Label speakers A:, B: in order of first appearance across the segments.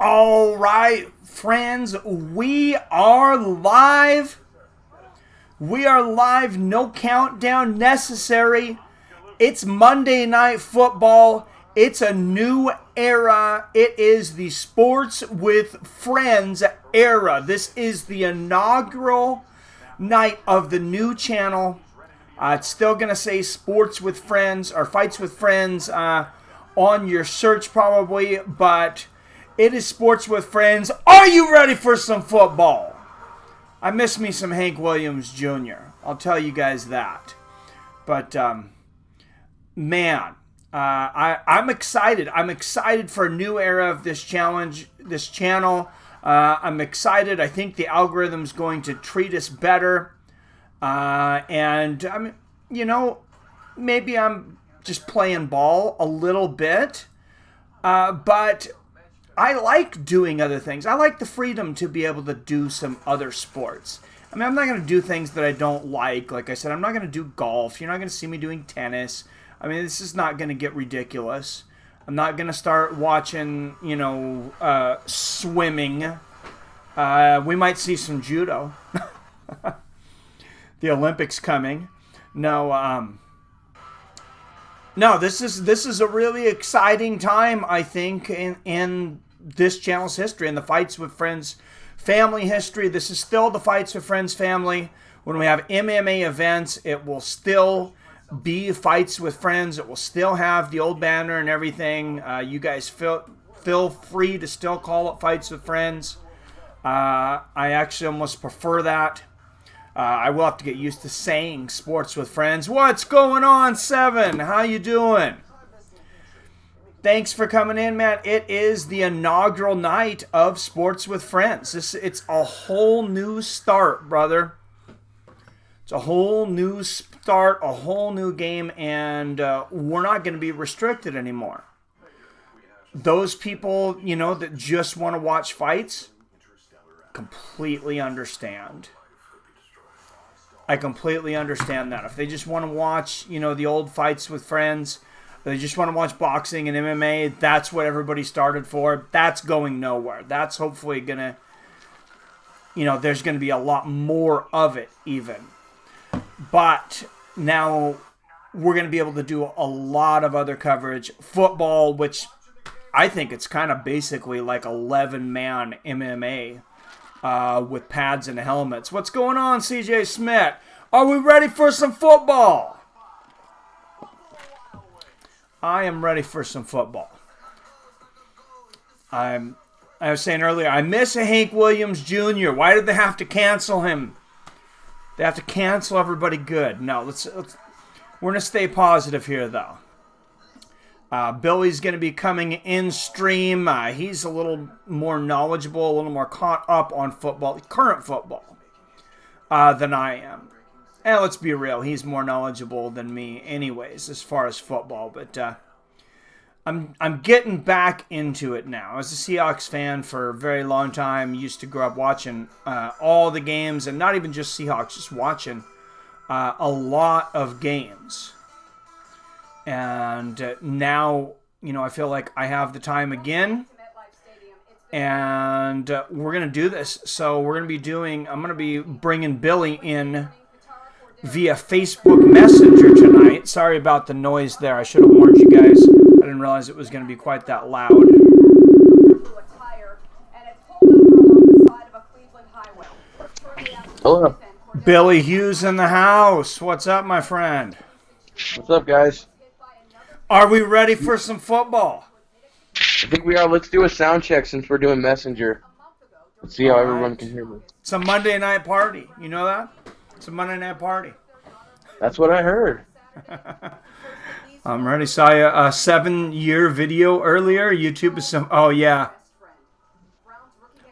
A: All right, friends, we are live. We are live. No countdown necessary. It's Monday Night Football. It's a new era. It is the Sports with Friends era. This is the inaugural night of the new channel. It's still going to say Sports with Friends or Fights with Friends on your search probably, but it is Sports with Friends. Are you ready for some football? I miss me some Hank Williams Jr. I'll tell you guys that. But, man, I'm excited. I'm excited for a new era of this channel. I'm excited. I think the algorithm's going to treat us better. And, I mean, you know, maybe I'm just playing ball a little bit. But I like doing other things. I like the freedom to be able to do some other sports. I mean, I'm not going to do things that I don't like. Like I said, I'm not going to do golf. You're not going to see me doing tennis. I mean, this is not going to get ridiculous. I'm not going to start watching, you know, swimming. We might see some judo. The Olympics coming. No, this is a really exciting time, I think, in this channel's history, in the Fights with Friends family history. This is still the Fights with Friends family. When we have MMA events, it will still be Fights with Friends. It will still have the old banner and everything. You guys feel free to still call it Fights with Friends. I actually almost prefer that. I will have to get used to saying Sports with Friends. What's going on, Seven? How you doing? Thanks for coming in, man. It is the inaugural night of Sports with Friends. It's a whole new start, brother. It's a whole new start, a whole new game, and we're not going to be restricted anymore. Those people, you know, that just want to watch fights, completely understand. I completely understand that. If they just want to watch, you know, the old Fights with Friends, they just want to watch boxing and MMA, that's what everybody started for. That's going nowhere. That's hopefully going to, you know, there's going to be a lot more of it even. But now we're going to be able to do a lot of other coverage. Football, which I think it's kind of basically like 11-man MMA. With pads and helmets. What's going on, CJ Smith? Are we ready for some football? I am ready for some football. I was saying earlier, I miss a Hank Williams Jr. Why did they have to cancel him? They have to cancel everybody good. No, let's we're going to stay positive here, though. Billy's going to be coming in stream. He's a little more knowledgeable, a little more caught up on football, current football, than I am. And let's be real, he's more knowledgeable than me anyways as far as football. But I'm getting back into it now. I was a Seahawks fan for a very long time. Used to grow up watching all the games, and not even just Seahawks, just watching a lot of games. And now, you know, I feel like I have the time again. And we're going to do this. So we're going to be I'm going to be bringing Billy in via Facebook Messenger tonight. Sorry about the noise there. I should have warned you guys. I didn't realize it was going to be quite that loud.
B: Hello.
A: Billy Hughes in the house. What's up, my friend?
B: What's up, guys?
A: Are we ready for some football?
B: I think we are. Let's do a sound check since we're doing Messenger. Let's see how everyone can hear me.
A: It's a Monday night party. You know that? It's a Monday night party.
B: That's what I heard.
A: I'm ready. Saw a 7-year video earlier. YouTube is some. Oh yeah.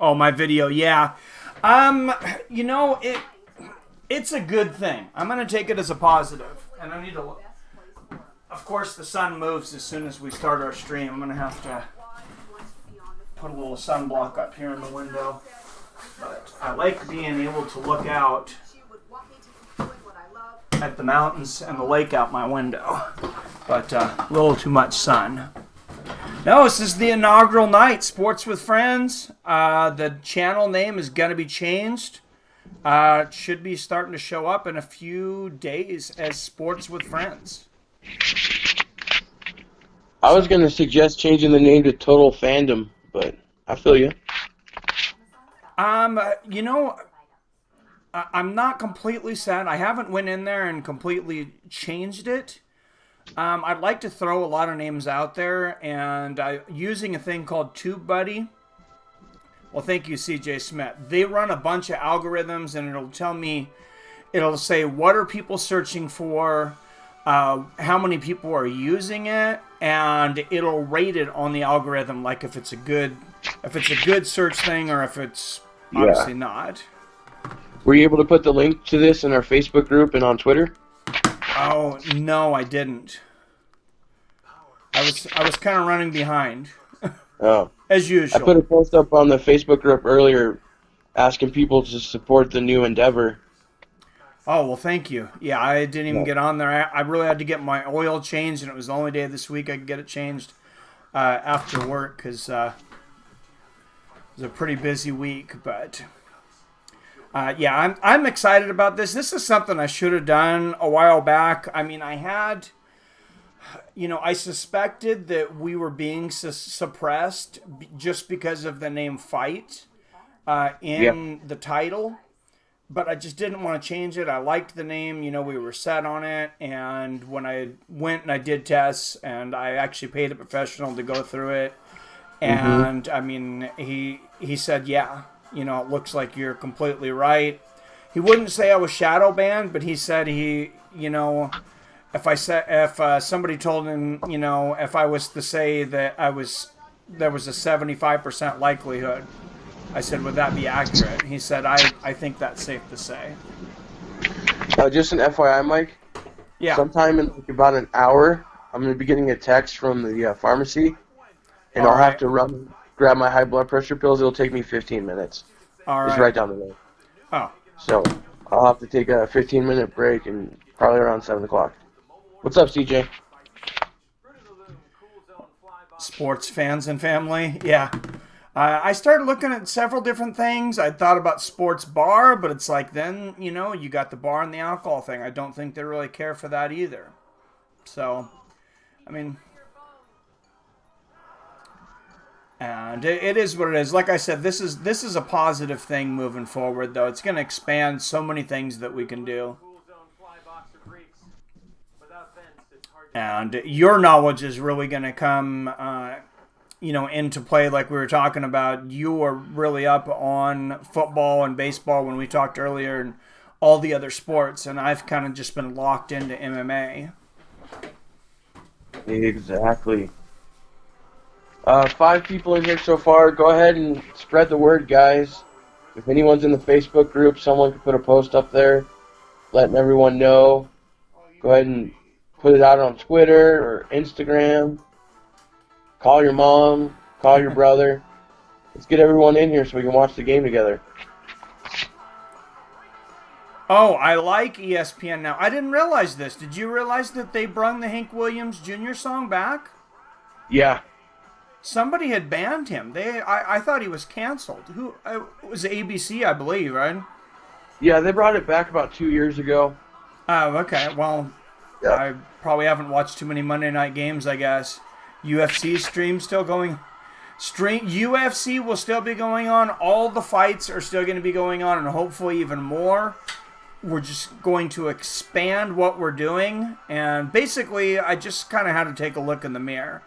A: Oh, my video. Yeah. You know, it's a good thing. I'm gonna take it as a positive, and I need to look. Of course, the sun moves as soon as we start our stream. I'm going to have to put a little sunblock up here in the window. But I like being able to look out at the mountains and the lake out my window. But a little too much sun. No, this is the inaugural night, Sports with Friends. The channel name is going to be changed. It should be starting to show up in a few days as Sports with Friends.
B: I was going to suggest changing the name to Total Fandom, but I feel you.
A: You know, I'm not completely set. I haven't went in there and completely changed it. I'd like to throw a lot of names out there, and using a thing called TubeBuddy. Well, thank you, CJ Smith. They run a bunch of algorithms, and it'll tell me, it'll say what are people searching for, how many people are using it, and it'll rate it on the algorithm, like if it's a good search thing or if it's obviously not.
B: Were you able to put the link to this in our Facebook group and on Twitter?
A: Oh no, I didn't. I was kind of running behind.
B: Oh,
A: as usual.
B: I put a post up on the Facebook group earlier, asking people to support the new endeavor.
A: Oh, well, thank you. Yeah, I didn't even get on there. I really had to get my oil changed, and it was the only day this week I could get it changed after work because it was a pretty busy week. But yeah, I'm excited about this. This is something I should have done a while back. I mean, I had, I suspected that we were being suppressed just because of the name Fight in the title. But I just didn't want to change it. I liked the name. We were set on it. And when I went and I did tests, and I actually paid a professional to go through it. And, I mean, he said, yeah, it looks like you're completely right. He wouldn't say I was shadow banned, but he said if somebody told him, if I was to say that there was a 75% likelihood, I said, would that be accurate? He said, I think that's safe to say.
B: Just an FYI, Mike.
A: Yeah.
B: Sometime in about an hour, I'm going to be getting a text from the pharmacy, and I'll have to run, grab my high blood pressure pills. It'll take me 15 minutes.
A: All right.
B: It's right down the road.
A: Oh.
B: So I'll have to take a 15-minute break, and probably around 7 o'clock. What's up, CJ?
A: Sports fans and family. Yeah. I started looking at several different things. I thought about sports bar, but it's like then, you got the bar and the alcohol thing. I don't think they really care for that either. So, I mean, and it is what it is. Like I said, this is a positive thing moving forward, though. It's going to expand so many things that we can do. And your knowledge is really going to come into play, like we were talking about. You were really up on football and baseball when we talked earlier, and all the other sports, and I've kind of just been locked into MMA.
B: Exactly. 5 people in here so far. Go ahead and spread the word, guys. If anyone's in the Facebook group, someone could put a post up there letting everyone know. Go ahead and put it out on Twitter or Instagram. Call your mom, call your brother. Let's get everyone in here so we can watch the game together.
A: Oh, I like ESPN now. I didn't realize this. Did you realize that they brung the Hank Williams Jr. song back?
B: Yeah.
A: Somebody had banned him. I thought he was canceled. Who? It was ABC, I believe, right?
B: Yeah, they brought it back about 2 years ago.
A: Oh, okay. Well,
B: yeah.
A: I probably haven't watched too many Monday night games, I guess. UFC stream still going. UFC will still be going on. All the fights are still going to be going on, and hopefully even more. We're just going to expand what we're doing. And basically, I just kind of had to take a look in the mirror.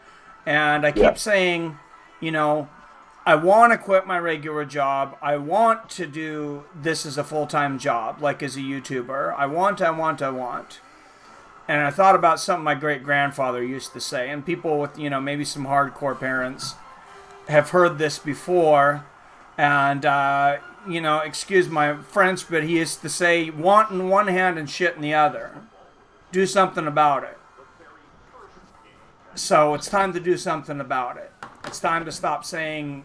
A: And I keep saying, I want to quit my regular job. I want to do this as a full-time job, like as a YouTuber. I want. And I thought about something my great-grandfather used to say. And people with, maybe some hardcore parents have heard this before. And, excuse my French, but he used to say, want in one hand and shit in the other. Do something about it. So it's time to do something about it. It's time to stop saying,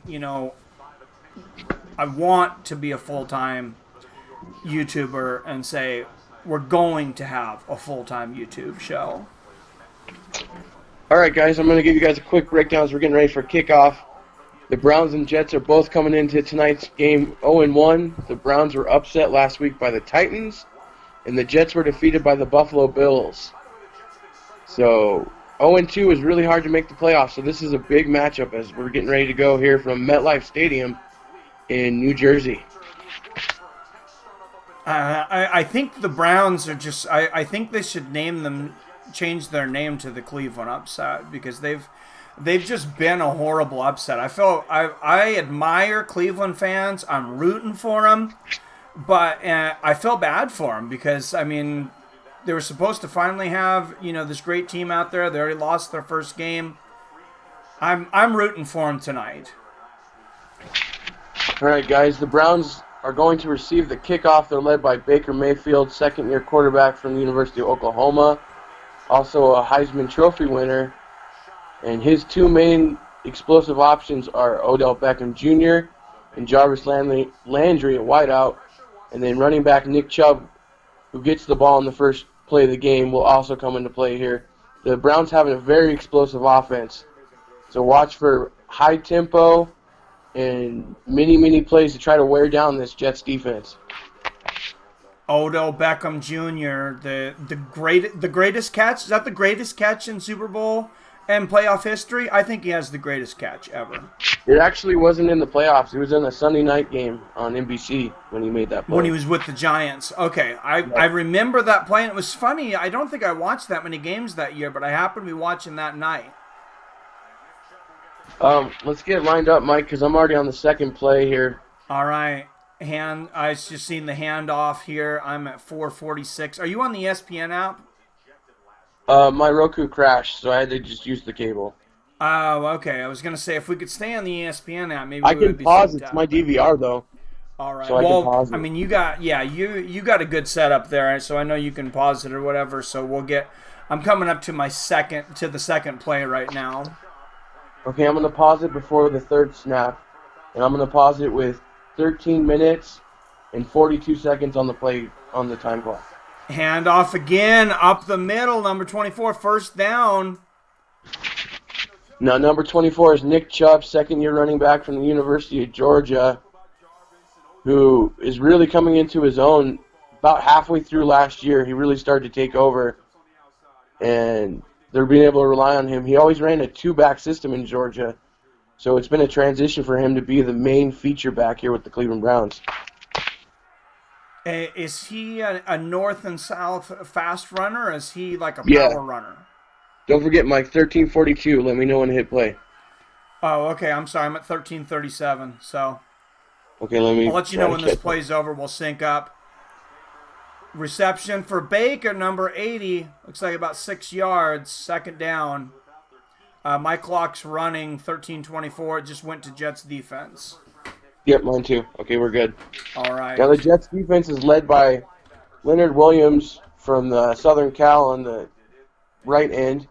A: I want to be a full-time YouTuber and say, we're going to have a full-time YouTube show.
B: All right, guys, I'm going to give you guys a quick breakdown as we're getting ready for kickoff. The Browns and Jets are both coming into tonight's game 0-1. The Browns were upset last week by the Titans, and the Jets were defeated by the Buffalo Bills. So 0-2 is really hard to make the playoffs, so this is a big matchup as we're getting ready to go here from MetLife Stadium in New Jersey.
A: I think the Browns are just. I think they should change their name to the Cleveland Upset because they've just been a horrible upset. I admire Cleveland fans. I'm rooting for them, but I feel bad for them because I mean they were supposed to finally have this great team out there. They already lost their first game. I'm rooting for them tonight.
B: All right, guys, the Browns are going to receive the kickoff. They're led by Baker Mayfield, second-year quarterback from the University of Oklahoma, also a Heisman Trophy winner. And his two main explosive options are Odell Beckham Jr. and Jarvis Landry at wideout. And then running back Nick Chubb, who gets the ball in the first play of the game, will also come into play here. The Browns have a very explosive offense. So watch for high tempo and many plays to try to wear down this Jets defense.
A: Odell Beckham Jr., the greatest catch. Is that the greatest catch in Super Bowl and playoff history? I think he has the greatest catch ever.
B: It actually wasn't in the playoffs. It was in a Sunday night game on NBC when he made that play.
A: When he was with the Giants. Okay, I remember that play, and it was funny. I don't think I watched that many games that year, but I happened to be watching that night.
B: Let's get lined up, Mike, because I'm already on the second play here.
A: All right. I just seen the handoff here. I'm at 446. Are you on the ESPN app?
B: My Roku crashed, so I had to just use the cable.
A: Oh, okay. I was going to say, if we could stay on the ESPN app, maybe
B: I
A: we would
B: can
A: be
B: pause. It's
A: synced
B: my
A: up.
B: DVR, though.
A: All right.
B: So I can pause it.
A: I mean, you got a good setup there, so I know you can pause it or whatever. So I'm coming up to the second play right now.
B: Okay, I'm going to pause it before the third snap, and I'm going to pause it with 13 minutes and 42 seconds on the time clock.
A: Handoff again, up the middle, number 24, first down.
B: Now, number 24 is Nick Chubb, second-year running back from the University of Georgia, who is really coming into his own. About halfway through last year, he really started to take over, and they're being able to rely on him. He always ran a two-back system in Georgia, so it's been a transition for him to be the main feature back here with the Cleveland Browns.
A: Is he a north and south fast runner, or is he like a power runner?
B: Don't forget, Mike, 13:42. Let me know when to hit play.
A: Oh, okay. I'm sorry. I'm at 13:37. So,
B: okay, I'll
A: let you know when this play's over. We'll sync up. Reception for Baker, number 80. Looks like about 6 yards. Second down. My clock's running 13:24. It just went to Jets defense.
B: Yep, mine too. Okay, we're good.
A: All right.
B: Now the Jets defense is led by Leonard Williams from the Southern Cal on the right end.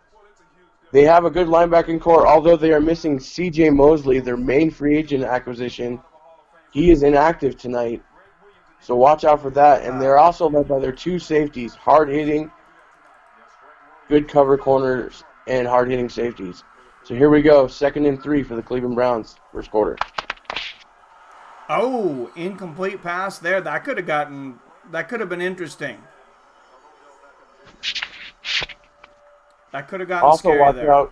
B: They have a good linebacking core, although they are missing C.J. Mosley, their main free agent acquisition. He is inactive tonight, so watch out for that. And they're also led by their two safeties, hard-hitting, good cover corners, and hard-hitting safeties. So here we go, 2nd and 3 for the Cleveland Browns, first quarter.
A: Oh, incomplete pass there. That could have been interesting. That could have gotten
B: also
A: scary there.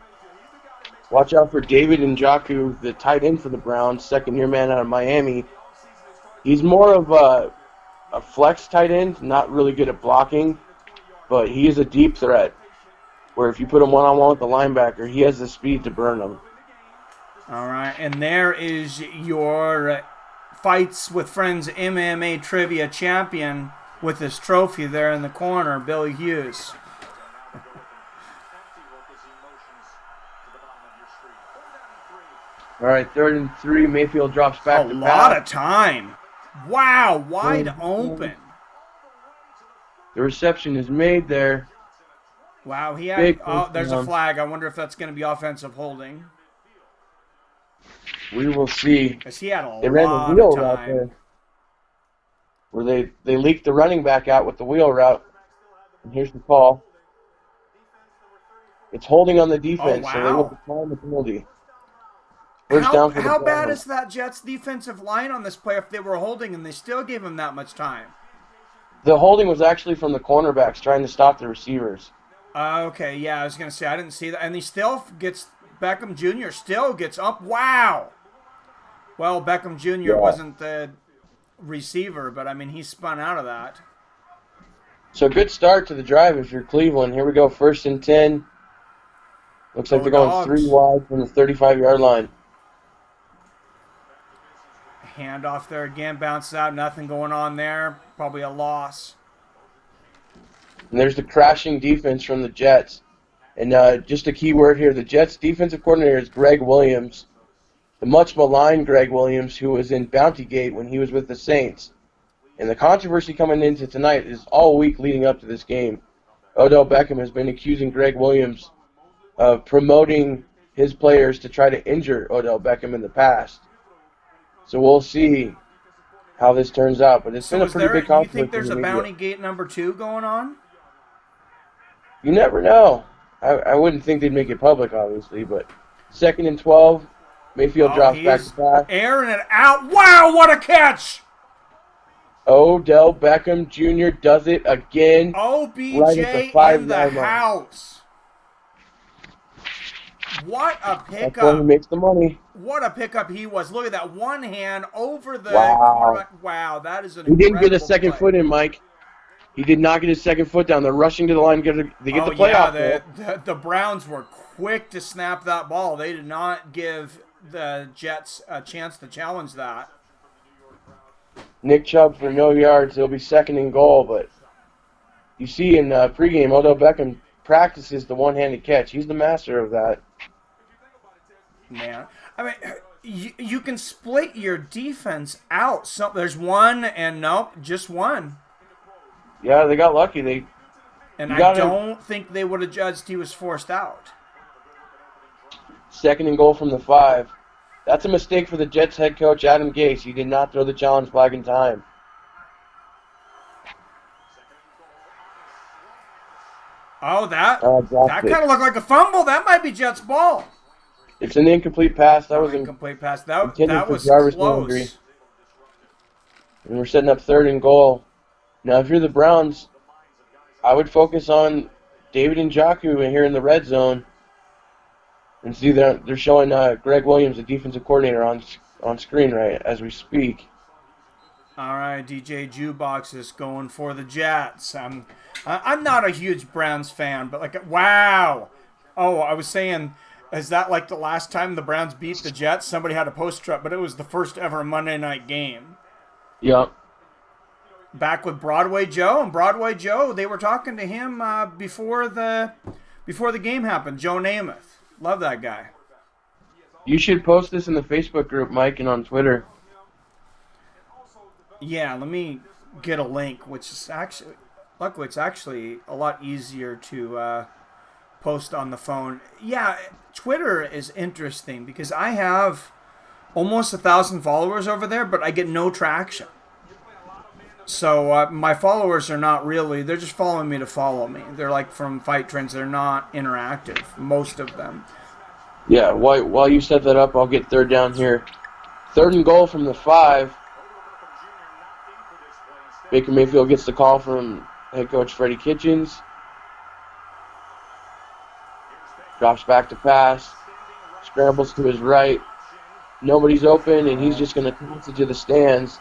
B: Watch out for David Njoku, the tight end for the Browns, second-year man out of Miami. He's more of a flex tight end, not really good at blocking, but he is a deep threat, where if you put him one-on-one with the linebacker, he has the speed to burn him.
A: All right, and there is your Fights with Friends MMA Trivia champion with his trophy there in the corner, Billy Hughes.
B: All right, 3rd and 3. Mayfield drops back.
A: A lot of time. Wow, wide open.
B: The reception is made there.
A: Wow, he had. There's a flag. I wonder if that's going to be offensive holding.
B: We will see.
A: Because he had a
B: they ran
A: lot
B: the wheel
A: of time.
B: route there, where they leaked the running back out with the wheel route. And here's the call. It's holding on the
A: Oh,
B: defense, so they will
A: wow.
B: decline the penalty. First down for the
A: How bad
B: Browns.
A: is that Jets defensive line on this play if they were holding and they still gave him that much time?
B: The holding was actually from the cornerbacks trying to stop the receivers.
A: Okay, yeah, I was going to say, I didn't see that. And he still gets, Beckham Jr. still gets up. Wow. Well, Beckham Jr.
B: Yeah.
A: wasn't the receiver, but I mean, he spun out of that.
B: So good start to the drive if you're Cleveland. Here we go, 1st and 10. Looks like
A: Go
B: they're going
A: Dogs.
B: 3 wide from the 35-yard line.
A: Handoff there again, bounces out, nothing going on there. Probably a loss.
B: And there's the crashing defense from the Jets. And just a key word here, the Jets' defensive coordinator is Greg Williams, the much maligned Greg Williams, who was in Bounty Gate when he was with the Saints. And the controversy coming into tonight is all week leading up to this game. Odell Beckham has been accusing Greg Williams of promoting his players to try to injure Odell Beckham in the past. So we'll see how this turns out. But it's been a pretty big controversy.
A: You think there's a Bounty Gate number 2 going on?
B: You never know. I wouldn't think they'd make it public, obviously, but 2nd and 12, Mayfield drops back to pass.
A: Airing it out. Wow, what a catch!
B: Odell Beckham Jr. does it again.
A: OBJ
B: right at the 5
A: in the house. What a
B: That's when he
A: pickup.
B: makes the money.
A: What a pickup he was. Look at that one hand over the
B: Wow.
A: Wow, that is an
B: He didn't get a second
A: play.
B: foot in, Mike. He did not get his second foot down. They're rushing to the line to get the playoff.
A: Yeah, the Browns were quick to snap that ball. They did not give the Jets a chance to challenge that.
B: Nick Chubb for no yards. It'll be 2nd and goal, but you see in pregame, Odell Beckham practices the one-handed catch. He's the master of that.
A: Man, I mean, you can split your defense out. So there's one, and nope, just one.
B: Yeah, they got lucky.
A: And I don't think they would have judged he was forced out.
B: 2nd and goal from the 5. That's a mistake for the Jets head coach, Adam Gase. He did not throw the challenge flag in time.
A: Oh, that
B: dropped it.
A: kind of looked like a fumble. That might be Jets' ball.
B: It's an incomplete pass. That was
A: incomplete pass. That was
B: Jarvis
A: close.
B: Landry. And we're setting up 3rd and goal. Now, if you're the Browns, I would focus on David Njoku here in the red zone. And see, they're showing Greg Williams, the defensive coordinator, on screen right as we speak.
A: All right, DJ Jukebox is going for the Jets. I'm not a huge Browns fan, but like, wow. Oh, I was saying, is that like the last time the Browns beat the Jets? Somebody had a poster up, but it was the first ever Monday night game.
B: Yep.
A: Back with Broadway Joe, and Broadway Joe, they were talking to him before the game happened. Joe Namath. Love that guy.
B: You should post this in the Facebook group, Mike, and on Twitter.
A: Yeah, let me get a link, which is luckily it's actually a lot easier to post on the phone. Yeah, Twitter is interesting because I have almost 1,000 followers over there, but I get no traction. So my followers are not really, they're just following me to follow me. They're like from Fight Trends. They're not interactive, most of them.
B: Yeah, while you set that up, I'll get 3rd down here. 3rd and goal from the 5. Baker Mayfield gets the call from head coach Freddie Kitchens. Drops back to pass. Scrambles to his right. Nobody's open, and he's just going to toss it to the stands.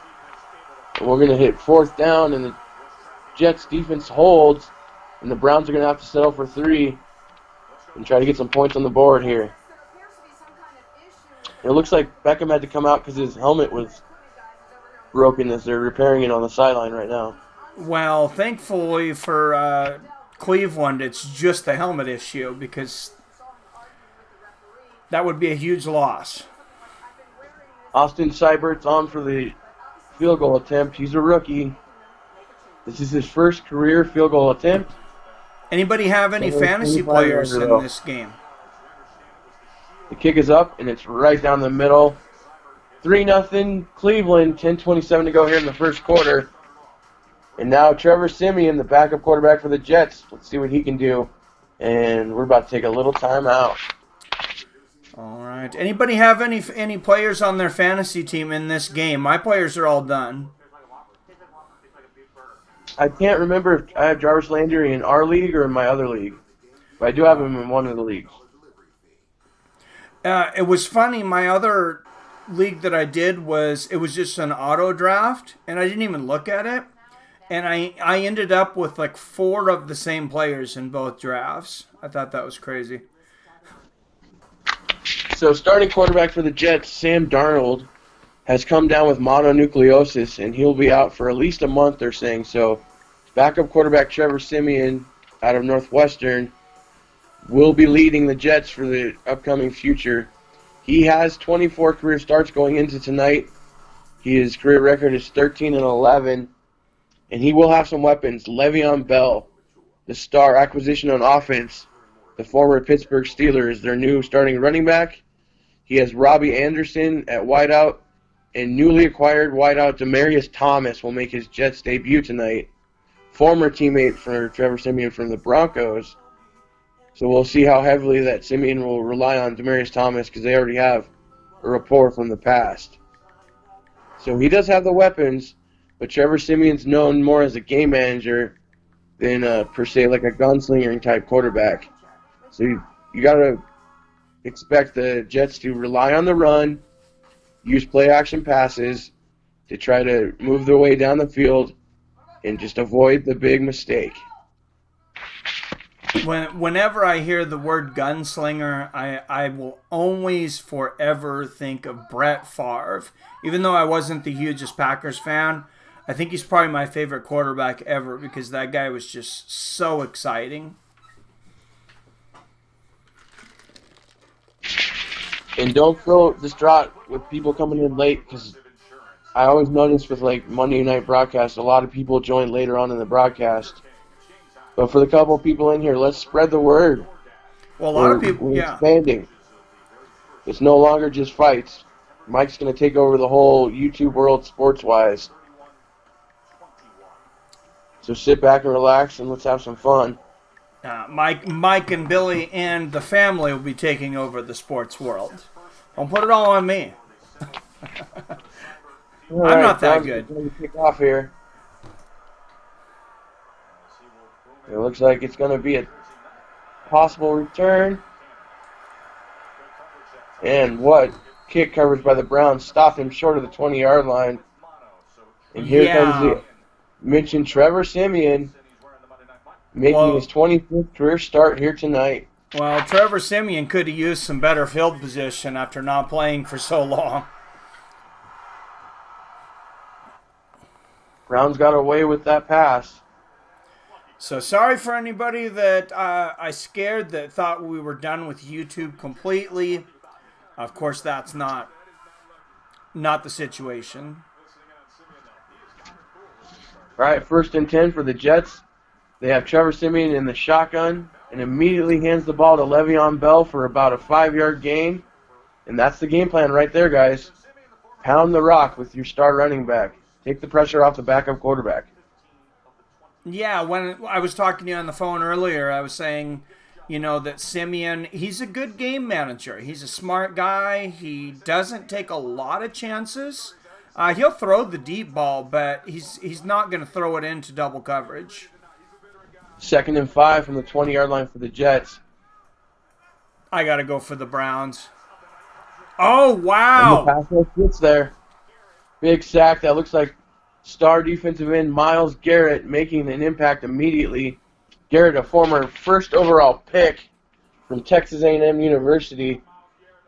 B: And we're going to hit 4th down, and the Jets defense holds, and the Browns are going to have to settle for 3 and try to get some points on the board here. It looks like Beckham had to come out because his helmet was broken as they're repairing it on the sideline right now.
A: Well, thankfully for Cleveland, it's just the helmet issue because that would be a huge loss.
B: Austin Seibert's on for the field goal attempt. He's a rookie. This is his first career field goal attempt.
A: Anybody have any fantasy players in this game?
B: The kick is up, and it's right down the middle. 3-0 Cleveland, 10:27 to go here in the first quarter. And now Trevor Siemian, the backup quarterback for the Jets. Let's see what he can do. and we're about to take a little time out.
A: All right. Anybody have any players on their fantasy team in this game? My players are all done.
B: I can't remember if I have Jarvis Landry in our league or in my other league, but I do have him in one of the leagues.
A: It was funny. My other league that I did it was just an auto draft, and I didn't even look at it. And I ended up with like 4 of the same players in both drafts. I thought that was crazy.
B: So starting quarterback for the Jets, Sam Darnold, has come down with mononucleosis, and he'll be out for at least a month, they're saying. So backup quarterback Trevor Siemian out of Northwestern will be leading the Jets for the upcoming future. He has 24 career starts going into tonight. His career record is 13-11, and he will have some weapons. Le'Veon Bell, the star acquisition on offense, the former Pittsburgh Steelers, their new starting running back. He has Robbie Anderson at wideout, and newly acquired wideout Demaryius Thomas will make his Jets debut tonight. Former teammate for Trevor Siemian from the Broncos. So we'll see how heavily that Siemian will rely on Demaryius Thomas because they already have a rapport from the past. So he does have the weapons, but Trevor Siemian's known more as a game manager than per se like a gunslingering type quarterback. So you got to expect the Jets to rely on the run, use play-action passes to try to move their way down the field and just avoid the big mistake.
A: Whenever I hear the word gunslinger, I will always forever think of Brett Favre. Even though I wasn't the hugest Packers fan, I think he's probably my favorite quarterback ever because that guy was just so exciting.
B: And don't feel distraught with people coming in late because I always notice with like Monday night broadcast, a lot of people join later on in the broadcast. But for the couple of people in here, let's spread the word.
A: Well, a lot of people,
B: we're expanding. It's no longer just fights. Mike's going to take over the whole YouTube world sports-wise. So sit back and relax, and let's have some fun.
A: Mike and Billy and the family will be taking over the sports world. Don't put it all on me. I'm not that good.
B: Going to kick off here. It looks like it's going to be a possible return. And what kick coverage by the Browns stopped him short of the 20-yard line. And here comes the mentioned Trevor Siemian making his 25th career start here tonight.
A: Well, Trevor Siemian could have used some better field position after not playing for so long.
B: Browns got away with that pass.
A: So sorry for anybody that I scared that thought we were done with YouTube completely. Of course, that's not the situation.
B: All right, 1st and 10 for the Jets. They have Trevor Siemian in the shotgun and immediately hands the ball to Le'Veon Bell for about a 5-yard gain. And that's the game plan right there, guys. Pound the rock with your star running back. Take the pressure off the backup quarterback.
A: Yeah, when I was talking to you on the phone earlier, I was saying, that Siemian, he's a good game manager. He's a smart guy. He doesn't take a lot of chances. He'll throw the deep ball, but he's not going to throw it into double coverage.
B: 2nd and 5 from the 20-yard line for the Jets.
A: I got to go for the Browns. Oh, wow.
B: And the pass rush gets there. Big sack. That looks like star defensive end Myles Garrett making an impact immediately. Garrett, a former first overall pick from Texas A&M University.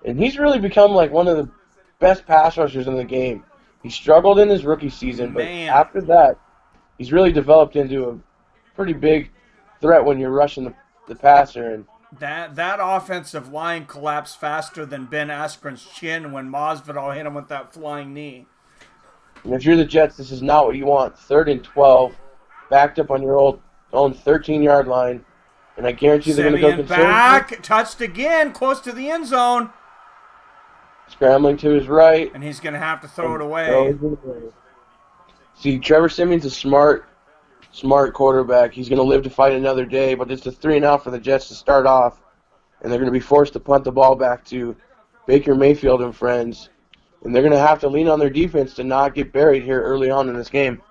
B: And he's really become like one of the best pass rushers in the game. He struggled in his rookie season, but after that, he's really developed into a pretty big threat when you're rushing the passer. And
A: that offensive line collapsed faster than Ben Askren's chin when Masvidal hit him with that flying knee.
B: And if you're the Jets, this is not what you want. 3rd and 12, backed up on your own 13-yard line, and I guarantee they're going to go conservative.
A: Back, touched again, close to the end zone.
B: Scrambling to his right.
A: And he's going to have to throw it away.
B: See, Trevor Siemian's a smart Smart quarterback. He's going to live to fight another day, but it's a 3-and-out for the Jets to start off, and they're going to be forced to punt the ball back to Baker Mayfield and friends, and they're going to have to lean on their defense to not get buried here early on in this game.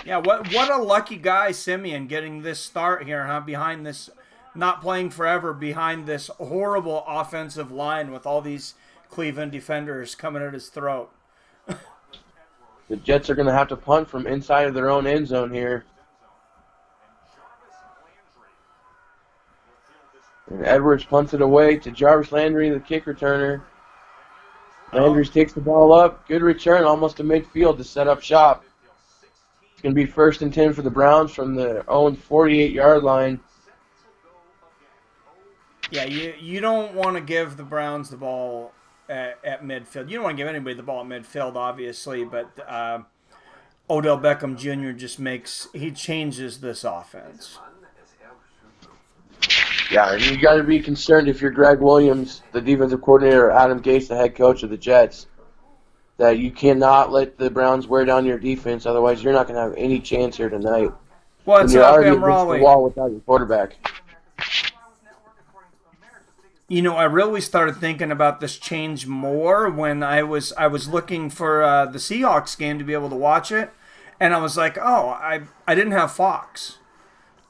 A: Yeah, what a lucky guy, Simeon, getting this start here, huh? Behind this, not playing forever, behind this horrible offensive line with all these Cleveland defenders coming at his throat.
B: The Jets are going to have to punt from inside of their own end zone here. And Edwards punts it away to Jarvis Landry, the kick returner. Landry takes the ball up. Good return, almost to midfield to set up shop. It's going to be 1st and 10 for the Browns from their own 48-yard line.
A: Yeah, you don't want to give the Browns the ball at midfield. You don't want to give anybody the ball at midfield, obviously, but Odell Beckham Jr. he changes this offense.
B: Yeah, you got to be concerned if you're Greg Williams, the defensive coordinator, or Adam Gase, the head coach of the Jets, that you cannot let the Browns wear down your defense. Otherwise, you're not going to have any chance here tonight.
A: What's
B: you're
A: up,
B: already
A: M.
B: against
A: Raleigh?
B: the wall without your quarterback.
A: You know, I really started thinking about this change more when I was looking for the Seahawks game to be able to watch it, and I was like, oh, I didn't have Fox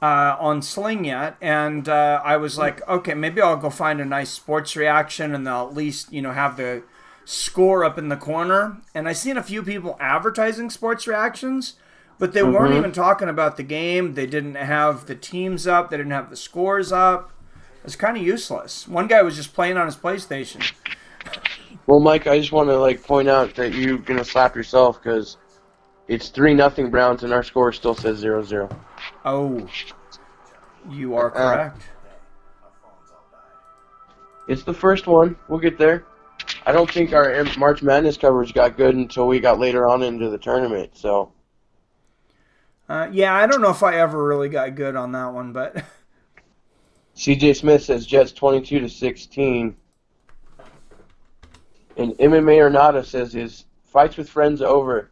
A: on Sling yet, and I was like, okay, maybe I'll go find a nice sports reaction, and they'll at least have the score up in the corner. And I seen a few people advertising sports reactions, but they weren't even talking about the game. They didn't have the teams up. They didn't have the scores up. It's kind of useless. One guy was just playing on his PlayStation.
B: Well, Mike, I just want to point out that you're gonna slap yourself because it's 3-0 Browns and our score still says 0-0.
A: Oh, you are correct.
B: It's the first one. We'll get there. I don't think our March Madness coverage got good until we got later on into the tournament. So.
A: Yeah, I don't know if I ever really got good on that one, but.
B: CJ Smith says Jets 22-16. And MMA or Nada says his fights with friends over.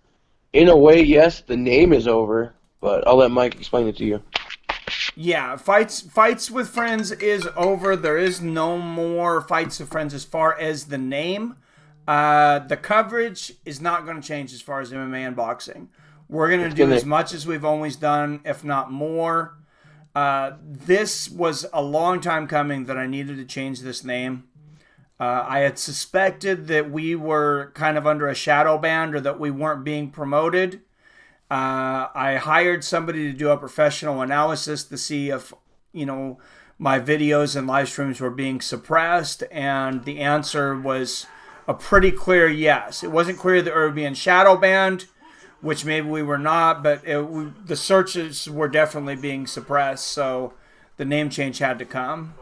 B: In a way, yes, the name is over, but I'll let Mike explain it to you.
A: Yeah, fights with friends is over. There is no more fights with friends as far as the name. The coverage is not going to change as far as MMA and boxing. We're going to do as much as we've always done, if not more. This was a long time coming that I needed to change this name. I had suspected that we were kind of under a shadow ban or that we weren't being promoted. I hired somebody to do a professional analysis to see if, my videos and live streams were being suppressed, and the answer was a pretty clear yes. It wasn't clear that we were being shadow banned, which maybe we were not, but the searches were definitely being suppressed, so the name change had to come.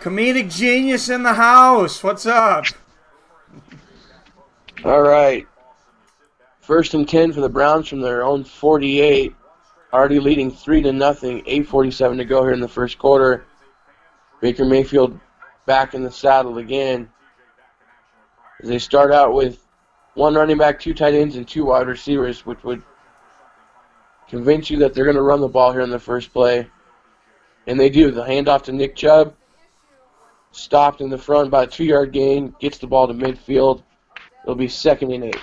A: Comedic genius in the house. What's up?
B: All right. 1st and 10 for the Browns from their own 48. Already leading 3-0. 8:47 to go here in the first quarter. Baker Mayfield back in the saddle again. As they start out with 1 running back, 2 tight ends, and 2 wide receivers, which would convince you that they're going to run the ball here in the first play. And they do. The handoff to Nick Chubb. Stopped in the front by a 2-yard gain. Gets the ball to midfield. It'll be 2nd and 8.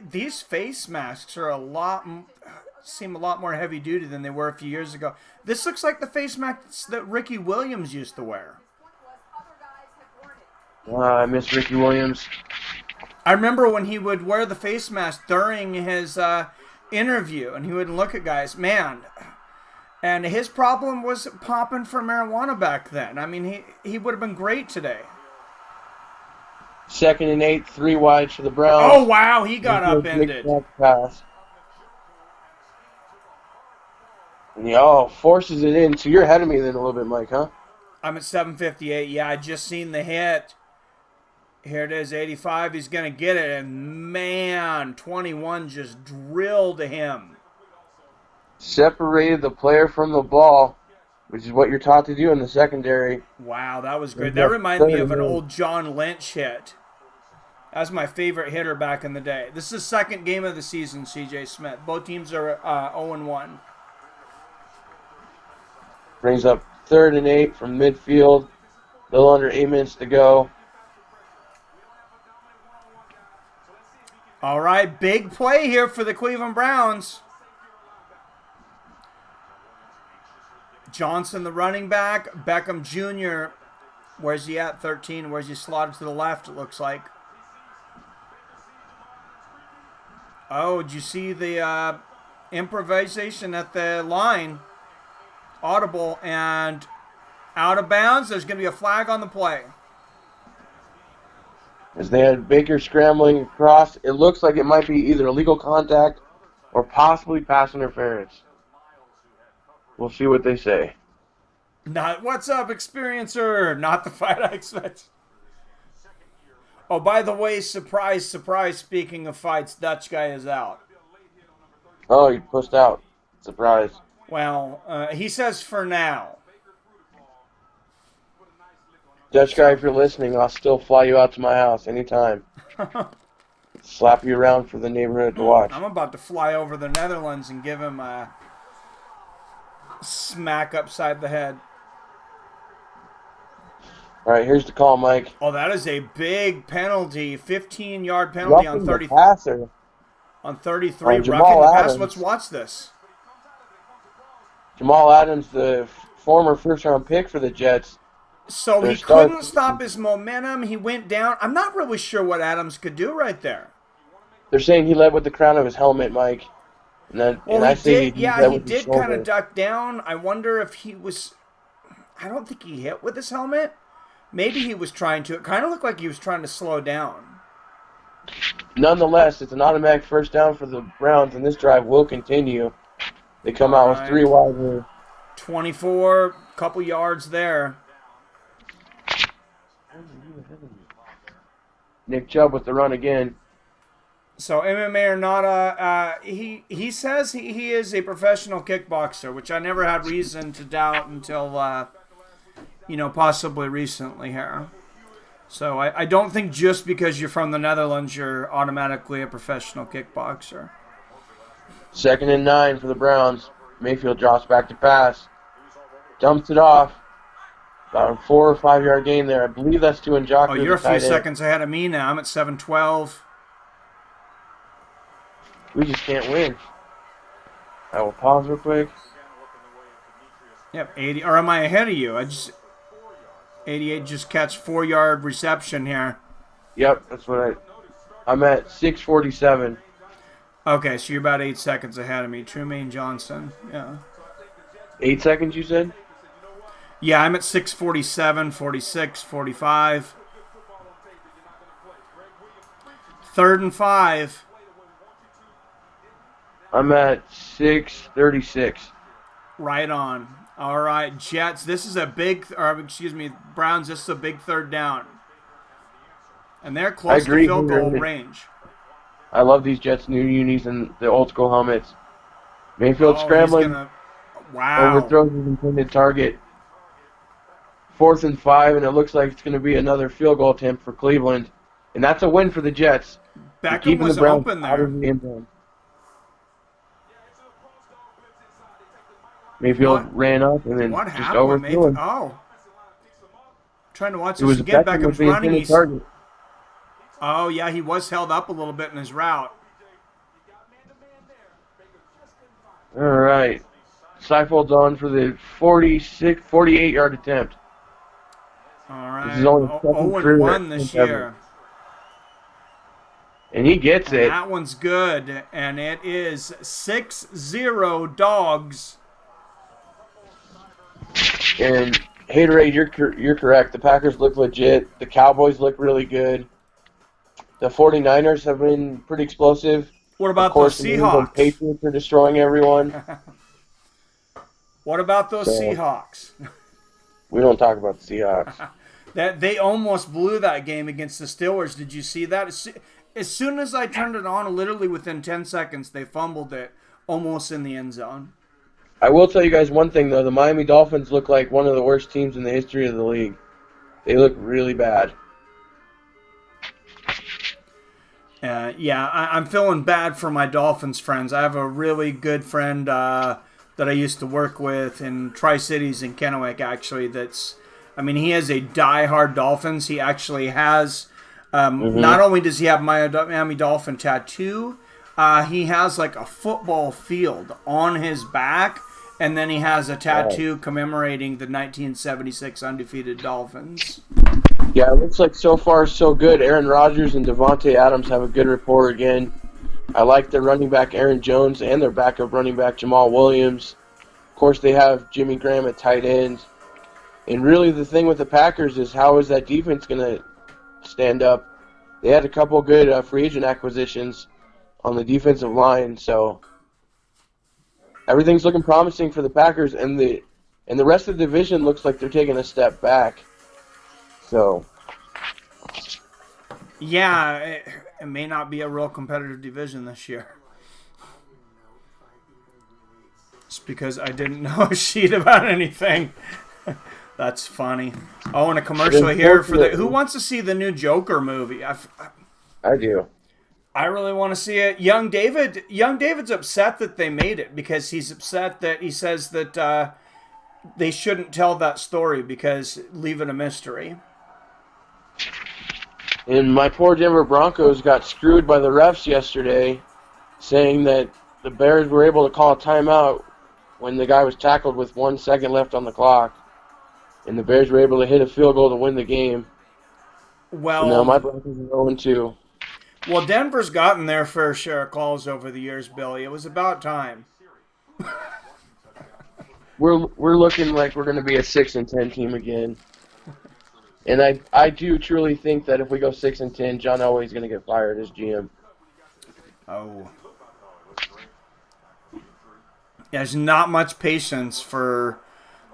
A: These face masks are seem a lot more heavy duty than they were a few years ago. This looks like the face masks that Ricky Williams used to wear.
B: I miss Ricky Williams.
A: I remember when he would wear the face mask during his interview, and he would look at guys, man. And his problem was popping for marijuana back then. I mean, he would have been great today.
B: 2nd and 8, 3 wide for the Browns.
A: Oh, wow, he got upended.
B: Pass. And forces it in. So you're ahead of me then a little bit, Mike, huh?
A: I'm at 7:58. Yeah, I just seen the hit. Here it is, 85. He's going to get it. And, man, 21 just drilled him.
B: Separated the player from the ball, which is what you're taught to do in the secondary.
A: Wow, that was great. That reminded me of an old John Lynch hit. That's my favorite hitter back in the day. This is the second game of the season, C.J. Smith. Both teams are 0-1.
B: Brings up 3rd and 8 from midfield. A little under 8 minutes to go.
A: All right, big play here for the Cleveland Browns. Johnson, the running back. Beckham Jr., where's he at? 13. Where's he slotted to the left, it looks like. Oh, did you see the improvisation at the line? Audible and out of bounds. There's going to be a flag on the play.
B: As they had Baker scrambling across, it looks like it might be either illegal contact or possibly pass interference. We'll see what they say.
A: Not what's up, experiencer. Not the fight I expect. Oh, by the way, surprise, surprise. Speaking of fights, Dutch guy is out.
B: Oh, he pushed out. Surprise.
A: Well, he says for now.
B: Dutch guy, if you're listening, I'll still fly you out to my house anytime. Slap you around for the neighborhood to watch.
A: I'm about to fly over the Netherlands and give him a smack upside the head.
B: All right, here's the call, Mike.
A: Oh, that is a big penalty. 15-yard penalty on 30.
B: Passer.
A: On 33.
B: Jamal
A: Roughing the pass.
B: Adams.
A: Let's watch this.
B: Jamal Adams, the former first-round pick for the Jets.
A: So he couldn't stop his momentum. He went down. I'm not really sure what Adams could do right there.
B: They're saying he led with the crown of his helmet, Mike.
A: He did kind of duck down. I wonder if he was... I don't think he hit with his helmet. Maybe he was trying to. It kind of looked like he was trying to slow down.
B: Nonetheless, it's an automatic first down for the Browns, and this drive will continue. They come out with 3 wide here.
A: 24, couple yards there.
B: Nick Chubb with the run again.
A: So MMA or not, he says he is a professional kickboxer, which I never had reason to doubt until, possibly recently here. So I don't think just because you're from the Netherlands, you're automatically a professional kickboxer.
B: 2nd and 9 for the Browns. Mayfield drops back to pass. Dumps it off. About a 4 or 5 yard gain there. I believe that's to Njoku.
A: Oh, you're a few seconds ahead of me now. I'm at 7:12.
B: We just can't win. I will pause real quick.
A: Yep, 80. Or am I ahead of you? 88 just catch 4 yard reception here.
B: Yep, that's what I'm at 6:47.
A: Okay, so you're about 8 seconds ahead of me. Trumaine Johnson. Yeah.
B: 8 seconds, you said?
A: Yeah, I'm at 6:47, 46, 45. 3rd and 5.
B: I'm at 6:36.
A: Right on. All right, Jets. This is Browns. This is a big 3rd down, and they're close to field goal range.
B: I love these Jets new unis and the old school helmets. Mayfield scrambling. Overthrows his intended target. 4th and 5, and it looks like it's going to be another field goal attempt for Cleveland, and that's a win for the Jets.
A: Beckham was open there.
B: Mayfield ran up and then just overthrew him.
A: Oh. Trying to watch this again. Beckham's running. Oh, yeah, he was held up a little bit in his route.
B: All right. Seifeld's on for the 48-yard attempt.
A: All right.
B: This is only
A: 0-1 this year.
B: And he gets it.
A: That one's good, and it is 6-0 Dogs.
B: And Haterade, you're correct. The Packers look legit. The Cowboys look really good. The 49ers have been pretty explosive.
A: What about those Seahawks?
B: The Patriots are destroying everyone.
A: What about those Seahawks?
B: We don't talk about the Seahawks.
A: That they almost blew that game against the Steelers. Did you see that? As soon as I turned it on, literally within 10 seconds, they fumbled it almost in the end zone.
B: I will tell you guys one thing, though. The Miami Dolphins look like one of the worst teams in the history of the league. They look really bad.
A: Yeah, I'm feeling bad for my Dolphins friends. I have a really good friend that I used to work with in Tri-Cities in Kennewick, actually. I mean, he has a diehard Dolphins. He actually has,
B: Mm-hmm.
A: not only does he have Miami Dolphin tattoo, he has like a football field on his back, and then he has a
B: Wow.
A: tattoo commemorating the 1976 undefeated Dolphins.
B: Yeah, it looks like so far so good. Aaron Rodgers and Devontae Adams have a good rapport again. I like their running back Aaron Jones and their backup running back Jamal Williams. Of course, they have Jimmy Graham at tight end. And really, the thing with the Packers is how is that defense going to stand up? They had a couple good free agent acquisitions on the defensive line, so everything's looking promising for the Packers, and the rest of the division looks like they're taking a step back. So
A: Yeah, it may not be a real competitive division this year. Just because I didn't know a sheet about anything. That's funny. Oh, and a commercial here for who wants to see the new Joker movie?
B: I do.
A: I really want to see it. Young David's upset that they made it because he's upset that he says that they shouldn't tell that story because leave it a mystery.
B: And my poor Denver Broncos got screwed by the refs yesterday, saying that the Bears were able to call a timeout when the guy was tackled with 1 second left on the clock, and the Bears were able to hit a field goal to win the game. So now my
A: Well,
B: Broncos are 0-2.
A: well, Denver's gotten their fair share of calls over the years, Billy. It was about time.
B: We're looking like we're going to be a 6-10 team again. And I do truly think that if we go 6-10, John Elway's going to get fired as GM.
A: Oh. There's not much patience for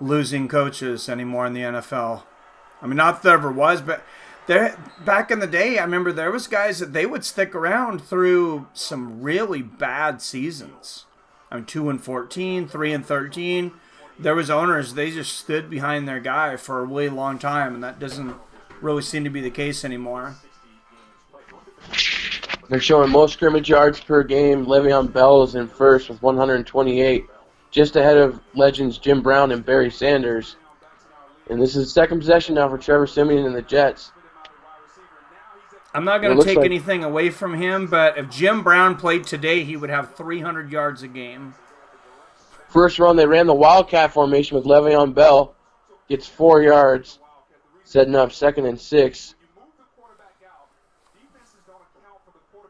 A: losing coaches anymore in the NFL. I mean, not that there ever was, but back in the day, I remember there was guys that they would stick around through some really bad seasons. I mean, 2-14, 3-13. There was owners, they just stood behind their guy for a really long time, and that doesn't really seem to be the case anymore.
B: They're showing most scrimmage yards per game. Le'Veon Bell is in first with 128, just ahead of legends Jim Brown and Barry Sanders. And this is second possession now for Trevor Siemian and the Jets.
A: I'm not going to take anything away from him, but if Jim Brown played today, he would have 300 yards a game.
B: First run, they ran the Wildcat formation with Le'Veon Bell. Gets 4 yards, setting up 2nd and 6.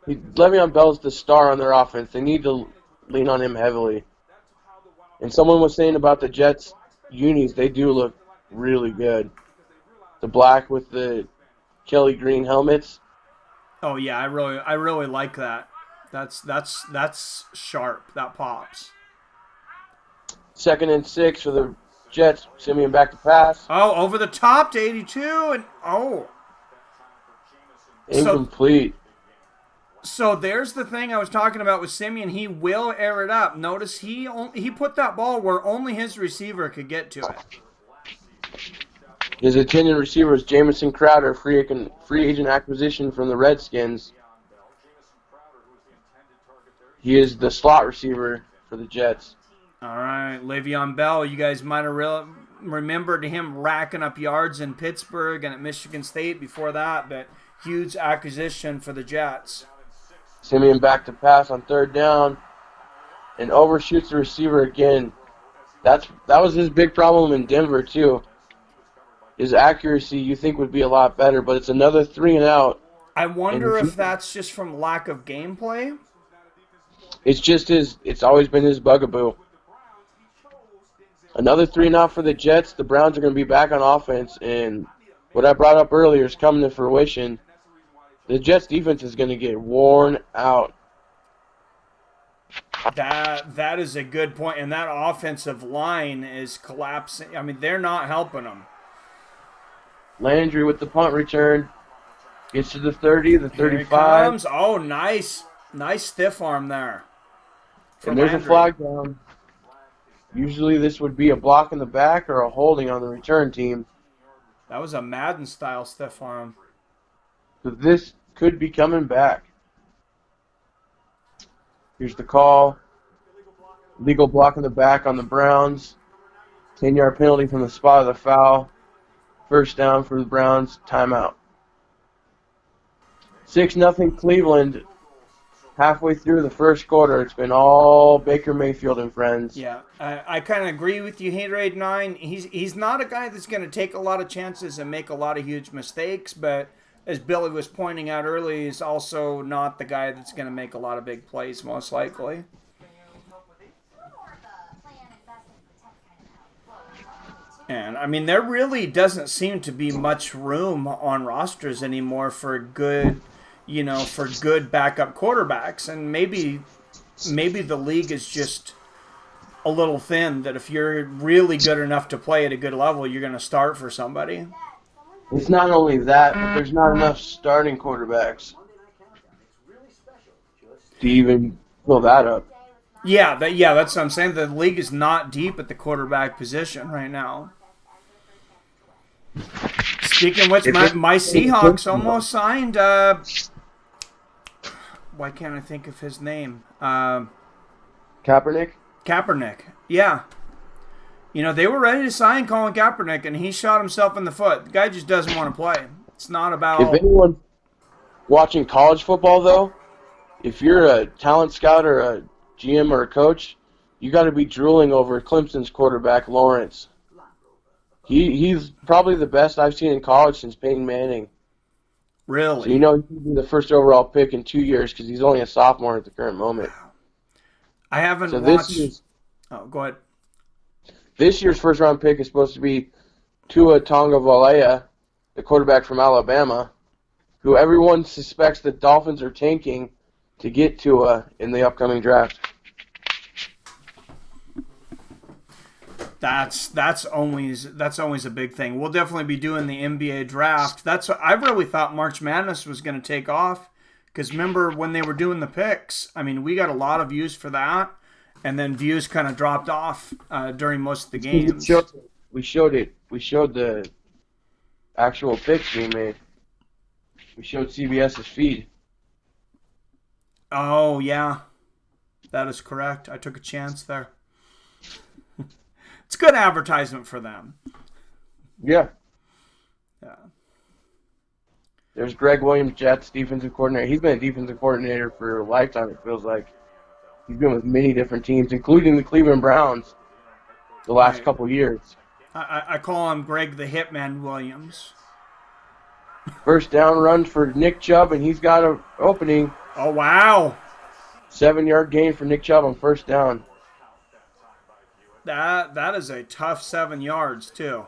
B: Le'Veon Bell's the star on their offense. They need to lean on him heavily. And someone was saying about the Jets unis, they do look really good. The black with the Kelly green helmets.
A: Oh yeah, I really like that. That's sharp. That pops.
B: 2nd and 6 for the Jets. Simeon back to pass.
A: Oh, over the top to 82, and
B: Incomplete.
A: So there's the thing I was talking about with Simeon. He will air it up. Notice he put that ball where only his receiver could get to it.
B: His intended receiver is Jamison Crowder, free agent acquisition from the Redskins. He is the slot receiver for the Jets.
A: All right, Le'Veon Bell. You guys might have remembered him racking up yards in Pittsburgh and at Michigan State before that, but huge acquisition for the Jets.
B: Simeon back to pass on 3rd down and overshoots the receiver again. That was his big problem in Denver too. His accuracy you think would be a lot better, but it's another 3 and out.
A: I wonder if that's just from lack of gameplay.
B: It's always been his bugaboo. Another 3 and out for the Jets. The Browns are going to be back on offense, and what I brought up earlier is coming to fruition. The Jets defense is going to get worn out.
A: That is a good point, and that offensive line is collapsing. I mean, they're not helping them.
B: Landry with the punt return. Gets to the 30, the 35.
A: Here it comes. Oh, nice stiff arm there.
B: And there's
A: Landry.
B: a flag down. Usually this would be a block in the back or a holding on the return team.
A: That was a Madden-style stiff arm.
B: So this could be coming back. Here's the call. Legal block in the back on the Browns. 10-yard penalty from the spot of the foul. First down for the Browns. Timeout. 6-0 Cleveland. Halfway through the first quarter, it's been all Baker Mayfield and friends.
A: Yeah, I kind of agree with you, Haterade 9. He's not a guy that's going to take a lot of chances and make a lot of huge mistakes, but as Billy was pointing out earlier, he's also not the guy that's going to make a lot of big plays, most likely. And, I mean, there really doesn't seem to be much room on rosters anymore for good backup quarterbacks. And maybe the league is just a little thin, that if you're really good enough to play at a good level, you're going to start for somebody.
B: It's not only that, but there's not enough starting quarterbacks to even fill that up.
A: Yeah, that's what I'm saying. The league is not deep at the quarterback position right now. Speaking of which, my Seahawks almost signed. Why can't I think of his name?
B: Kaepernick?
A: Kaepernick, yeah. They were ready to sign Colin Kaepernick, and he shot himself in the foot. The guy just doesn't want to play. It's not about...
B: If anyone watching college football, though, if you're a talent scout or a GM or a coach, you got to be drooling over Clemson's quarterback, Lawrence. He's probably the best I've seen in college since Peyton Manning.
A: Really?
B: So he could be the first overall pick in 2 years because he's only a sophomore at the current moment.
A: I haven't watched... go ahead.
B: This year's first-round pick is supposed to be Tua Tagovailoa, the quarterback from Alabama, who everyone suspects the Dolphins are tanking to get Tua in the upcoming draft.
A: That's always a big thing. We'll definitely be doing the NBA draft. I really thought March Madness was going to take off, because remember when they were doing the picks, I mean, we got a lot of views for that, and then views kind of dropped off during most of the games.
B: We showed it. We showed the actual picks we made. We showed CBS's feed.
A: Oh, yeah. That is correct. I took a chance there. It's good advertisement for them.
B: Yeah.
A: Yeah.
B: There's Greg Williams, Jets defensive coordinator. He's been a defensive coordinator for a lifetime, it feels like. He's been with many different teams, including the Cleveland Browns, the last couple years.
A: I call him Greg the Hitman Williams.
B: First down run for Nick Chubb, and he's got an opening.
A: Oh, wow.
B: 7-yard gain for Nick Chubb on first down.
A: That is a tough 7 yards, too.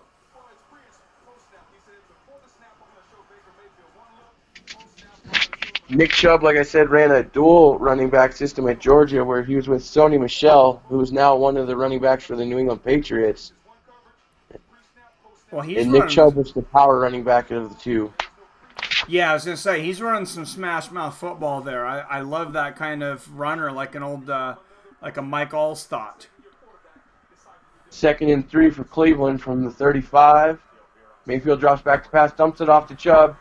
B: Nick Chubb, like I said, ran a dual running back system at Georgia where he was with Sony Michel, who is now one of the running backs for the New England Patriots.
A: Well,
B: Nick Chubb was the power running back of the two.
A: Yeah, I was going to say, he's running some smash mouth football there. I love that kind of runner, like an old, like a Mike Allstott.
B: 2nd and 3 for Cleveland from the 35. Mayfield drops back to pass, dumps it off to Chubb.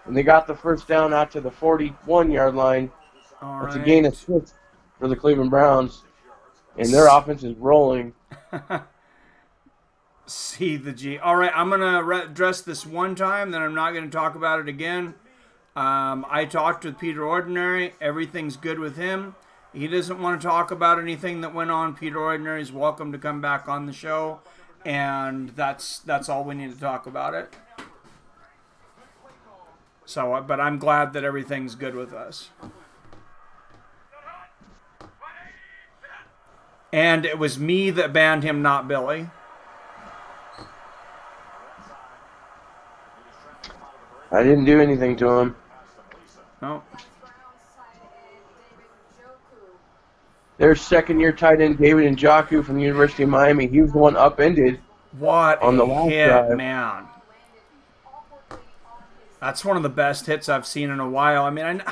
B: And they got the first down out to the 41-yard line. That's a gain of 6 for the Cleveland Browns. And their offense is rolling.
A: See the G. All right, I'm going to address this one time, then I'm not going to talk about it again. I talked with Peter Ordinary. Everything's good with him. He doesn't want to talk about anything that went on. Peter Ordinary is welcome to come back on the show. And that's all we need to talk about it. So, but I'm glad that everything's good with us. And it was me that banned him, not Billy.
B: I didn't do anything to him.
A: No.
B: Their second-year tight end, David Njoku from the University of Miami. He was the one upended.
A: What
B: on the
A: last hit,
B: drive.
A: Man. That's one of the best hits I've seen in a while. I mean,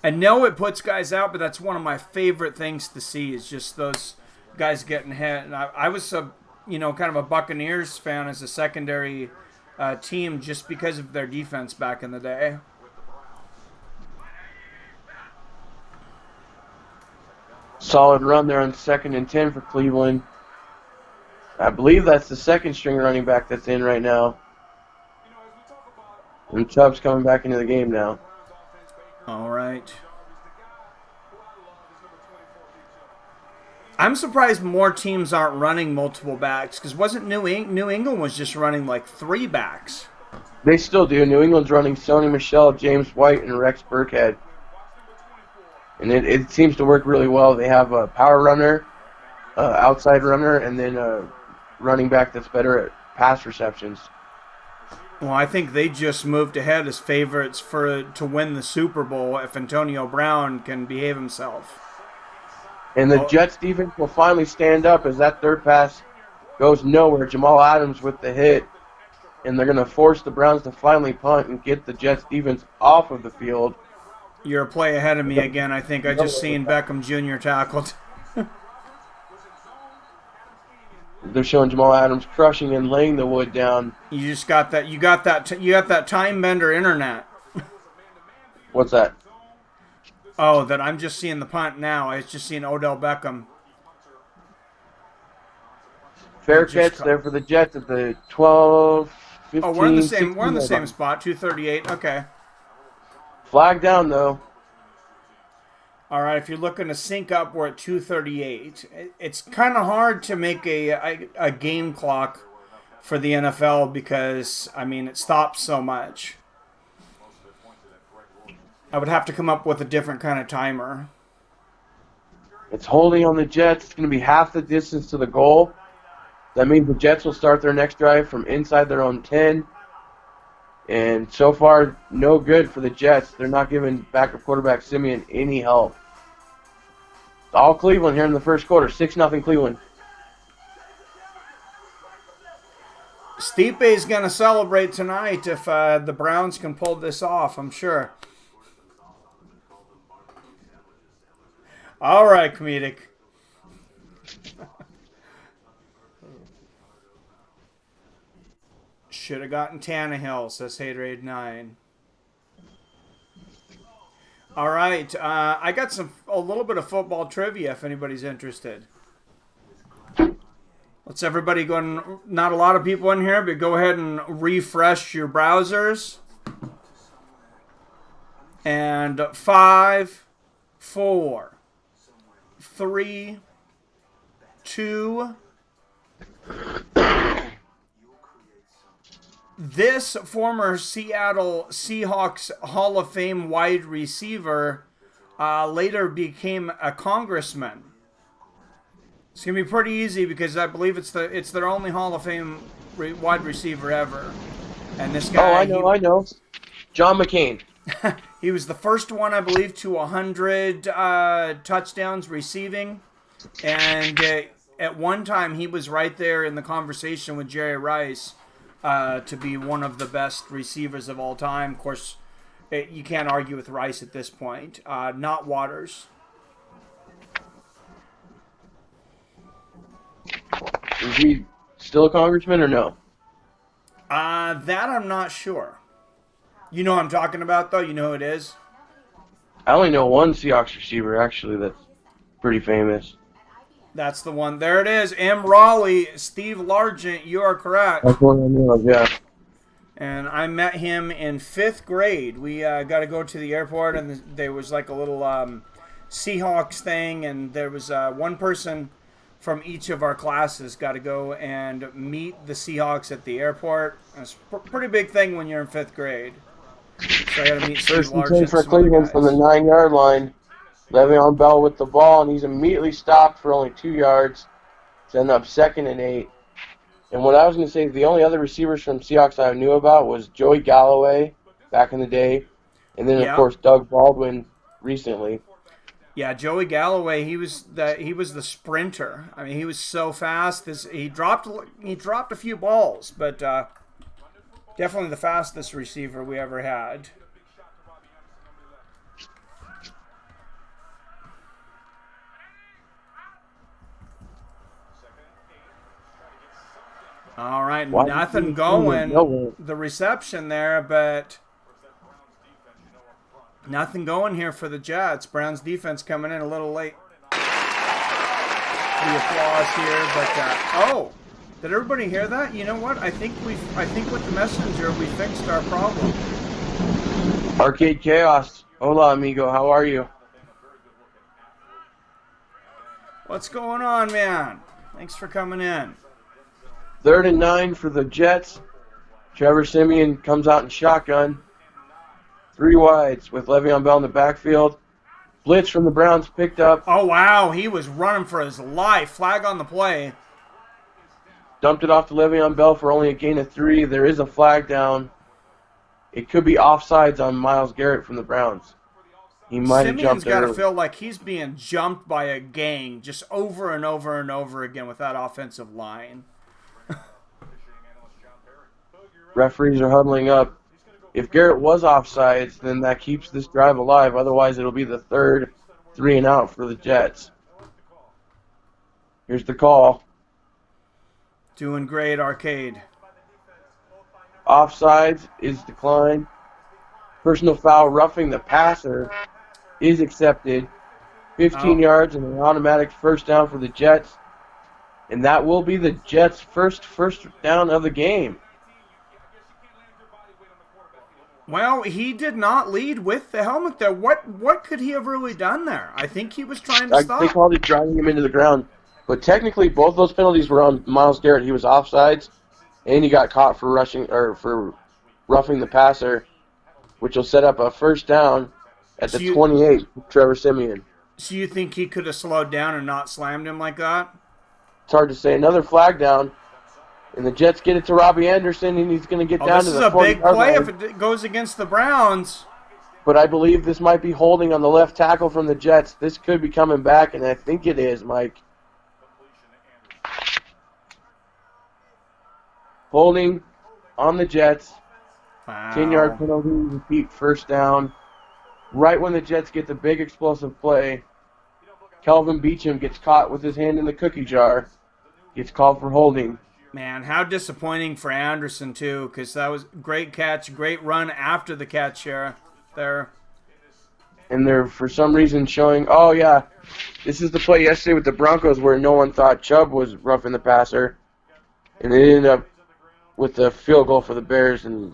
A: I know it puts guys out, but that's one of my favorite things to see is just those guys getting hit. And I was kind of a Buccaneers fan as a secondary team just because of their defense back in the day.
B: Solid run there on 2nd and 10 for Cleveland. I believe that's the second string running back that's in right now. And Chubb's coming back into the game now.
A: All right. I'm surprised more teams aren't running multiple backs, because wasn't New England was just running like 3 backs.
B: They still do. New England's running Sony Michel, James White, and Rex Burkhead. And it seems to work really well. They have a power runner, outside runner, and then a running back that's better at pass receptions.
A: Well, I think they just moved ahead as favorites to win the Super Bowl if Antonio Brown can behave himself.
B: And the Jets defense will finally stand up as that third pass goes nowhere. Jamal Adams with the hit. And they're going to force the Browns to finally punt and get the Jets defense off of the field.
A: You're a play ahead of me again. I think I just seen Beckham Jr. tackled.
B: They're showing Jamal Adams crushing and laying the wood down.
A: You just got that. You got that time bender internet.
B: What's that?
A: Oh, that I'm just seeing the punt now. I was just seeing Odell Beckham.
B: Fair catch there for the Jets at the 12, 15,
A: oh, we're in the same. We're in the
B: 16.
A: same spot. 238. Okay.
B: Flag down though.
A: All right. If you're looking to sync up, we're at 238. It's kind of hard to make a game clock for the NFL because I mean it stops so much. I would have to come up with a different kind of timer.
B: It's holding on the Jets. It's going to be half the distance to the goal. That means the Jets will start their next drive from inside their own 10. And so far, no good for the Jets. They're not giving backup quarterback Simeon any help. It's all Cleveland here in the first quarter. 6-0 Cleveland.
A: Stipe is going to celebrate tonight if the Browns can pull this off, I'm sure. All right, comedic. Should have gotten Tannehill, says Haterade9. All right, I got a little bit of football trivia if anybody's interested. Let's everybody go. Not a lot of people in here, but go ahead and refresh your browsers. And 5, 4, 3, 2. This former Seattle Seahawks Hall of Fame wide receiver later became a congressman. It's gonna be pretty easy because I believe it's their only Hall of Fame wide receiver ever. And this guy.
B: Oh, I know. John McCain.
A: He was the first one, I believe, to 100 touchdowns receiving. And at one time, he was right there in the conversation with Jerry Rice to be one of the best receivers of all time. Of course, you can't argue with Rice at this point. Not Waters.
B: Is he still a congressman or no?
A: That I'm not sure. You know what I'm talking about, though? You know who it is?
B: I only know one Seahawks receiver, actually, that's pretty famous.
A: That's the one. There it is. M. Raleigh, Steve Largent. You are correct.
B: That's one I know, yeah.
A: And I met him in 5th grade. We got to go to the airport, and there was like a little Seahawks thing, and there was one person from each of our classes got to go and meet the Seahawks at the airport. It's a pretty big thing when you're in 5th grade. So I got to meet Steve Largent.
B: For Cleveland from the 9-yard line. Le'Veon Bell with the ball, and he's immediately stopped for only 2 yards to end up 2nd and 8. And what I was going to say is the only other receivers from Seahawks I knew about was Joey Galloway back in the day, and then, of course, Doug Baldwin recently.
A: Yeah, Joey Galloway, he was the sprinter. I mean, he was so fast. He dropped a few balls, but definitely the fastest receiver we ever had. All right, nothing going. The reception there, but nothing going here for the Jets. Browns defense coming in a little late. the applause here, but oh, did everybody hear that? You know what? I think with the messenger we fixed our problem.
B: Arcade Chaos. Hola, amigo. How are you?
A: What's going on, man? Thanks for coming in.
B: 3rd and 9 for the Jets. Trevor Siemian comes out in shotgun. 3 wides with Le'Veon Bell in the backfield. Blitz from the Browns picked up.
A: Oh, wow. He was running for his life. Flag on the play.
B: Dumped it off to Le'Veon Bell for only a gain of 3. There is a flag down. It could be offsides on Myles Garrett from the Browns. He might have jumped
A: Simeon's got to
B: early.
A: feel like he's being jumped by a gang just over and over and over again with that offensive line.
B: Referees are huddling up. If Garrett was offsides, then that keeps this drive alive. Otherwise, it'll be the 3rd 3 and out for the Jets. Here's the call.
A: Doing great, Arcade.
B: Offsides is declined. Personal foul roughing the passer is accepted. 15 yards and an automatic first down for the Jets. And that will be the Jets' first down of the game.
A: Well, he did not lead with the helmet there. What could he have really done there? I think he was trying to stop.
B: They called it driving him into the ground. But technically, both those penalties were on Myles Garrett. He was offsides, and he got caught for roughing the passer, which will set up a first down at the 28 for Trevor Siemian.
A: So you think he could have slowed down and not slammed him like that?
B: It's hard to say. Another flag down, and the Jets get it to Robbie Anderson, and he's going to get down to the 40-yard line.
A: This is a big play if it goes against the Browns.
B: But I believe this might be holding on the left tackle from the Jets. This could be coming back, and I think it is, Mike. Holding on the Jets.
A: Wow.
B: 10-yard penalty, repeat first down. Right when the Jets get the big explosive play, Kelvin Beachum gets caught with his hand in the cookie jar. Gets called for holding.
A: Man, how disappointing for Anderson, too, because that was great catch, great run after the catch there.
B: And they're, for some reason, showing, oh, yeah, this is the play yesterday with the Broncos where no one thought Chubb was roughing the passer. And it ended up with the field goal for the Bears, and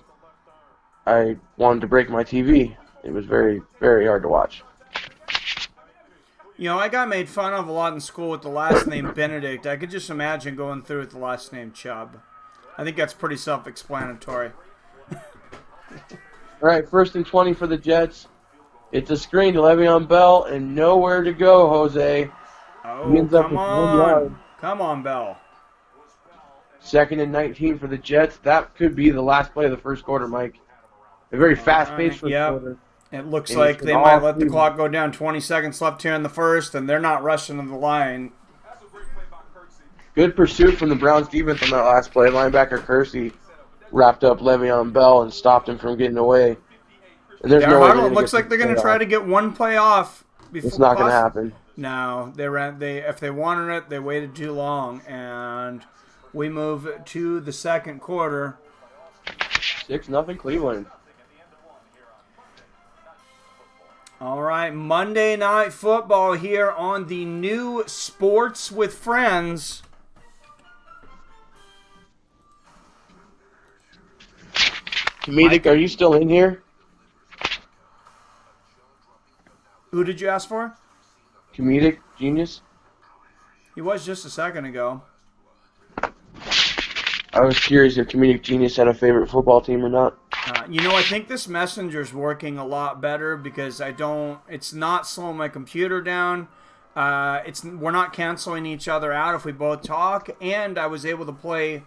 B: I wanted to break my TV. It was very, very hard to watch.
A: You know, I got made fun of a lot in school with the last name Benedict. I could just imagine going through with the last name Chubb. I think that's pretty self-explanatory.
B: All right, 1st and 20 for the Jets. It's a screen to Le'Veon Bell, and nowhere to go, Jose.
A: Oh, come on. Come on, Bell.
B: 2nd and 19 for the Jets. That could be the last play of the first quarter, Mike. A very fast-paced first quarter.
A: It looks like they might let the clock go down. 20 seconds left here in the first, and they're not rushing to the line.
B: Good pursuit from the Browns defense on that last play. Linebacker Kersey wrapped up Le'Veon Bell and stopped him from getting away. And there's no way
A: it looks like they're going to try to get one play off.
B: It's not going to happen.
A: No, if they wanted it, they waited too long, and we move to the second quarter.
B: 6-0 Cleveland.
A: All right, Monday Night Football here on the new Sports with Friends.
B: Comedic, are you still in here?
A: Who did you ask for?
B: Comedic Genius?
A: He was just a second ago.
B: I was curious if Comedic Genius had a favorite football team or not.
A: I think this messenger's working a lot better because it's not slowing my computer down. We're not canceling each other out if we both talk, and I was able to play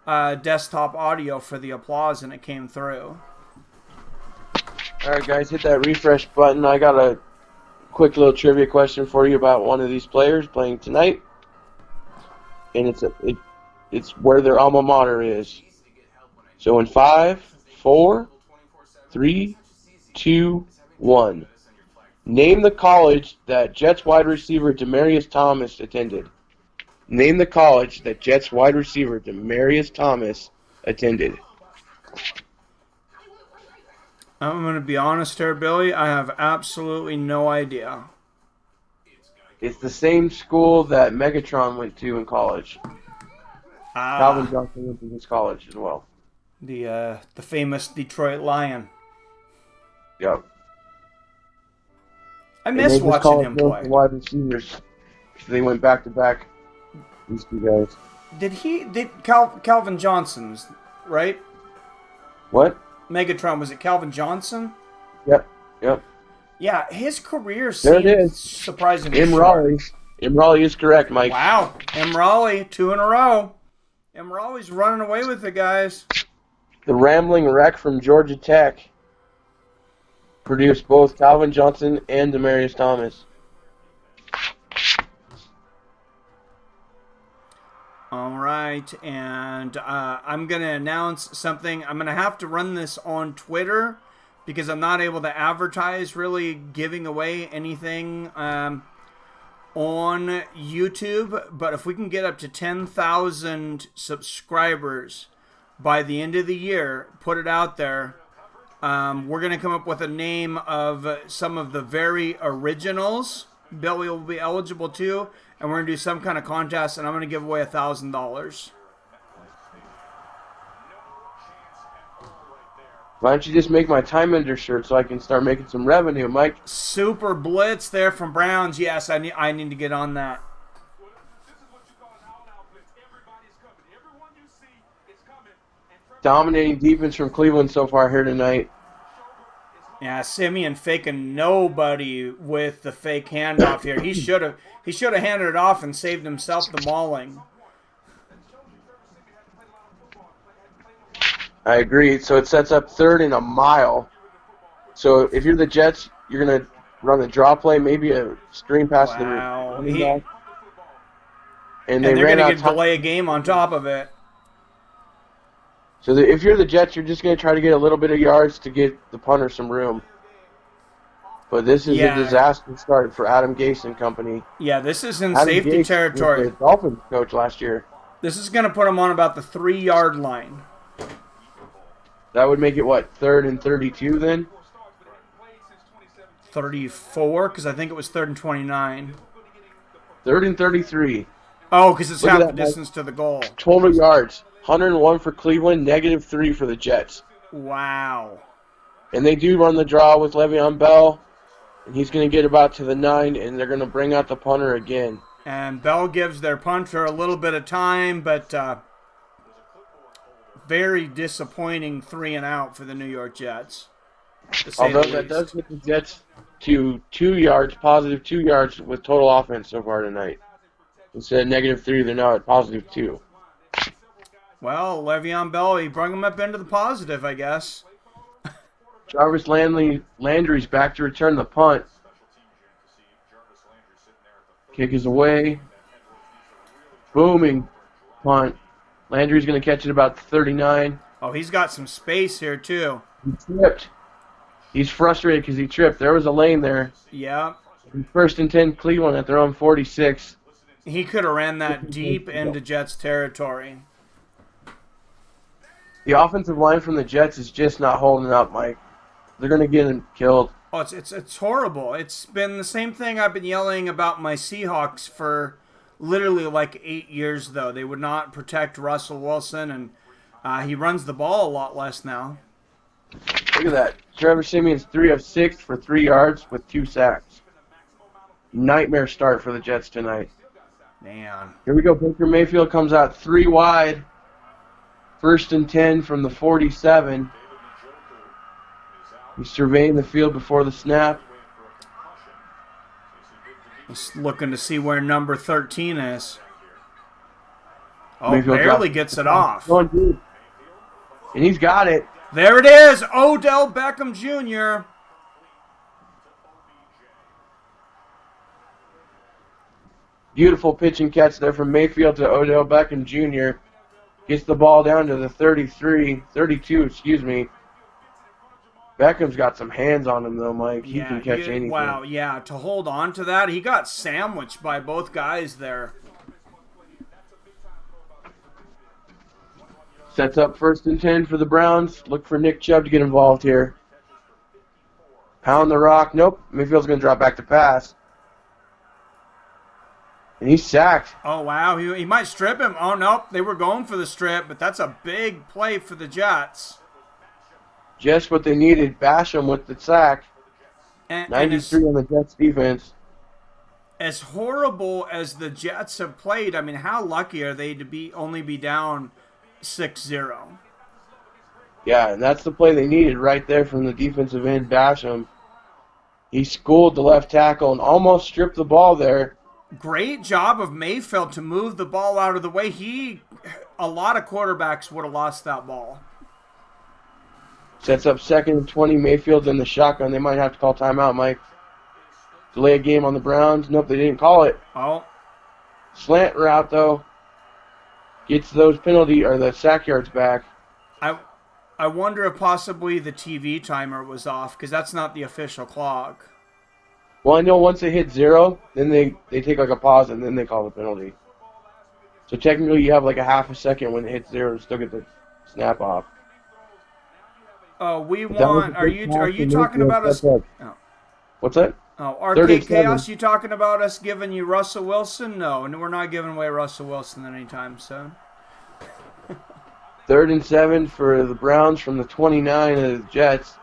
A: desktop audio for the applause, and it came through.
B: All right, guys, hit that refresh button. I got a quick little trivia question for you about one of these players playing tonight, and it's where their alma mater is. So in 5, 4, 3, 2, 1. Name the college that Jets wide receiver Demaryius Thomas attended. Name the college that Jets wide receiver Demaryius Thomas attended.
A: I'm going to be honest here, Billy. I have absolutely no idea.
B: It's the same school that Megatron went to in college. Calvin Johnson went to his college as well.
A: The famous Detroit Lion.
B: Yep.
A: I miss watching him play.
B: Wide receivers. So they went back to back. These two guys.
A: Did Calvin Johnson's right?
B: What?
A: Megatron, was it Calvin Johnson?
B: Yep.
A: Yeah, his career seems surprisingly
B: short. M. Raleigh is correct, Mike.
A: Wow. M. Raleigh, 2 in a row. M. Raleigh's running away with it, guys.
B: The Rambling Wreck from Georgia Tech produced both Calvin Johnson and Demaryius Thomas.
A: All right, and I'm going to announce something. I'm going to have to run this on Twitter because I'm not able to advertise really giving away anything on YouTube. But if we can get up to 10,000 subscribers by the end of the year, put it out there. We're going to come up with a name of some of the very originals. Billy will be eligible too. And we're going to do some kind of contest, and I'm going to give away $1,000.
B: Why don't you just make my Time Ender shirt so I can start making some revenue, Mike?
A: Super Blitz there from Browns. Yes, I need to get on that.
B: Dominating defense from Cleveland so far here tonight.
A: Yeah, Simeon faking nobody with the fake handoff here. He should have handed it off and saved himself the mauling.
B: I agree. So it sets up 3rd and a mile. So if you're the Jets, you're going to run a draw play, maybe a screen pass to the running back.
A: And they're going to delay a game on top of it.
B: So if you're the Jets, you're just going to try to get a little bit of yards to get the punter some room. But this is a disaster start for Adam Gase and company.
A: Yeah, this is in safety territory.
B: Was the Dolphins coach last year.
A: This is going to put him on about the 3-yard line.
B: That would make it, what, 3rd and 32 then?
A: 34, because I think it was 3rd and 29.
B: 3rd and 33.
A: Oh, because it's half the distance to the goal.
B: Total yards. 101 for Cleveland, -3 for the Jets.
A: Wow.
B: And they do run the draw with Le'Veon Bell, and he's going to get about to the 9, and they're going to bring out the punter again.
A: And Bell gives their punter a little bit of time, but very disappointing 3 and out for the New York Jets.
B: Although that does get the Jets to 2 yards, positive 2 yards with total offense so far tonight. Instead of -3, they're now at +2.
A: Well, Le'Veon Bell, he brought him up into the positive, I guess.
B: Jarvis Landry's back to return the punt. Kick is away. Booming punt. Landry's going to catch it about 39.
A: Oh, he's got some space here, too.
B: He tripped. He's frustrated because he tripped. There was a lane there.
A: Yeah.
B: 1st and 10, Cleveland at their own 46.
A: He could have ran that deep into Jets territory.
B: The offensive line from the Jets is just not holding up, Mike. They're going to get him killed.
A: Oh, it's horrible. It's been the same thing I've been yelling about my Seahawks for literally like 8 years, though. They would not protect Russell Wilson, and he runs the ball a lot less now.
B: Look at that. Trevor Simeon's 3 of 6 for 3 yards with 2 sacks. Nightmare start for the Jets tonight.
A: Man.
B: Here we go. Baker Mayfield comes out 3 wide. 1st and 10 from the 47. He's surveying the field before the snap.
A: He's looking to see where number 13 is. Oh,
B: Mayfield
A: barely gets it off.
B: Going deep. And he's got it.
A: There it is. Odell Beckham Jr.
B: Beautiful pitch and catch there from Mayfield to Odell Beckham Jr. Gets the ball down to the 32, excuse me. Beckham's got some hands on him, though, Mike. He can catch anything.
A: Wow, yeah, to hold on to that, he got sandwiched by both guys there.
B: Sets up 1st and 10 for the Browns. Look for Nick Chubb to get involved here. Pound the rock. Nope. Mayfield's going to drop back to pass. And he's sacked.
A: Oh, wow. He might strip him. Oh, nope. They were going for the strip, but that's a big play for the Jets.
B: Just what they needed. Basham with the sack.
A: And
B: 93 on the Jets defense.
A: as horrible as the Jets have played, I mean, how lucky are they to only be down 6-0?
B: Yeah, and that's the play they needed right there from the defensive end, Basham. He schooled the left tackle and almost stripped the ball there.
A: Great job of Mayfield to move the ball out of the way. A lot of quarterbacks would have lost that ball.
B: Sets up 2nd and 20. Mayfield in the shotgun. They might have to call timeout, Mike. Delay a game on the Browns. Nope, they didn't call it.
A: Oh.
B: Slant route, though. Gets those penalty or the sack yards back.
A: I wonder if possibly the TV timer was off, because that's not the official clock.
B: Well, I know once they hit 0, then they take like a pause and then they call the penalty. So technically you have like a half a second when it hits 0 to still get the snap off.
A: Oh, are you talking about us? Oh.
B: What's that?
A: Oh, Arcade Chaos, you talking about us giving you Russell Wilson? No, we're not giving away Russell Wilson anytime soon.
B: 3rd and 7 for the Browns from the 29 of the Jets.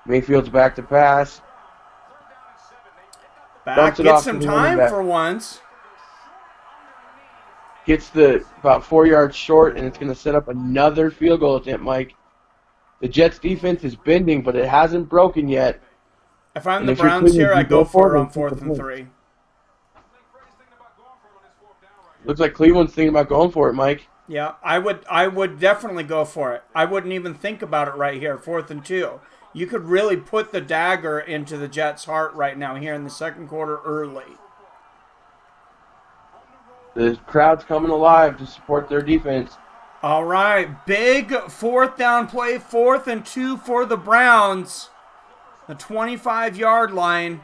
B: Mayfield's back to pass.
A: Get some time for once.
B: Gets about 4 yards short, and it's going to set up another field goal attempt, Mike. The Jets' defense is bending, but it hasn't broken yet.
A: If I'm the Browns here, I go for it on 4th and 3.
B: Looks like Cleveland's thinking about going for it, Mike.
A: Yeah, I would definitely go for it. I wouldn't even think about it right here, 4th and 2. You could really put the dagger into the Jets' heart right now here in the second quarter early.
B: The crowd's coming alive to support their defense.
A: All right, big 4th down play, 4th and 2 for the Browns. The 25-yard line.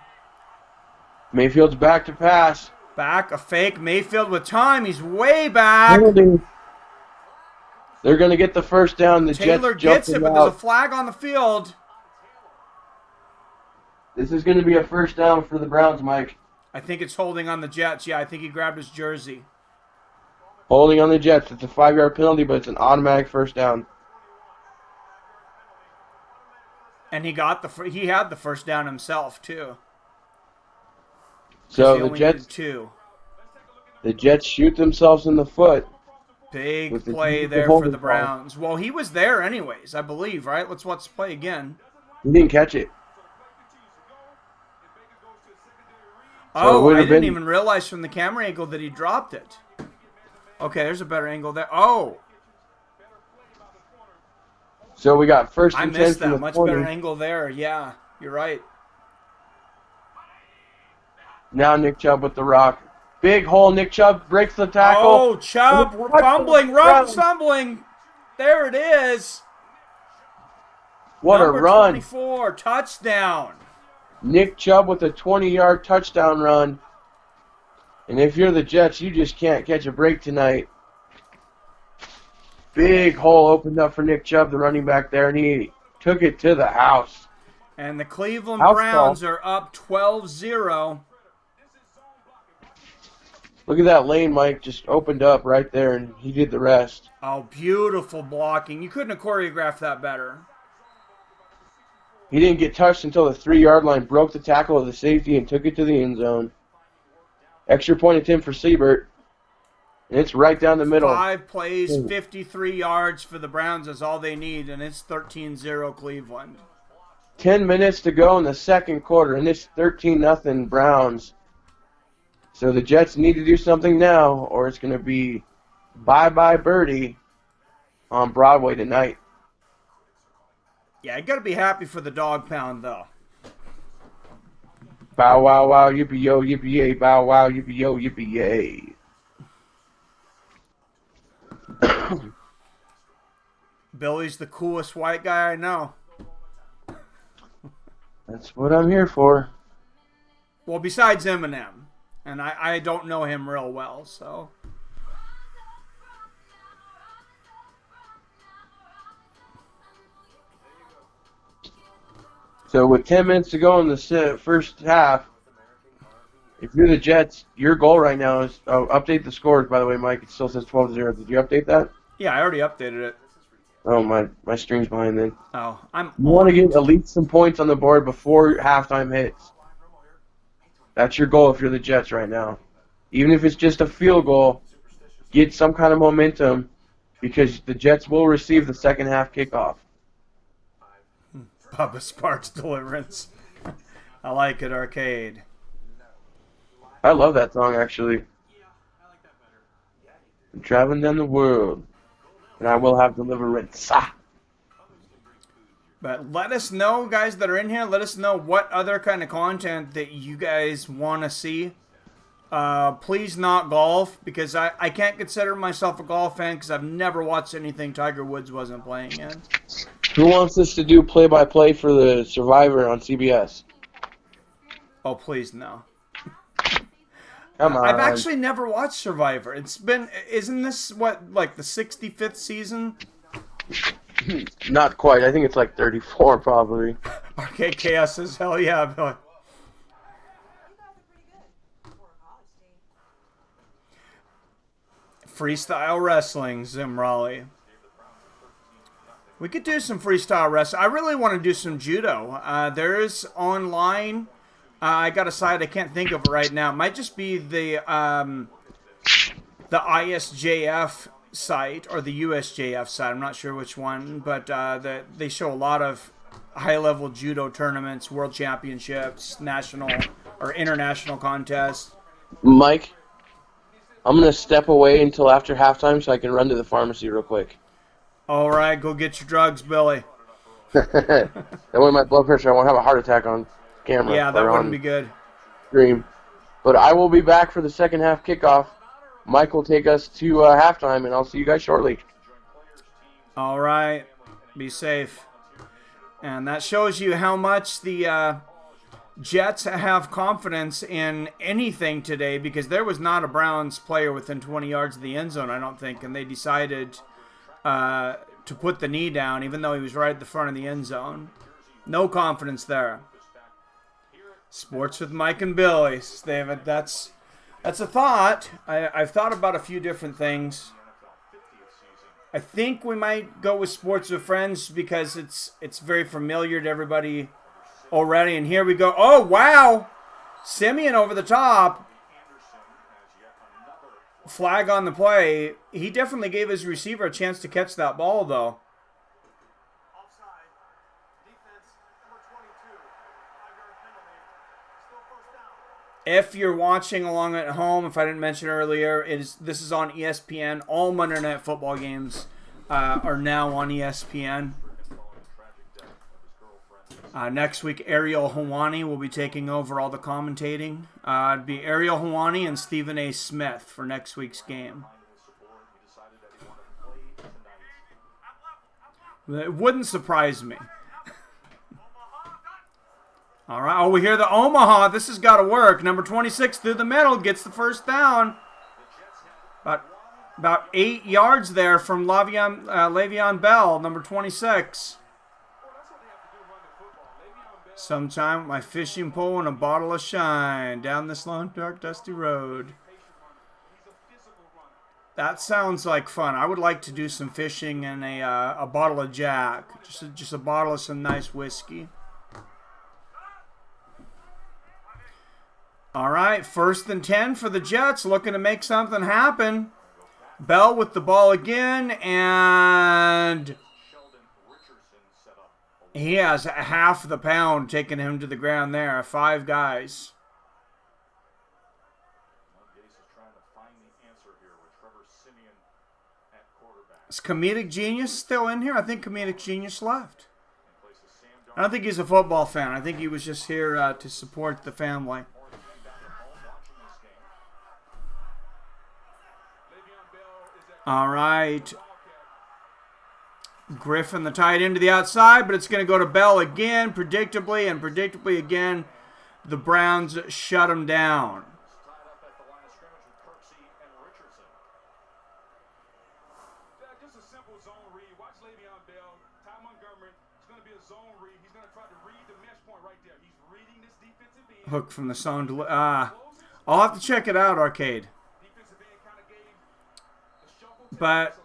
B: Mayfield's back to pass.
A: Back, a fake. Mayfield with time. He's way back.
B: They're going to get the first down. The
A: Taylor
B: Jets
A: gets it, but there's a flag on the field.
B: This is going to be a first down for the Browns, Mike.
A: I think it's holding on the Jets. Yeah, I think he grabbed his jersey.
B: Holding on the Jets. It's a 5-yard penalty, but it's an automatic first down.
A: And he had the first down himself too.
B: So the Jets shoot themselves in the foot.
A: Big play there for the Browns. Well, he was there anyways, I believe, right? Let's watch the play again.
B: He didn't catch it.
A: Oh, I didn't even realize from the camera angle that he dropped it. Okay, there's a better angle there. Oh.
B: So we got first and 10
A: I missed
B: from
A: that.
B: the
A: Much
B: 20.
A: better angle there. Yeah, you're right.
B: Now Nick Chubb with the rock. Big hole. Nick Chubb breaks the tackle.
A: Oh, Chubb stumbling. There it is.
B: What
A: Number
B: a run.
A: 24, touchdown.
B: Nick Chubb with a 20-yard touchdown run. And if you're the Jets, you just can't catch a break tonight. Big hole opened up for Nick Chubb, the running back there, and he took it to the house.
A: And the Cleveland Browns are up 12-0.
B: Look at that lane, Mike, just opened up right there, and he did the rest.
A: Oh, beautiful blocking. You couldn't have choreographed that better.
B: He didn't get touched until the 3-yard line, broke the tackle of the safety, and took it to the end zone. Extra point attempt for Siebert. And it's right down the middle.
A: 5 plays, 53 yards for the Browns is all they need, and it's 13-0 Cleveland.
B: 10 minutes to go in the second quarter, and it's 13-0 Browns. So the Jets need to do something now, or it's going to be bye-bye birdie on Broadway tonight.
A: Yeah, you got to be happy for the dog pound, though.
B: Bow wow wow, yippee yo, yippee yay, bow wow, yippee yo, yippee yay.
A: Billy's the coolest white guy I know.
B: That's what I'm here for.
A: Well, besides Eminem. And I don't know him real well, so.
B: So with 10 minutes to go in the first half, If you're the Jets, your goal right now is update the scores. By the way, Mike, it still says 12-0. Did you update that?
A: Yeah, I already updated it.
B: Oh, my stream's behind then.
A: Oh, I'm
B: You want
A: on
B: to get
A: it.
B: at least some points on the board before halftime hits. That's your goal if you're the Jets right now. Even if it's just a field goal, get some kind of momentum because the Jets will receive the second half kickoff.
A: Bubba Sparks Deliverance. I like it, Arcade.
B: I love that song, actually. I'm traveling down the world, and I will have deliverance. Ah.
A: But let us know, guys that are in here, let us know what other kind of content that you guys want to see. Please not golf, because I can't consider myself a golf fan because I've never watched anything Tiger Woods wasn't playing in.
B: Who wants us to do play-by-play for the Survivor on CBS?
A: Oh, please, no.
B: Come on.
A: I've actually never watched Survivor. Isn't this, like the 65th season?
B: Not quite. I think it's like 34, probably.
A: Arcade Chaos says, hell yeah, Billy. Freestyle wrestling, Zim Raleigh. We could do some freestyle wrestling. I really want to do some judo. There is online. I got a site. I can't think of it right now. It might just be the ISJF site or the USJF site. I'm not sure which one, but they show a lot of high-level judo tournaments, world championships, national or international contests.
B: Mike, I'm going to step away until after halftime so I can run to the pharmacy real quick.
A: All right, go get your drugs, Billy.
B: That way my blood pressure, I won't have a heart attack on camera.
A: Yeah, that wouldn't be good.
B: Stream. But I will be back for the second half kickoff. Mike will take us to halftime, and I'll see you guys shortly.
A: All right. Be safe. And that shows you how much the Jets have confidence in anything today, because there was not a Browns player within 20 yards of the end zone, I don't think, and they decided to put the knee down, even though he was right at the front of the end zone. No confidence there. Sports with Mike and Billy, David. That's a thought. I've thought about a few different things. I think we might go with Sports with Friends because it's very familiar to everybody already. And here we go. Oh, wow. Simeon over the top. Flag on the play. He definitely gave his receiver a chance to catch that ball, though. If you're watching along at home, if I didn't mention earlier, this is on ESPN. All Monday Night Football games are now on ESPN. Next week, Ariel Hawani will be taking over all the commentating. It'd be Ariel Hawani and Stephen A. Smith for next week's game. It wouldn't surprise me. All right. Oh, we hear the Omaha. This has got to work. Number 26 through the middle gets the first down. About 8 yards there from Le'Veon Bell, number 26. Sometime with my fishing pole and a bottle of shine down this long, dark, dusty road. That sounds like fun. I would like to do some fishing and a bottle of Jack. Just a bottle of some nice whiskey. All right, 1st and 10 for the Jets, looking to make something happen. Bell with the ball again, and he has half the pound taking him to the ground there. 5 guys. Is Comedic Genius still in here? I think Comedic Genius left. I don't think he's a football fan. I think he was just here to support the family. All right. Griffin, the tight end to the outside, but it's going to go to Bell again, predictably again, the Browns shut him down. Hook from the zone. I'll have to check it out, Arcade. But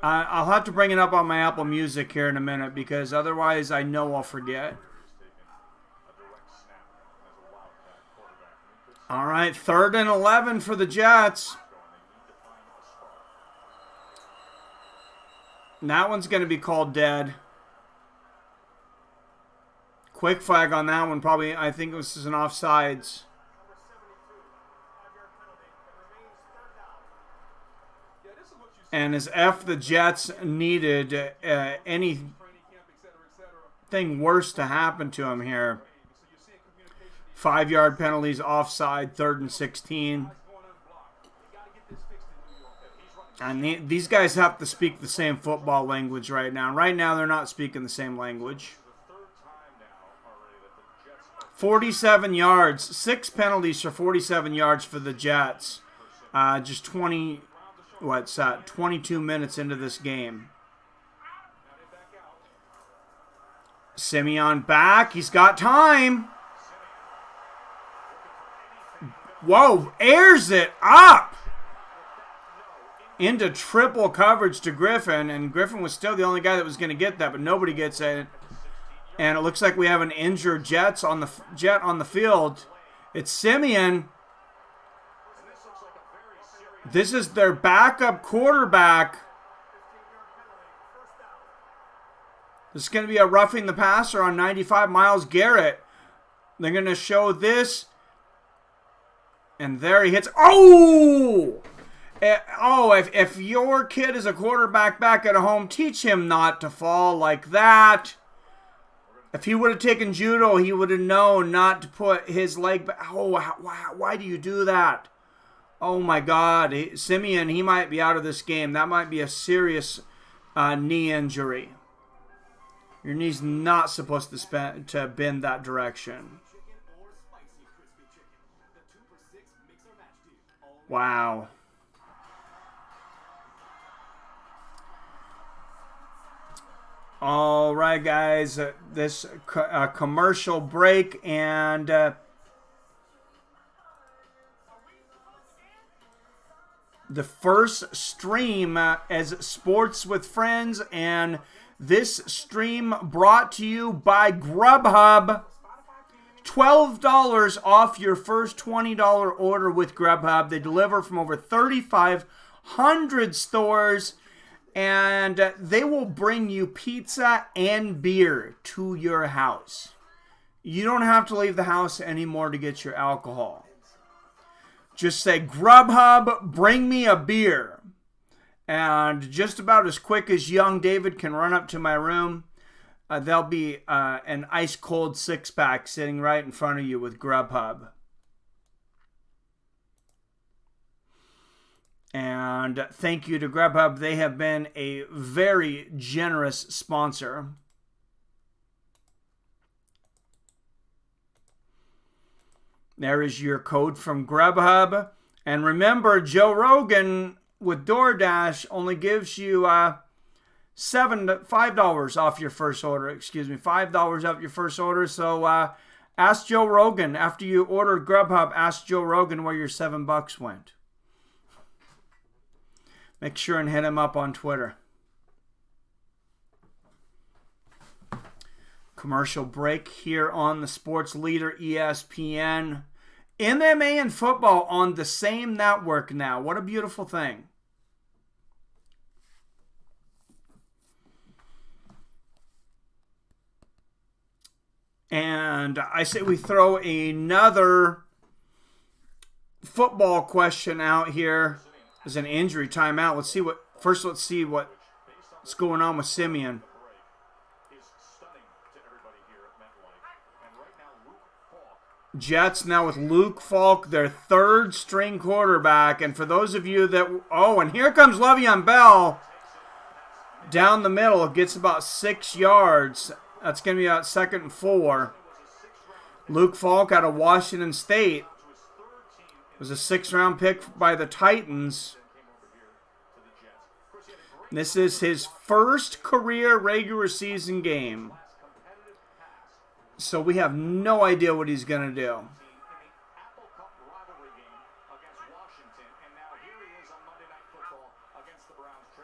A: I'll have to bring it up on my Apple Music here in a minute because otherwise I know I'll forget. All right, 3rd and 11 for the Jets. And that one's going to be called dead. Quick flag on that one. Probably, I think this is an offsides. And as if the Jets needed anything worse to happen to him here. 5-yard penalties, offside, 3rd and 16. And these guys have to speak the same football language right now. Right now, they're not speaking the same language. 47 yards. 6 penalties for 47 yards for the Jets. Just 22 minutes into this game. Simeon back. He's got time. Whoa, airs it up into triple coverage to Griffin, and Griffin was still the only guy that was going to get that, but nobody gets it. And it looks like we have an injured Jet on the field. It's Simeon. This is their backup quarterback. This is going to be a roughing the passer on 95, Myles Garrett. They're going to show this. And there he hits. Oh! If your kid is a quarterback back at home, teach him not to fall like that. If he would have taken judo, he would have known not to put his leg back. Oh, why do you do that? Oh, my God. Simeon, he might be out of this game. That might be a serious knee injury. Your knee's not supposed to bend that direction. Wow. All right, guys. This commercial break and the first stream as Sports with Friends, and this stream brought to you by Grubhub. $12 off your first $20 order with Grubhub. They deliver from over 3,500 stores, and they will bring you pizza and beer to your house. You don't have to leave the house anymore to get your alcohol. Just say, Grubhub, bring me a beer. And just about as quick as young David can run up to my room, there'll be an ice-cold six-pack sitting right in front of you with Grubhub. And thank you to Grubhub. They have been a very generous sponsor. There is your code from Grubhub. And remember, Joe Rogan with DoorDash only gives you $5 off your first order. $5 off your first order. So ask Joe Rogan after you order Grubhub. Ask Joe Rogan where your $7 went. Make sure and hit him up on Twitter. Commercial break here on the Sports Leader ESPN. MMA and football on the same network now. What a beautiful thing. And I say we throw another football question out here as an injury timeout. Let's see what's going on with Simeon. Jets now with Luke Falk, their third string quarterback. And for those of you that, and here comes Le'Veon Bell down the middle. Gets about 6 yards. That's going to be about 2nd and 4. Luke Falk out of Washington State was a 6th-round pick by the Titans. This is his first career regular season game. So we have no idea what he's going to do.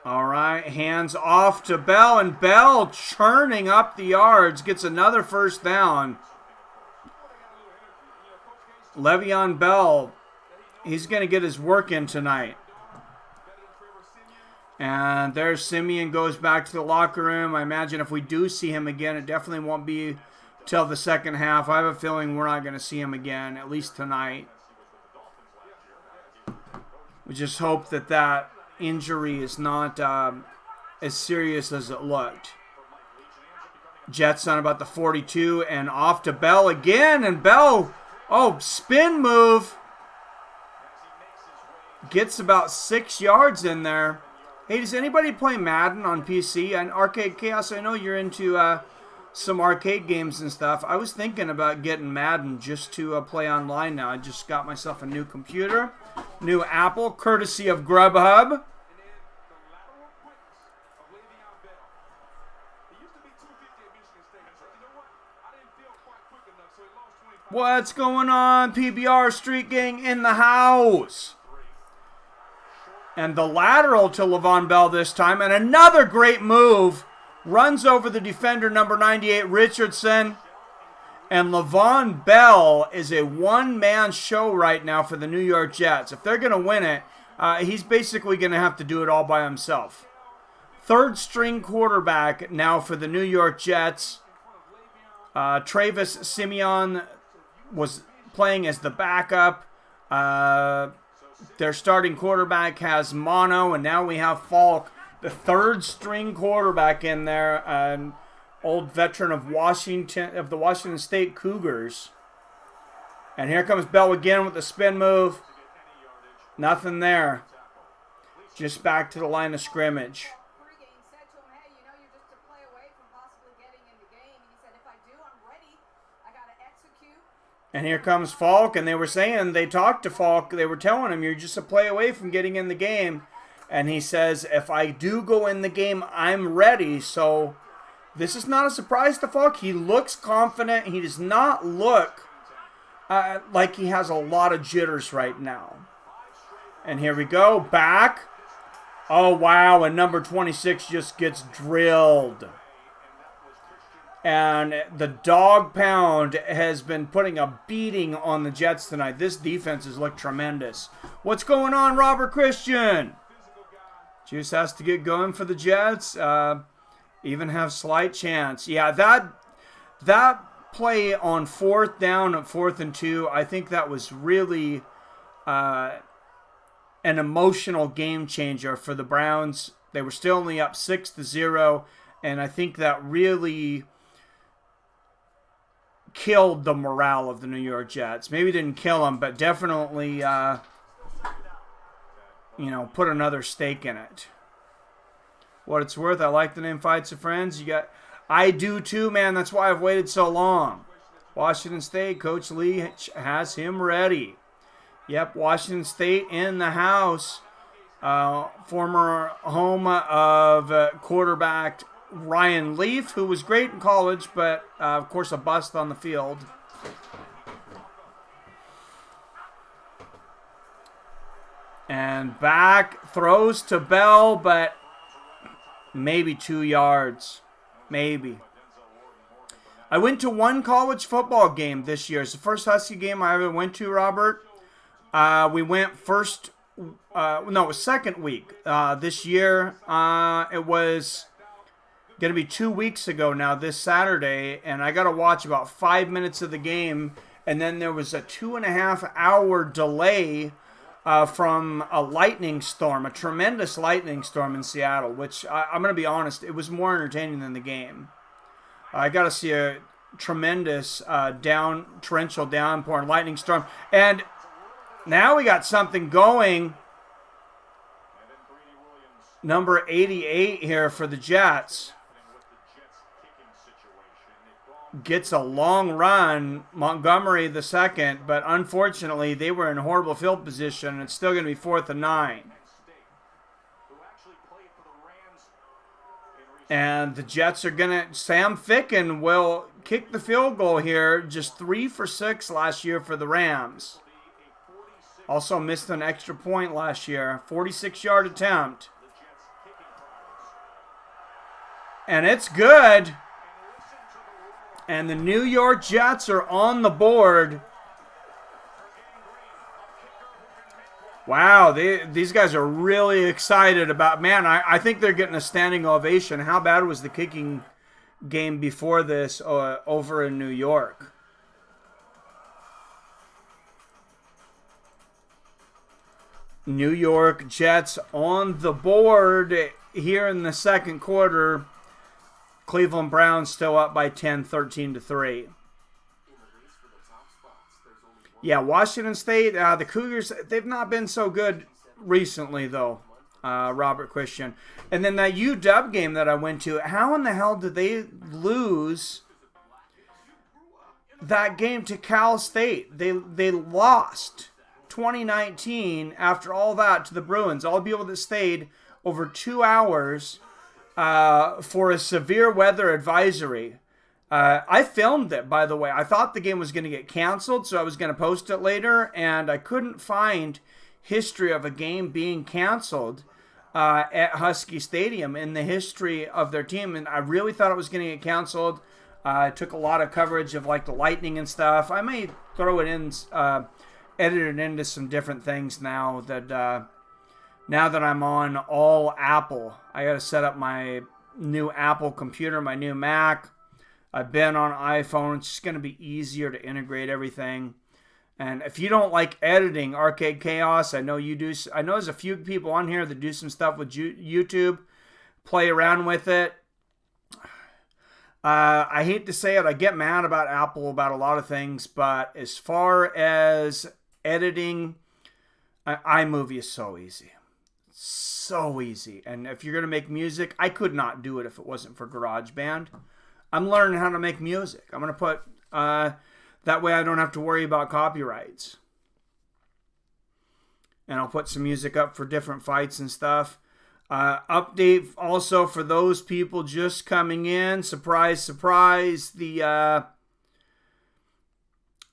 A: All right, hands off to Bell, and Bell churning up the yards, gets another first down. Le'Veon Bell, he's going to get his work in tonight. And there's Simeon, goes back to the locker room. I imagine if we do see him again, it definitely won't be till the second half. I have a feeling we're not going to see him again, at least tonight. We just hope that that injury is not as serious as it looked. Jets on about the 42, and off to Bell again, and Bell, spin move. Gets about 6 yards in there. Hey, does anybody play Madden on PC? And Arcade Chaos, I know you're into some arcade games and stuff. I was thinking about getting Madden just to play online now. I just got myself a new computer, new Apple, courtesy of Grubhub. What's going on? PBR Street Gang in the house. And the lateral to Le'Veon Bell this time. And another great move. Runs over the defender, number 98, Richardson. And Le'Veon Bell is a one-man show right now for the New York Jets. If they're going to win it, he's basically going to have to do it all by himself. Third-string quarterback now for the New York Jets. Travis Simeon was playing as the backup. Their starting quarterback has mono, and now we have Falk, the third-string quarterback in there, an old veteran of the Washington State Cougars. And here comes Bell again with the spin move. Nothing there. Just back to the line of scrimmage. And here comes Falk, and they were saying, they talked to Falk, they were telling him, you're just a play away from getting in the game. And he says, if I do go in the game, I'm ready. So this is not a surprise to Falk. He looks confident. He does not look like he has a lot of jitters right now. And here we go, back. Oh, wow, and number 26 just gets drilled. And the dog pound has been putting a beating on the Jets tonight. This defense has looked tremendous. What's going on, Robert Christian? Juice has to get going for the Jets. Even have slight chance. Yeah, that play on fourth down at 4th and 2, I think that was really an emotional game changer for the Browns. They were still only up 6-0, and I think that really killed the morale of the New York Jets. Maybe didn't kill them, but definitely, put another stake in it. What it's worth, I like the name Fights of Friends. I do too, man. That's why I've waited so long. Washington State, Coach Lee has him ready. Yep, Washington State in the house. Former home of quarterback Ryan Leaf, who was great in college, but of course a bust on the field. And back, throws to Bell, but maybe 2 yards. Maybe. I went to one college football game this year. It's the first Husky game I ever went to, Robert. We went it was second week. This year, it was going to be 2 weeks ago now, this Saturday, and I got to watch about 5 minutes of the game, and then there was a 2.5-hour delay from a lightning storm, a tremendous lightning storm in Seattle, which I'm going to be honest, it was more entertaining than the game. I got to see a tremendous torrential downpour and lightning storm, and now we got something going. Number 88 here for the Jets. Gets a long run, Montgomery the second, but unfortunately they were in horrible field position, and it's still going to be 4th and 9. And the Jets are going to, Sam Ficken will kick the field goal here, just 3 for 6 last year for the Rams. Also missed an extra point last year, 46-yard attempt. And it's good. And the New York Jets are on the board. Wow, these guys are really excited about, man, I think they're getting a standing ovation. How bad was the kicking game before this over in New York? New York Jets on the board here in the second quarter. Cleveland Browns still up by 10, 13-3. Yeah, Washington State, the Cougars, they've not been so good recently, though, Robert Christian. And then that UW game that I went to, how in the hell did they lose that game to Cal State? They lost 2019 after all that to the Bruins. All the people that stayed over 2 hours for a severe weather advisory. I filmed it, by the way. I thought the game was going to get canceled, so I was going to post it later, and I couldn't find history of a game being canceled at Husky Stadium in the history of their team, and I really thought it was going to get canceled. I took a lot of coverage of like the Lightning and stuff. I may throw it in, edit it into some different things now that I'm on all Apple. I got to set up my new Apple computer, my new Mac. I've been on iPhone. It's just going to be easier to integrate everything. And if you don't like editing, Arcade Chaos, I know you do. I know there's a few people on here that do some stuff with YouTube. Play around with it. I hate to say it. I get mad about Apple about a lot of things. But as far as editing, iMovie is so easy. So easy. And if you're going to make music, I could not do it if it wasn't for GarageBand. I'm learning how to make music. I'm going to put, that way I don't have to worry about copyrights. And I'll put some music up for different fights and stuff. Update also for those people just coming in. Surprise, surprise. The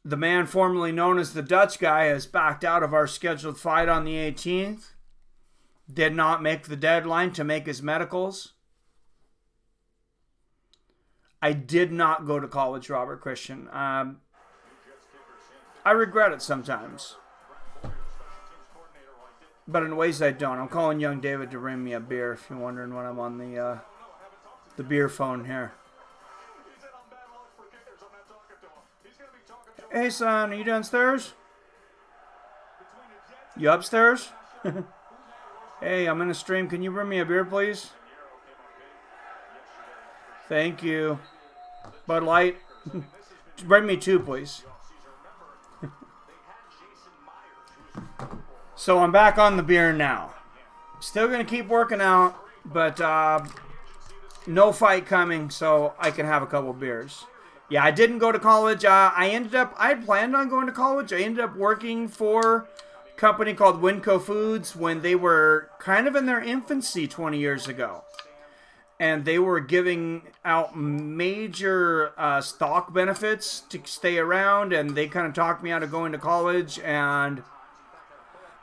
A: man formerly known as the Dutch guy has backed out of our scheduled fight on the 18th. Did not make the deadline to make his medicals. I did not go to college, Robert Christian. I regret it sometimes. But in ways I don't. I'm calling young David to bring me a beer, if you're wondering when I'm on the beer phone here. Hey, son, are you downstairs? You upstairs? Hey, I'm in a stream. Can you bring me a beer, please? Thank you. Bud Light. Bring me two, please. So I'm back on the beer now. Still going to keep working out, but no fight coming, so I can have a couple beers. Yeah, I didn't go to college. I had planned on going to college. I ended up working for a company called Winco Foods when they were kind of in their infancy 20 years ago. And they were giving out major stock benefits to stay around, and they kind of talked me out of going to college, and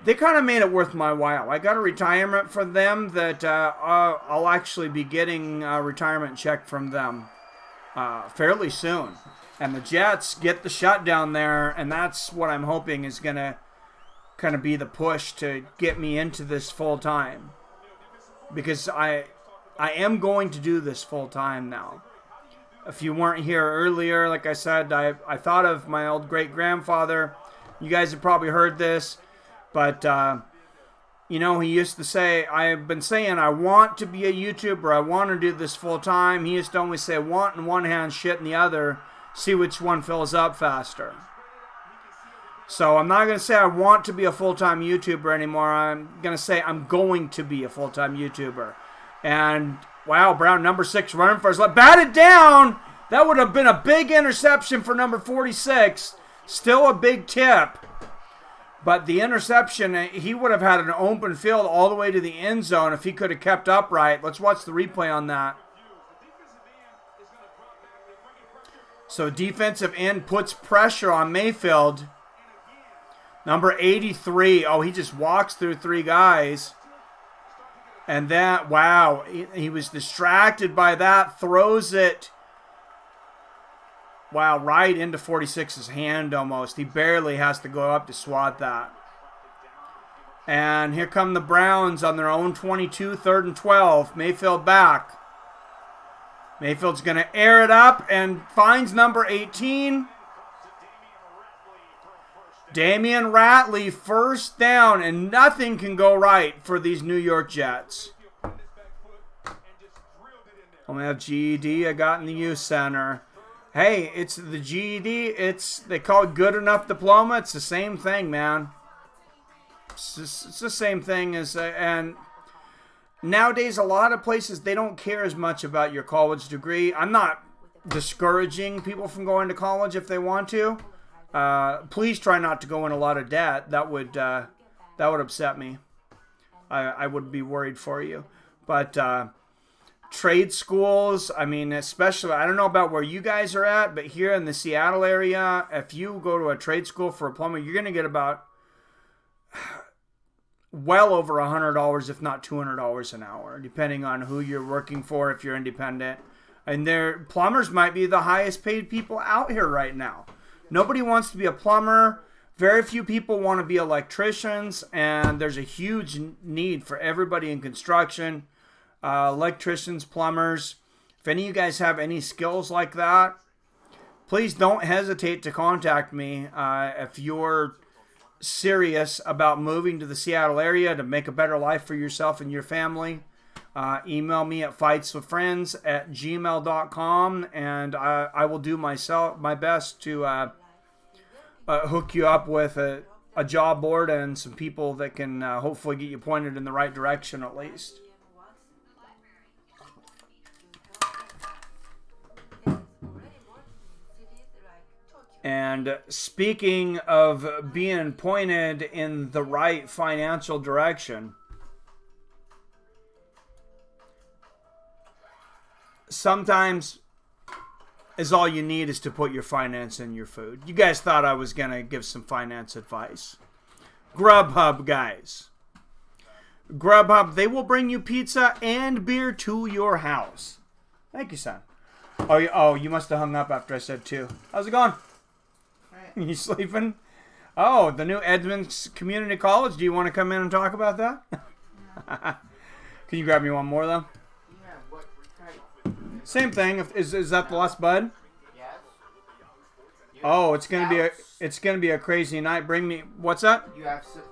A: they kind of made it worth my while. I got a retirement from them that I'll actually be getting a retirement check from them fairly soon. And the Jets get the shutdown there, and that's what I'm hoping is going to kind of be the push to get me into this full time. Because I am going to do this full time now. If you weren't here earlier, like I said, I thought of my old great-grandfather. You guys have probably heard this. But, he used to say, I've been saying I want to be a YouTuber. I want to do this full time. He used to always say, want in one hand, shit in the other. See which one fills up faster. So I'm not going to say I want to be a full-time YouTuber anymore. I'm going to say I'm going to be a full-time YouTuber. And, wow, Brown, number 6, running for his life. Batted down! That would have been a big interception for number 46. Still a big tip. But the interception, he would have had an open field all the way to the end zone if he could have kept upright. Let's watch the replay on that. So defensive end puts pressure on Mayfield. Number 83. Oh, he just walks through 3 guys. And that, wow, he was distracted by that, throws it, wow, right into 46's hand almost. He barely has to go up to swat that. And here come the Browns on their own 22, 3rd and 12. Mayfield back. Mayfield's going to air it up and finds number 18. Damian Ratley, first down, and nothing can go right for these New York Jets. I'm going to have GED I got in the youth center. Hey, it's the GED. They call it good enough diploma. It's the same thing, man. It's the same thing as, and nowadays a lot of places, they don't care as much about your college degree. I'm not discouraging people from going to college if they want to. Please try not to go in a lot of debt. That would upset me. I would be worried for you. But trade schools, I mean, especially, I don't know about where you guys are at, but here in the Seattle area, if you go to a trade school for a plumber, you're going to get about well over $100, if not $200 an hour, depending on who you're working for, if you're independent. And plumbers might be the highest paid people out here right now. Nobody wants to be a plumber. Very few people want to be electricians, and there's a huge need for everybody in construction. Electricians, plumbers. If any of you guys have any skills like that, please don't hesitate to contact me if you're serious about moving to the Seattle area to make a better life for yourself and your family. Email me at fightswithfriends@gmail.com, and I will do my best to hook you up with a job board and some people that can hopefully get you pointed in the right direction at least. And speaking of being pointed in the right financial direction, sometimes is all you need is to put your finance in your food. You guys thought I was going to give some finance advice. Grubhub, guys. Grubhub, they will bring you pizza and beer to your house. Thank you, son. Oh, you must have hung up after I said 2. How's it going? You sleeping? Oh, the new Edmonds Community College. Do you want to come in and talk about that? Can you grab me one more, though?
C: Yeah, what type?
A: Same thing. Is that the last bud?
C: Yes.
A: Oh, it's gonna be a crazy night. Bring me. What's that?
C: You have some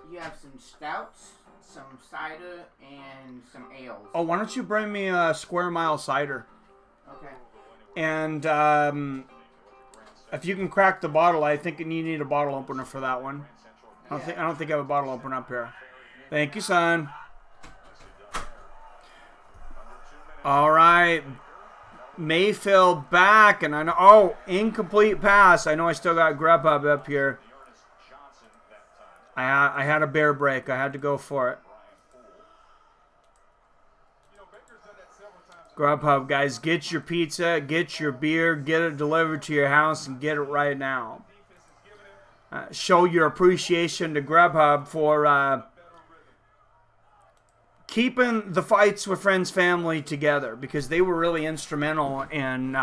C: stouts, some cider, and some ales.
A: Oh, why don't you bring me a Square Mile cider?
C: Okay.
A: And if you can crack the bottle, I think you need a bottle opener for that one. I don't think I have a bottle opener up here. Thank you, son. All right. Mayfield back, and I know. Oh, incomplete pass. I know I still got Grubhub up here. I had a bear break. I had to go for it. Grubhub, guys, get your pizza, get your beer, get it delivered to your house, and get it right now. Show your appreciation to Grubhub for keeping the Fights with Friends family together, because they were really instrumental in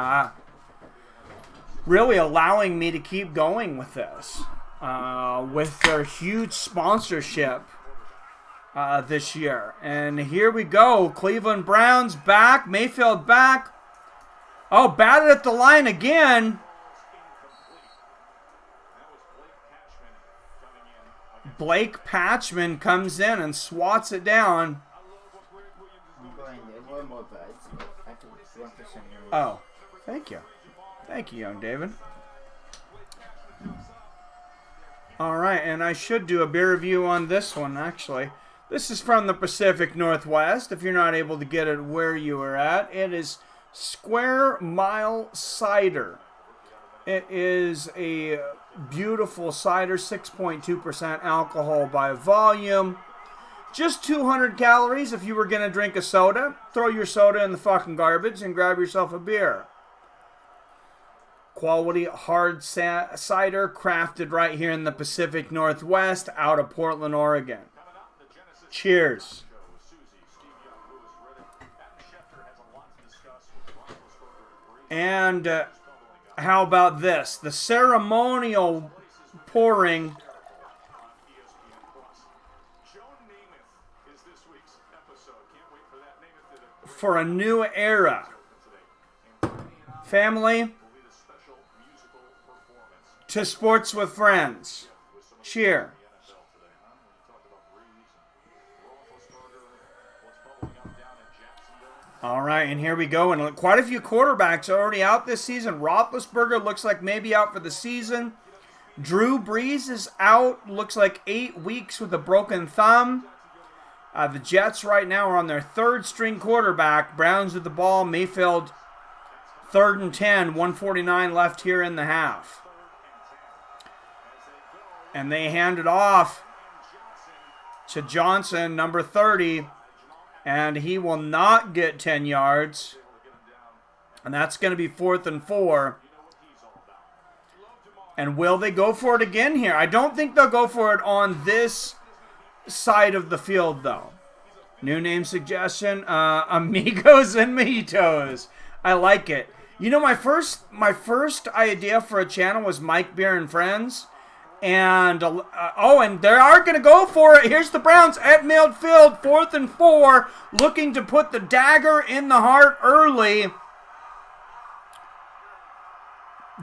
A: really allowing me to keep going with this. With their huge sponsorship this year. And here we go. Cleveland Browns back. Mayfield back. Oh, batted at the line again. Blake Patchman comes in and swats it down. Oh, thank you. Thank you, young David. All right, and I should do a beer review on this one, actually. This is from the Pacific Northwest. If you're not able to get it where you are at, it is Square Mile Cider. It is a beautiful cider, 6.2% alcohol by volume. Just 200 calories if you were going to drink a soda. Throw your soda in the fucking garbage and grab yourself a beer. Quality hard cider crafted right here in the Pacific Northwest out of Portland, Oregon. Cheers. And how about this? The ceremonial pouring for a new era. Family, to sports with friends. Cheer. All right, and here we go. And quite a few quarterbacks are already out this season. Roethlisberger looks like maybe out for the season. Drew Brees is out. Looks like 8 weeks with a broken thumb. The Jets right now are on their third string quarterback. Browns with the ball. Mayfield, 3rd and 10. 1:49 left here in the half. And they hand it off to Johnson, number 30. And he will not get 10 yards. And that's going to be 4th and 4. And will they go for it again here? I don't think they'll go for it on this side of the field, though. New name suggestion, Amigos and Mojitos. I like it. You know, my first idea for a channel was Mike Beer and Friends. And, and they are going to go for it. Here's the Browns at midfield, 4th and 4, looking to put the dagger in the heart early.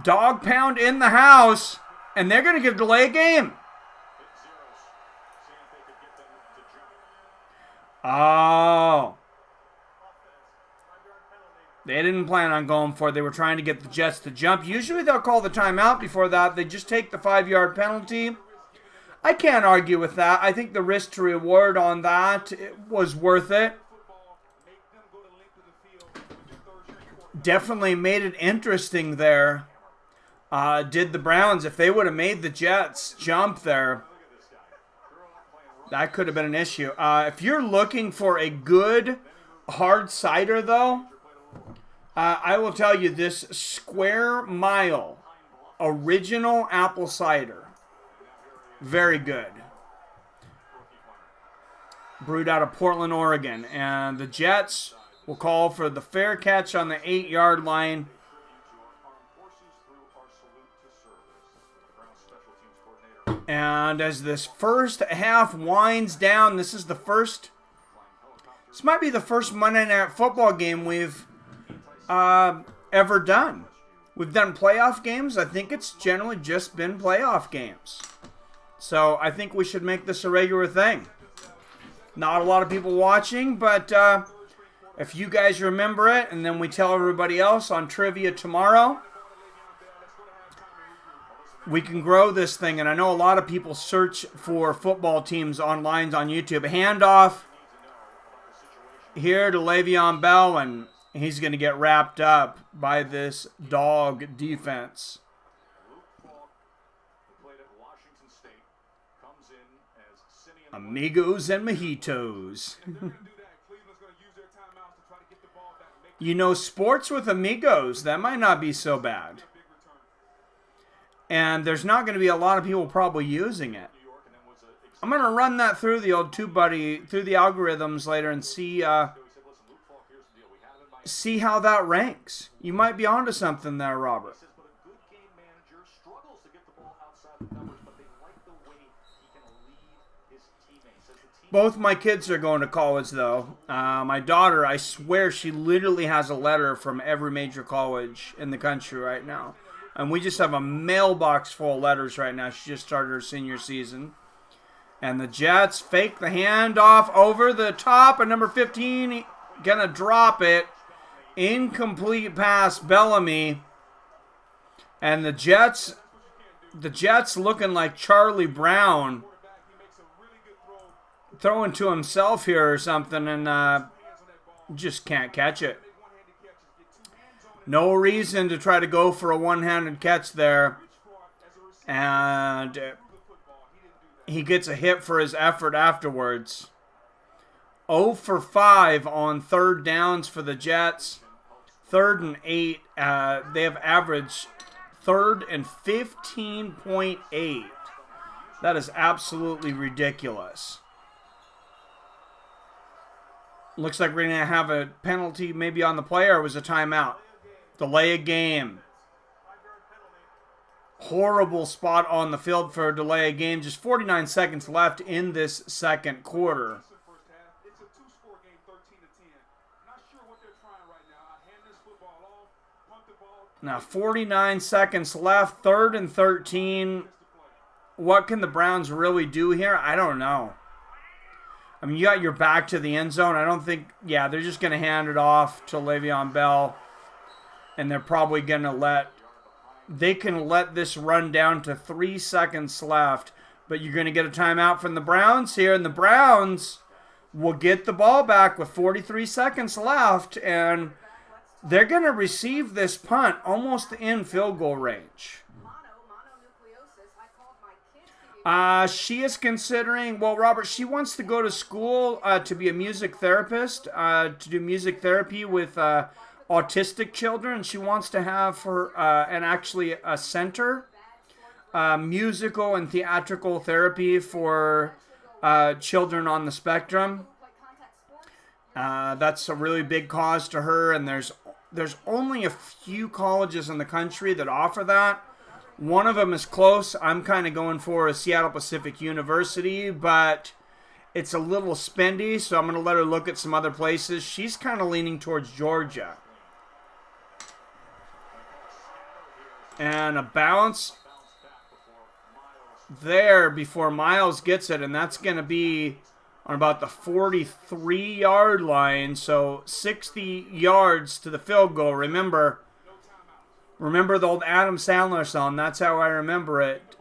A: Dog pound in the house, and they're going to give delay a game. Oh. They didn't plan on going for it. They were trying to get the Jets to jump. Usually they'll call the timeout before that. They just take the 5-yard penalty. I can't argue with that. I think the risk to reward on that was worth it. Definitely made it interesting there. Did the Browns, if they would have made the Jets jump there, that could have been an issue. If you're looking for a good hard cider, though, I will tell you this Square Mile original apple cider. Very good. Brewed out of Portland, Oregon. And the Jets will call for the fair catch on the 8-yard line. And as this first half winds down, this might be the first Monday Night Football game we've ever done. We've done playoff games. I think it's generally just been playoff games. So I think we should make this a regular thing. Not a lot of people watching, but if you guys remember it, and then we tell everybody else on trivia tomorrow, we can grow this thing. And I know a lot of people search for football teams online on YouTube. Handoff here to Le'Veon Bell, and he's going to get wrapped up by this dog defense. Amigos and Mojitos. You know, sports with amigos, that might not be so bad. And there's not going to be a lot of people probably using it. I'm going to run that through the old TubeBuddy, through the algorithms later and see how that ranks. You might be onto something there, Robert. Both my kids are going to college, though. My daughter, I swear she literally has a letter from every major college in the country right now. And we just have a mailbox full of letters right now. She just started her senior season. And the Jets fake the handoff over the top. And number 15 going to drop it. Incomplete pass, Bellamy. And the Jets looking like Charlie Brown, throwing to himself here or something, and just can't catch it. No reason to try to go for a one-handed catch there. And he gets a hit for his effort afterwards. 0 for 5 on third downs for the Jets. 3rd and 8. They have averaged 3rd and 15.8. That is absolutely ridiculous. Looks like we're going to have a penalty maybe on the play, or it was a timeout. Delay a game. Horrible spot on the field for a delay a game. Just 49 seconds left in this second quarter. Now 49 seconds left. 3rd and 13. What can the Browns really do here? I don't know. I mean, you got your back to the end zone. I don't think, yeah, they're just going to hand it off to Le'Veon Bell. And they're probably going to they can let this run down to 3 seconds left. But you're going to get a timeout from the Browns here. And the Browns will get the ball back with 43 seconds left. And they're going to receive this punt almost in field goal range. She is considering, well, Robert, she wants to go to school to be a music therapist, to do music therapy with autistic children. She wants to have actually a center, musical and theatrical therapy for children on the spectrum. That's a really big cause to her, and there's only a few colleges in the country that offer that. One of them is close. I'm kind of going for a Seattle Pacific University, but it's a little spendy, so I'm going to let her look at some other places. She's kind of leaning towards Georgia. And a bounce there before Miles gets it, and that's going to be on about the 43-yard line, so 60 yards to the field goal. Remember the old Adam Sandler song. That's how I remember it.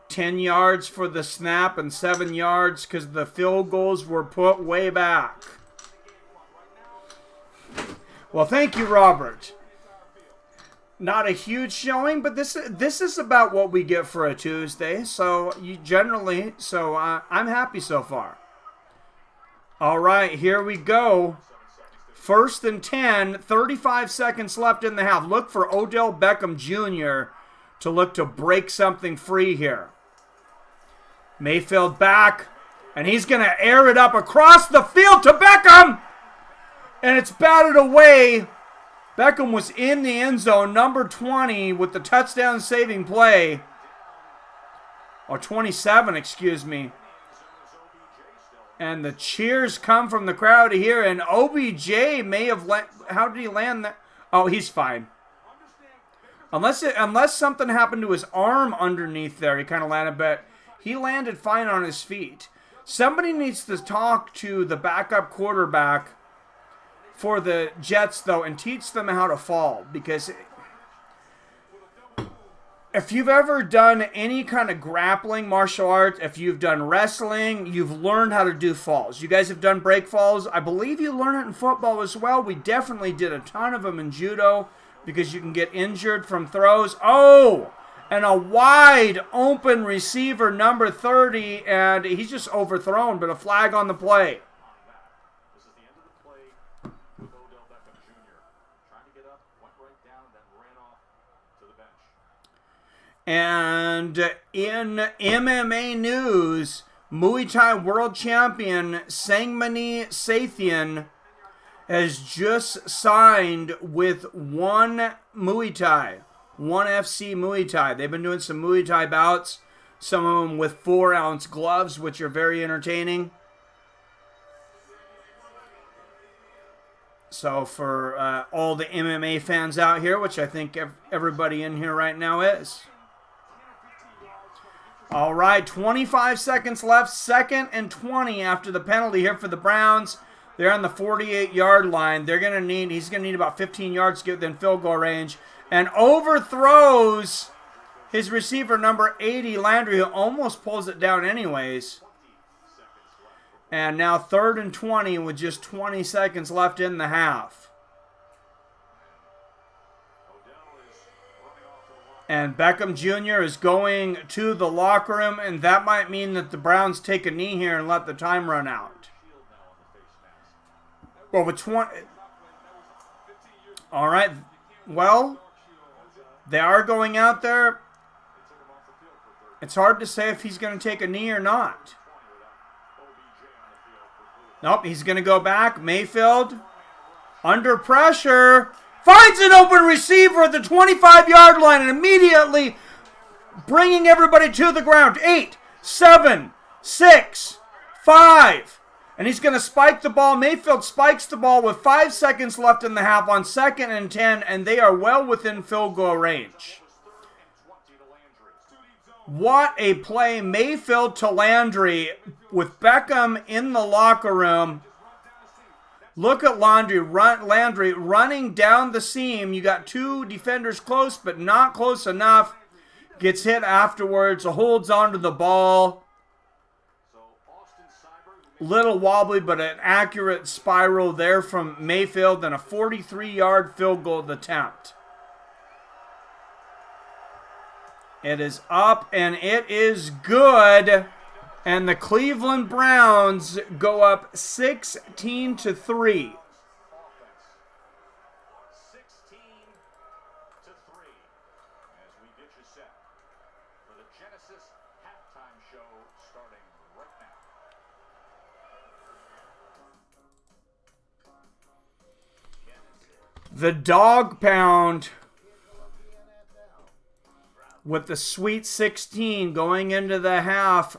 A: 10 yards for the snap and 7 yards because the field goals were put way back. Well, thank you, Robert. Not a huge showing, but this is about what we get for a Tuesday. So I'm happy so far. All right, here we go. 1st and 10, 35 seconds left in the half. Look for Odell Beckham Jr. to look to break something free here. Mayfield back, and he's going to air it up across the field to Beckham. And it's batted away. Beckham was in the end zone, number 20, with the touchdown saving play. Or 27, excuse me. And the cheers come from the crowd here. And OBJ may have how did he land that? Oh, he's fine. Unless something happened to his arm underneath there. He kind of landed, but he landed fine on his feet. Somebody needs to talk to the backup quarterback for the Jets, though, and teach them how to fall. Because if you've ever done any kind of grappling martial arts, if you've done wrestling, you've learned how to do falls. You guys have done break falls. I believe you learn it in football as well. We definitely did a ton of them in judo because you can get injured from throws. Oh, and a wide open receiver, number 30, and he's just overthrown, but a flag on the play. And in MMA news, Muay Thai world champion Sangmani Sathian has just signed with One Muay Thai, One FC Muay Thai. They've been doing some Muay Thai bouts, some of them with 4-ounce gloves, which are very entertaining. So for all the MMA fans out here, which I think everybody in here right now is. All right, 25 seconds left, 2nd and 20 after the penalty here for the Browns. They're on the 48-yard line. He's going to need about 15 yards to get within field goal range. And overthrows his receiver, number 80, Landry, who almost pulls it down anyways. And now 3rd and 20 with just 20 seconds left in the half. And Beckham Jr. is going to the locker room, and that might mean that the Browns take a knee here and let the time run out. Well, with 20... All right. Well, they are going out there. It's hard to say if he's going to take a knee or not. Nope, he's going to go back. Mayfield, under pressure, finds an open receiver at the 25-yard line and immediately bringing everybody to the ground. 8, 7, 6, 5. And he's going to spike the ball. Mayfield spikes the ball with 5 seconds left in the half on 2nd and 10, and they are well within field goal range. What a play. Mayfield to Landry with Beckham in the locker room. Look at Landry running down the seam. You got 2 defenders close, but not close enough. Gets hit afterwards, holds onto the ball. Little wobbly, but an accurate spiral there from Mayfield and a 43-yard field goal attempt. It is up and it is good. And the Cleveland Browns go up 16-3. The dog pound with the Sweet 16 going into the half,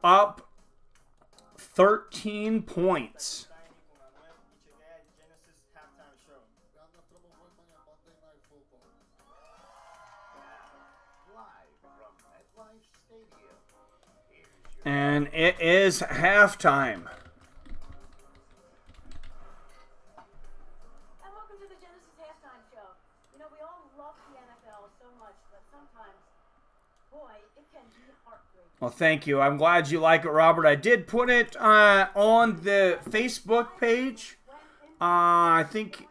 A: up 13 points. And it is halftime. Well, thank you. I'm glad you like it, Robert. I did put it on the Facebook page. I think,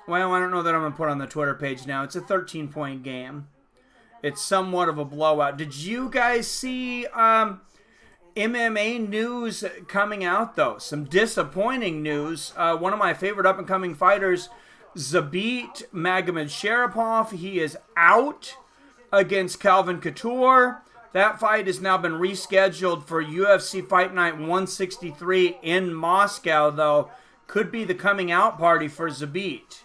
A: well, I don't know that I'm going to put it on the Twitter page now. It's a 13-point game. It's somewhat of a blowout. Did you guys see MMA news coming out, though? Some disappointing news. One of my favorite up-and-coming fighters, Zabit Magomedsharipov, he is out against Calvin Couture. That fight has now been rescheduled for UFC Fight Night 163 in Moscow, though. Could be the coming out party for Zabit.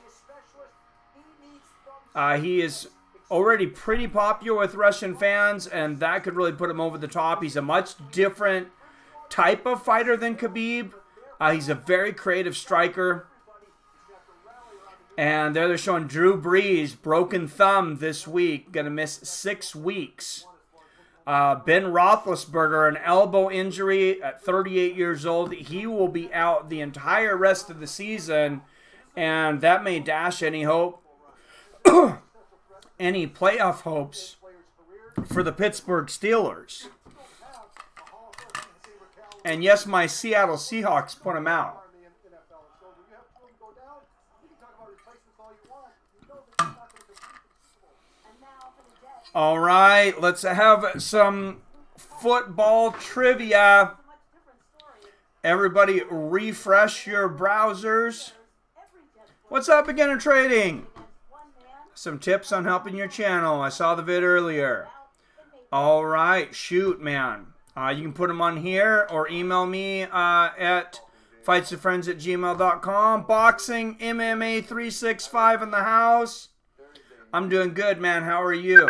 A: He is already pretty popular with Russian fans, and that could really put him over the top. He's a much different type of fighter than Khabib. He's a very creative striker. And there they're showing Drew Brees, broken thumb this week, going to miss 6 weeks. Ben Roethlisberger, an elbow injury at 38 years old. He will be out the entire rest of the season, and that may dash any hope, any playoff hopes for the Pittsburgh Steelers. And yes, my Seattle Seahawks put him out. All right, let's have some football trivia. Everybody refresh your browsers. What's up, beginner trading? Some tips on helping your channel. I saw the vid earlier. All right, shoot, man. You can put them on here or email me at fightswithfriends@gmail.com. Boxing MMA 365 in the house. I'm doing good, man. How are you?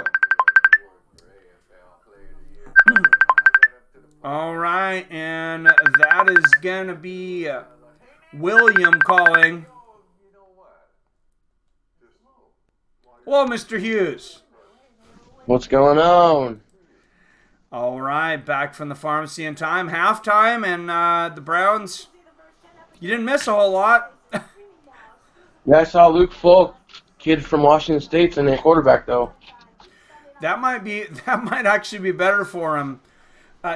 A: All right, and that is going to be William calling. Hello, Mr. Hughes.
B: What's going on?
A: All right, back from the pharmacy in time. Halftime, and the Browns, you didn't miss a whole lot.
B: Yeah, I saw Luke Falk, kid from Washington State's in the quarterback, though.
A: That might actually be better for him.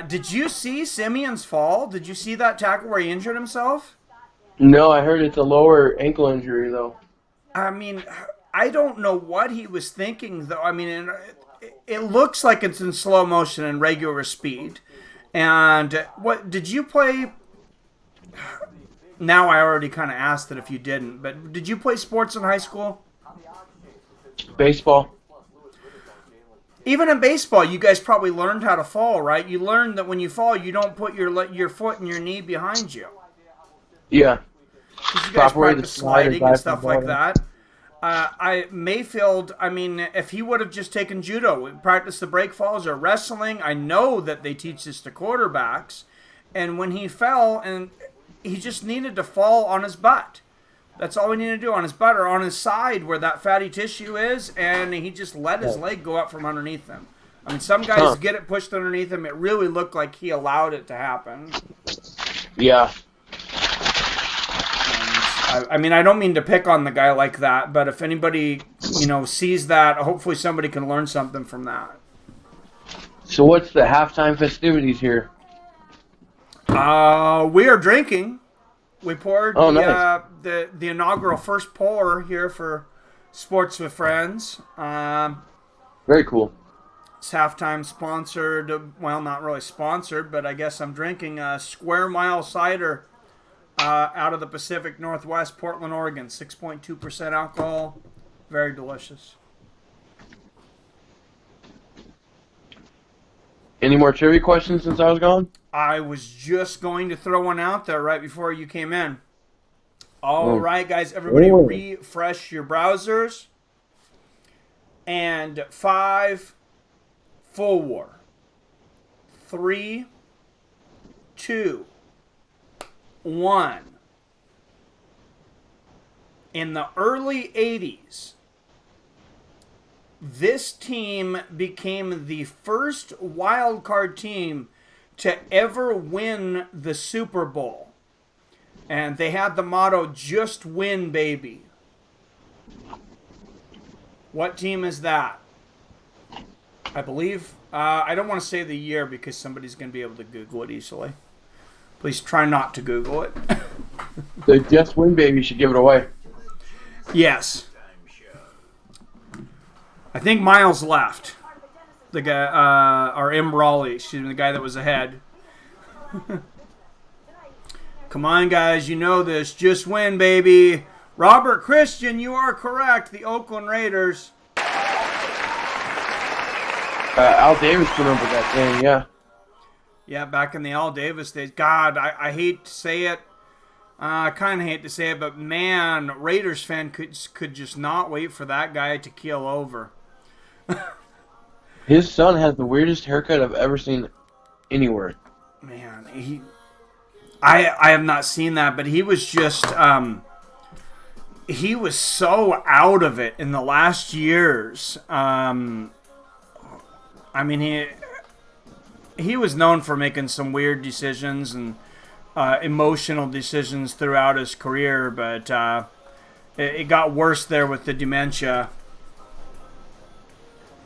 A: Did you see Simeon's fall? Did you see that tackle where he injured himself?
B: No, I heard it's a lower ankle injury, though.
A: I mean, I don't know what he was thinking, though. I mean, it looks like it's in slow motion and regular speed. And what did you play? Now I already kind of asked it if you didn't, but did you play sports in high school?
B: Baseball.
A: Even in baseball, you guys probably learned how to fall, right? You learned that when you fall, you don't put your foot and your knee behind you.
B: Yeah.
A: Because you guys
B: Proper way to
A: practice
B: slide or
A: sliding and
B: dive
A: stuff
B: from
A: like
B: water.
A: that. Mayfield, I mean, if he would have just taken judo, practiced the break falls or wrestling, I know that they teach this to quarterbacks. And when he fell, and he just needed to fall on his butt. That's all we need to do, on his butt or on his side where that fatty tissue is, and he just let his leg go up from underneath him. I mean, some guys get it pushed underneath him. It really looked like he allowed it to happen.
B: Yeah.
A: I mean, I don't mean to pick on the guy like that, but if anybody, sees that, hopefully somebody can learn something from that.
B: So what's the halftime festivities here?
A: We are drinking. We poured
B: nice.
A: the inaugural first pour here for Sports with Friends.
B: Very cool.
A: It's halftime sponsored. Well, not really sponsored, but I guess I'm drinking Square Mile cider out of the Pacific Northwest, Portland, Oregon. 6.2% alcohol. Very delicious.
B: Any more trivia questions since I was gone?
A: I was just going to throw one out there right before you came in. All right, guys, everybody refresh your browsers. And 5, 4, 3, 2, 1. In the early 80s, this team became the first wild card team to ever win the Super Bowl. And they had the motto, just win, baby. What team is that? I believe, I don't want to say the year because somebody's going to be able to Google it easily. Please try not to Google it.
B: The Just Win Baby should give it away.
A: Yes. I think Miles left. The guy, or M. Raleigh, excuse me, the guy that was ahead. Come on, guys, you know this. Just win, baby. Robert Christian, you are correct. The Oakland Raiders.
B: Al Davis remembered that game, yeah.
A: Yeah, back in the Al Davis days. God, I hate to say it. I kind of hate to say it, but man, Raiders fan could just not wait for that guy to keel over.
B: His son has the weirdest haircut I've ever seen anywhere.
A: Man, I have not seen that, but he was just he was so out of it in the last years. I mean, he was known for making some weird decisions and emotional decisions throughout his career, but it got worse there with the dementia.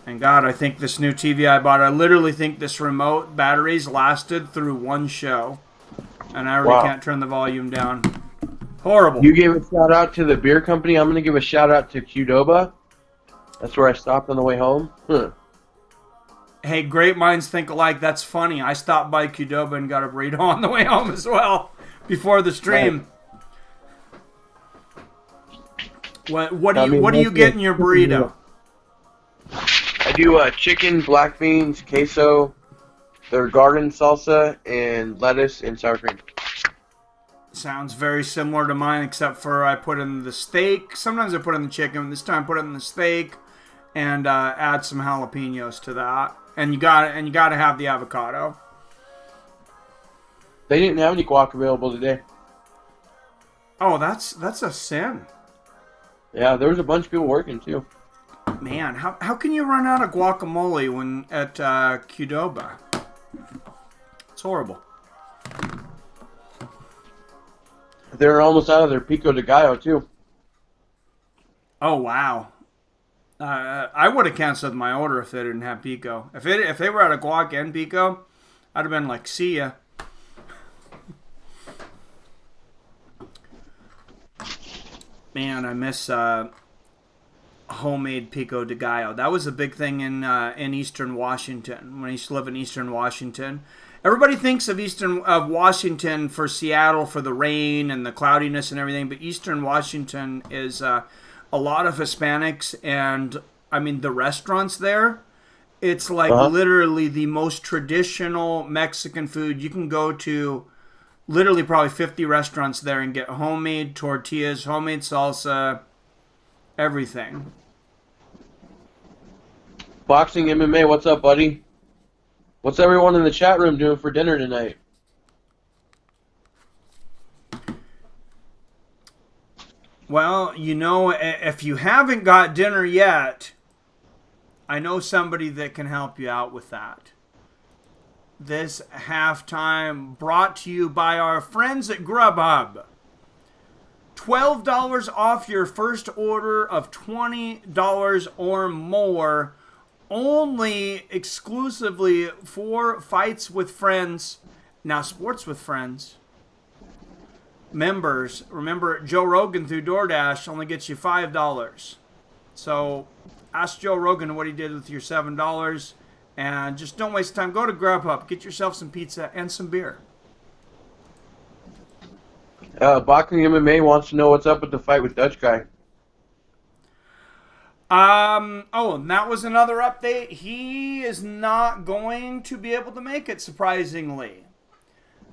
A: And God, I think this new TV I bought, I literally think this remote batteries lasted through one show. And I already can't turn the volume down. Horrible.
B: You gave a shout out to the beer company. I'm going to give a shout out to Qdoba. That's where I stopped on the way home.
A: Hey, great minds think alike. That's funny. I stopped by Qdoba and got a burrito on the way home as well before the stream. Right. What do you get in your burrito?
B: I do chicken, black beans, queso, their garden salsa, and lettuce and sour cream.
A: Sounds very similar to mine, except for I put in the steak. Sometimes I put in the chicken. This time I put in the steak and add some jalapenos to that. And you got to have the avocado.
B: They didn't have any guac available today.
A: Oh, that's a sin.
B: Yeah, there was a bunch of people working too.
A: Man, how can you run out of guacamole when at Qdoba? It's horrible.
B: They're almost out of their pico de gallo too.
A: Oh wow. I would have canceled my order if they didn't have pico. If they were out of guac and pico, I'd have been like, see ya. Man, I miss homemade pico de gallo. That was a big thing in Eastern Washington when I used to live in Eastern Washington. Everybody thinks of Washington for Seattle for the rain and the cloudiness and everything, but Eastern Washington is a lot of Hispanics, and I mean the restaurants there. It's like literally the most traditional Mexican food. You can go to literally probably 50 restaurants there and get homemade tortillas, homemade salsa, everything.
B: Boxing MMA, what's up, buddy? What's everyone in the chat room doing for dinner tonight?
A: Well, you know, if you haven't got dinner yet, I know somebody that can help you out with that. This halftime brought to you by our friends at Grubhub. $12 off your first order of $20 or more, only exclusively for Fights with Friends, now Sports with Friends. Members, remember Joe Rogan through DoorDash only gets you $5. So ask Joe Rogan what he did with your $7, and just don't waste time. Go to Grubhub, get yourself some pizza and some beer.
B: Boxing MMA wants to know what's up with the fight with Dutch guy.
A: Oh, and that was another update. He is not going to be able to make it, surprisingly.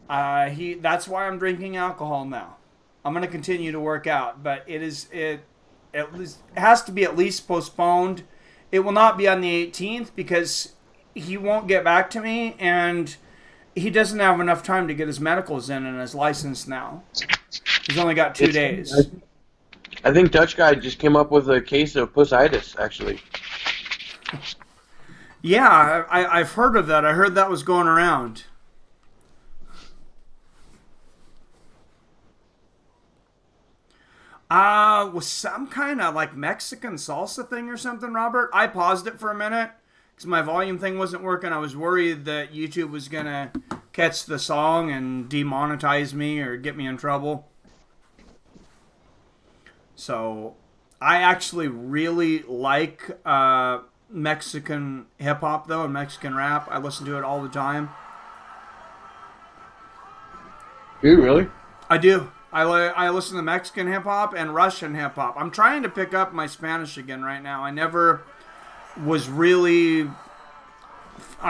A: That's why I'm drinking alcohol now. I'm going to continue to work out, but it has to be at least postponed. It will not be on the 18th because he won't get back to me, and he doesn't have enough time to get his medicals in and his license now. He's only got 2 days.
B: I think Dutch guy just came up with a case of pussitis, actually.
A: Yeah, I've heard of that. I heard that was going around. Was some kind of like Mexican salsa thing or something, Robert? I paused it for a minute because my volume thing wasn't working. I was worried that YouTube was going to catch the song and demonetize me or get me in trouble. So I actually really like Mexican hip-hop, though, and Mexican rap. I listen to it all the time.
B: Do you really?
A: I do. I listen to Mexican hip-hop and Russian hip-hop. I'm trying to pick up my Spanish again right now. I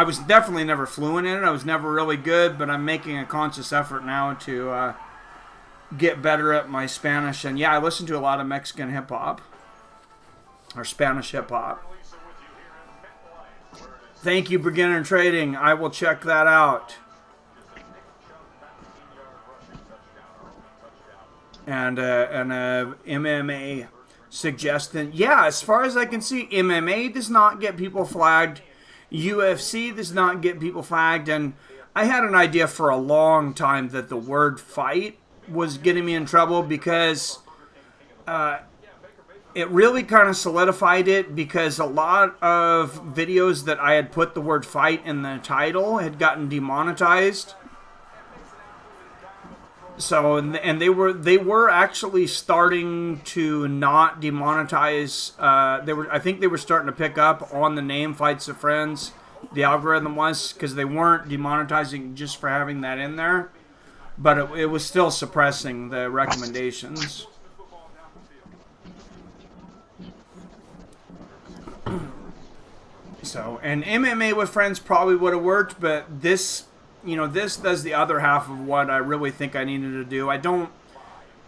A: was definitely never fluent in it. I was never really good, but I'm making a conscious effort now to get better at my Spanish. And yeah, I listen to a lot of Mexican hip-hop or Spanish hip-hop. Thank you, Beginner Trading. I will check that out. And MMA suggestion. Yeah, as far as I can see, MMA does not get people flagged. UFC does not get people flagged. And I had an idea for a long time that the word fight was getting me in trouble because it really kind of solidified it, because a lot of videos that I had put the word fight in the title had gotten demonetized. So, and they were actually starting to not demonetize. I think they were starting to pick up on the name Fights of Friends. The algorithm was, because they weren't demonetizing just for having that in there, but it was still suppressing the recommendations. So, and MMA with Friends probably would have worked, but this does the other half of what I really think I needed to do.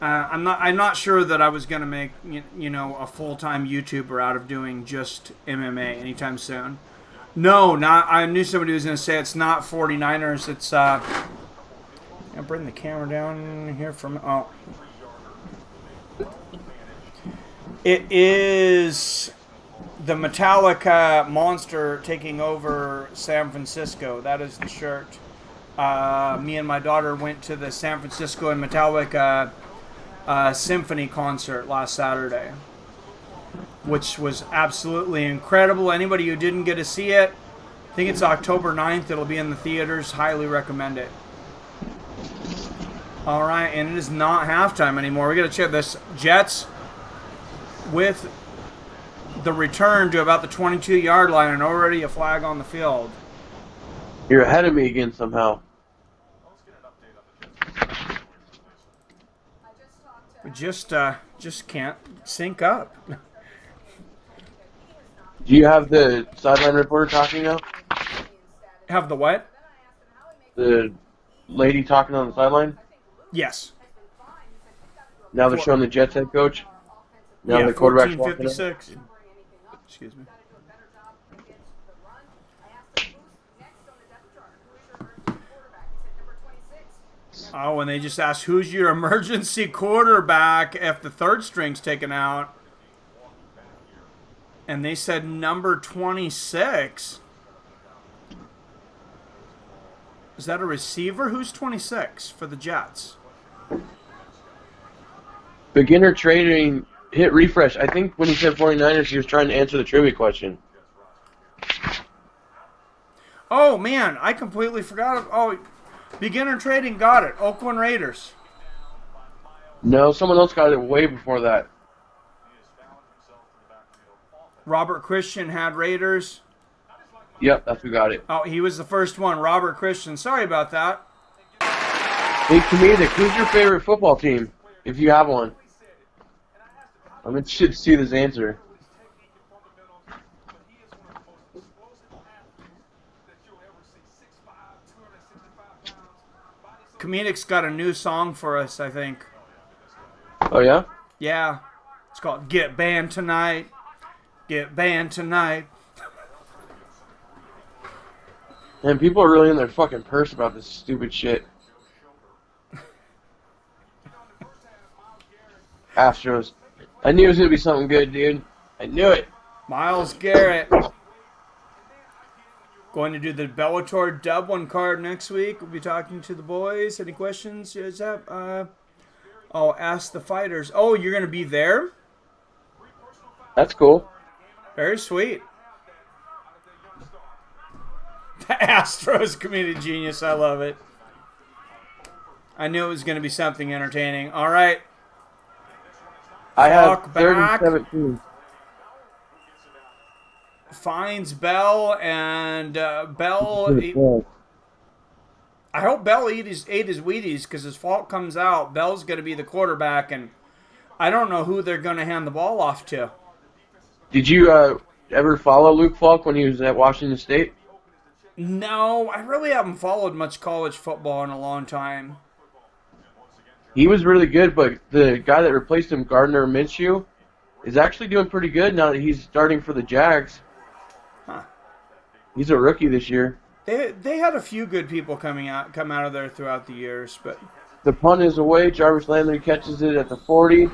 A: I'm not sure that I was going to make, a full-time YouTuber out of doing just MMA anytime soon. No, I knew somebody was going to say it's not 49ers. It's, I'll bring the camera down here it is the Metallica Monster taking over San Francisco. That is the shirt. Me and my daughter went to the San Francisco and Metallica symphony concert last Saturday, which was absolutely incredible. Anybody who didn't get to see it, I think it's October 9th. It'll be in the theaters. Highly recommend it. All right, and it is not halftime anymore. We got to check this. Jets with the return to about the 22-yard line, and already a flag on the field.
B: You're ahead of me again somehow.
A: We just can't sync up.
B: Do you have the sideline reporter talking now?
A: Have the what?
B: The lady talking on the sideline?
A: Yes.
B: Now they're showing the Jets head coach. Now
A: Yeah,
B: the quarterback's walking in.
A: 1456. Excuse me. Oh, and they just asked, who's your emergency quarterback if the third string's taken out? And they said number 26. Is that a receiver? Who's 26 for the Jets?
B: Beginner trading, hit refresh. I think when he said 49ers, he was trying to answer the trivia question.
A: Oh, man, I completely forgot. Oh, beginner trading, got it. Oakland Raiders.
B: No, someone else got it way before that.
A: Robert Christian had Raiders.
B: Yep, that's who got it.
A: Oh, he was the first one. Robert Christian. Sorry about that.
B: Hey, Comedic, who's your favorite football team, if you have one? I'm interested to see this answer.
A: Comedic's got a new song for us, I think.
B: Oh, yeah?
A: Yeah. It's called Get Banned Tonight. Get Banned Tonight.
B: And people are really in their fucking purse about this stupid shit. Astros. I knew it was going to be something good, dude. I knew it.
A: Myles Garrett. Going to do the Bellator Dublin card next week. We'll be talking to the boys. Any questions? Is that, ask the fighters. Oh, you're going to be there?
B: That's cool.
A: Very sweet. The Astros comedic genius. I love it. I knew it was going to be something entertaining. All right.
B: I have
A: Fuck
B: 3rd
A: back.
B: and 17.
A: Finds Bell, and Bell. I hope Bell ate his Wheaties, because his fault comes out. Bell's going to be the quarterback, and I don't know who they're going to hand the ball off to.
B: Did you ever follow Luke Falk when he was at Washington State?
A: No, I really haven't followed much college football in a long time.
B: He was really good, but the guy that replaced him, Gardner Minshew, is actually doing pretty good now that he's starting for the Jags.
A: Huh.
B: He's a rookie this year.
A: They had a few good people come out of there throughout the years, but
B: The punt is away. Jarvis Landry catches it at the 40.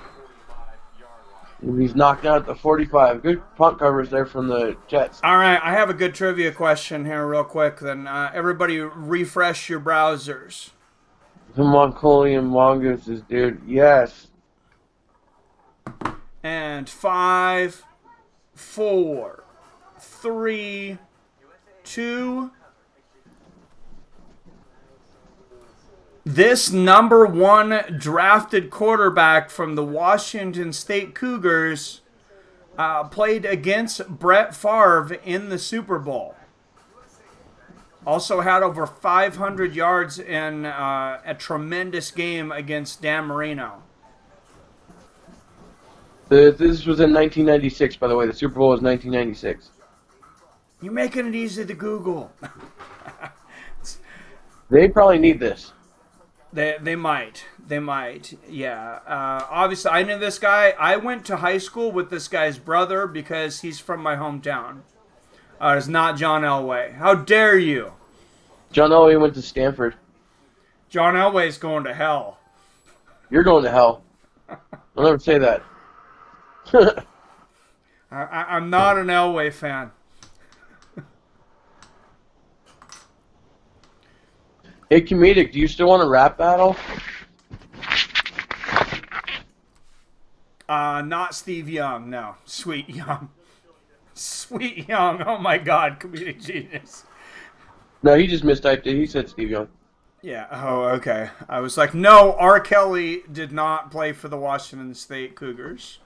B: And he's knocked out at the 45. Good punt coverage there from the Jets.
A: all right, I have a good trivia question here real quick. Then everybody refresh your browsers.
B: The Mongolian mongooses, dude. Yes.
A: And 5, 4, 3, 2. This number 1 drafted quarterback from the Washington State Cougars played against Brett Favre in the Super Bowl. Also had over 500 yards in a tremendous game against Dan Marino.
B: This was in 1996, by the way. The Super Bowl was 1996.
A: You're making it easy to Google.
B: They probably need this.
A: They might. Yeah. Obviously, I knew this guy. I went to high school with this guy's brother because he's from my hometown. It's not John Elway. How dare you?
B: John Elway went to Stanford.
A: John Elway's going to hell.
B: You're going to hell. I'll never say that.
A: I'm not an Elway fan.
B: Hey, Comedic, do you still want a rap battle?
A: Not Steve Young, no. Sweet Young. Sweet Young. Oh my God, comedic genius.
B: No, he just mistyped it. He said Steve Young.
A: Yeah, oh, okay. I was like, no, R. Kelly did not play for the Washington State Cougars.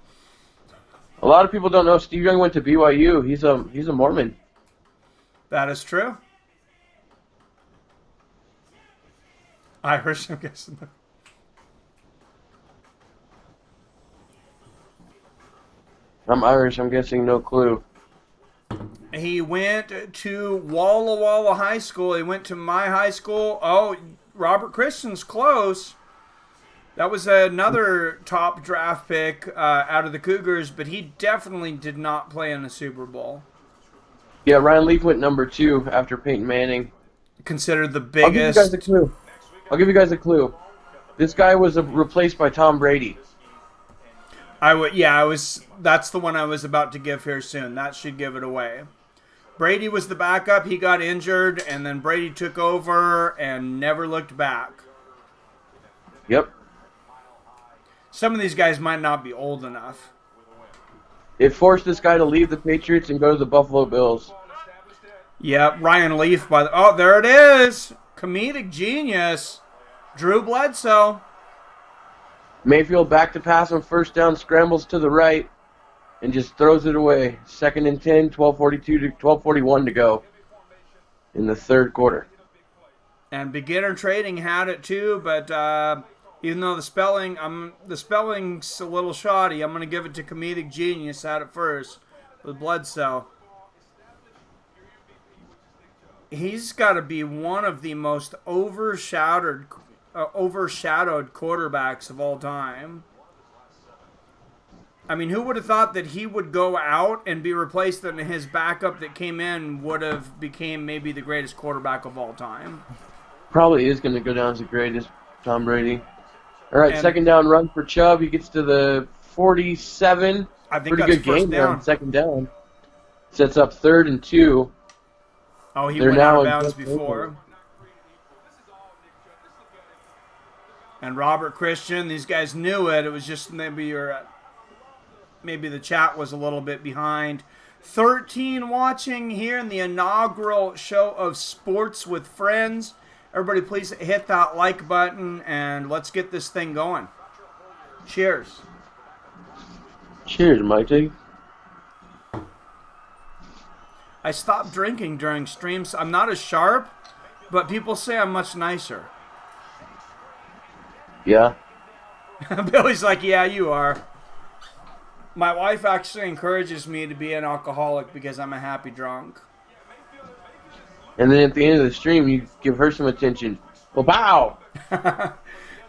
B: A lot of people don't know Steve Young went to BYU. He's a Mormon.
A: That is true. Irish, I'm guessing.
B: I'm Irish. I'm guessing no clue.
A: He went to Walla Walla High School. He went to my high school. Oh, Robert Christian's close. That was another top draft pick out of the Cougars, but he definitely did not play in the Super Bowl.
B: Yeah, Ryan Leaf went number 2 after Peyton Manning.
A: Considered the
B: I'll give you guys a
A: biggest.
B: clue. This guy was replaced by Tom Brady.
A: That's the one I was about to give here soon. That should give it away. Brady was the backup. He got injured, and then Brady took over and never looked back.
B: Yep.
A: Some of these guys might not be old enough.
B: It forced this guy to leave the Patriots and go to the Buffalo Bills.
A: Yep, Ryan Leaf. There it is. Comedic genius. Drew Bledsoe.
B: Mayfield back to pass on first down, scrambles to the right, and just throws it away. 2nd and 10, 12:41 to go in the third quarter.
A: And beginner trading had it too, but even though the spelling's a little shoddy, I'm going to give it to Comedic Genius. Had it first with Bledsoe. He's got to be one of the most overshadowed quarterbacks of all time. I mean, who would have thought that he would go out and be replaced and his backup that came in would have became maybe the greatest quarterback of all time?
B: Probably is going to go down as the greatest, Tom Brady. All right, second down run for Chubb. He gets to the 47.
A: I think
B: pretty
A: that's
B: good
A: first
B: game there
A: down.
B: on second down. Sets up 3rd and 2.
A: Oh, he
B: They're
A: went
B: now
A: out of
B: in
A: bounds
B: just
A: before.
B: over.
A: And Robert Christian, these guys knew it. It was just maybe the chat was a little bit behind. 13 watching here in the inaugural show of Sports with Friends. Everybody please hit that like button and let's get this thing going. Cheers.
B: Cheers, Mikey.
A: I stopped drinking during streams. I'm not as sharp, but people say I'm much nicer.
B: Yeah.
A: Billy's like, yeah, you are. My wife actually encourages me to be an alcoholic because I'm a happy drunk.
B: And then at the end of the stream, you give her some attention. Well, pow!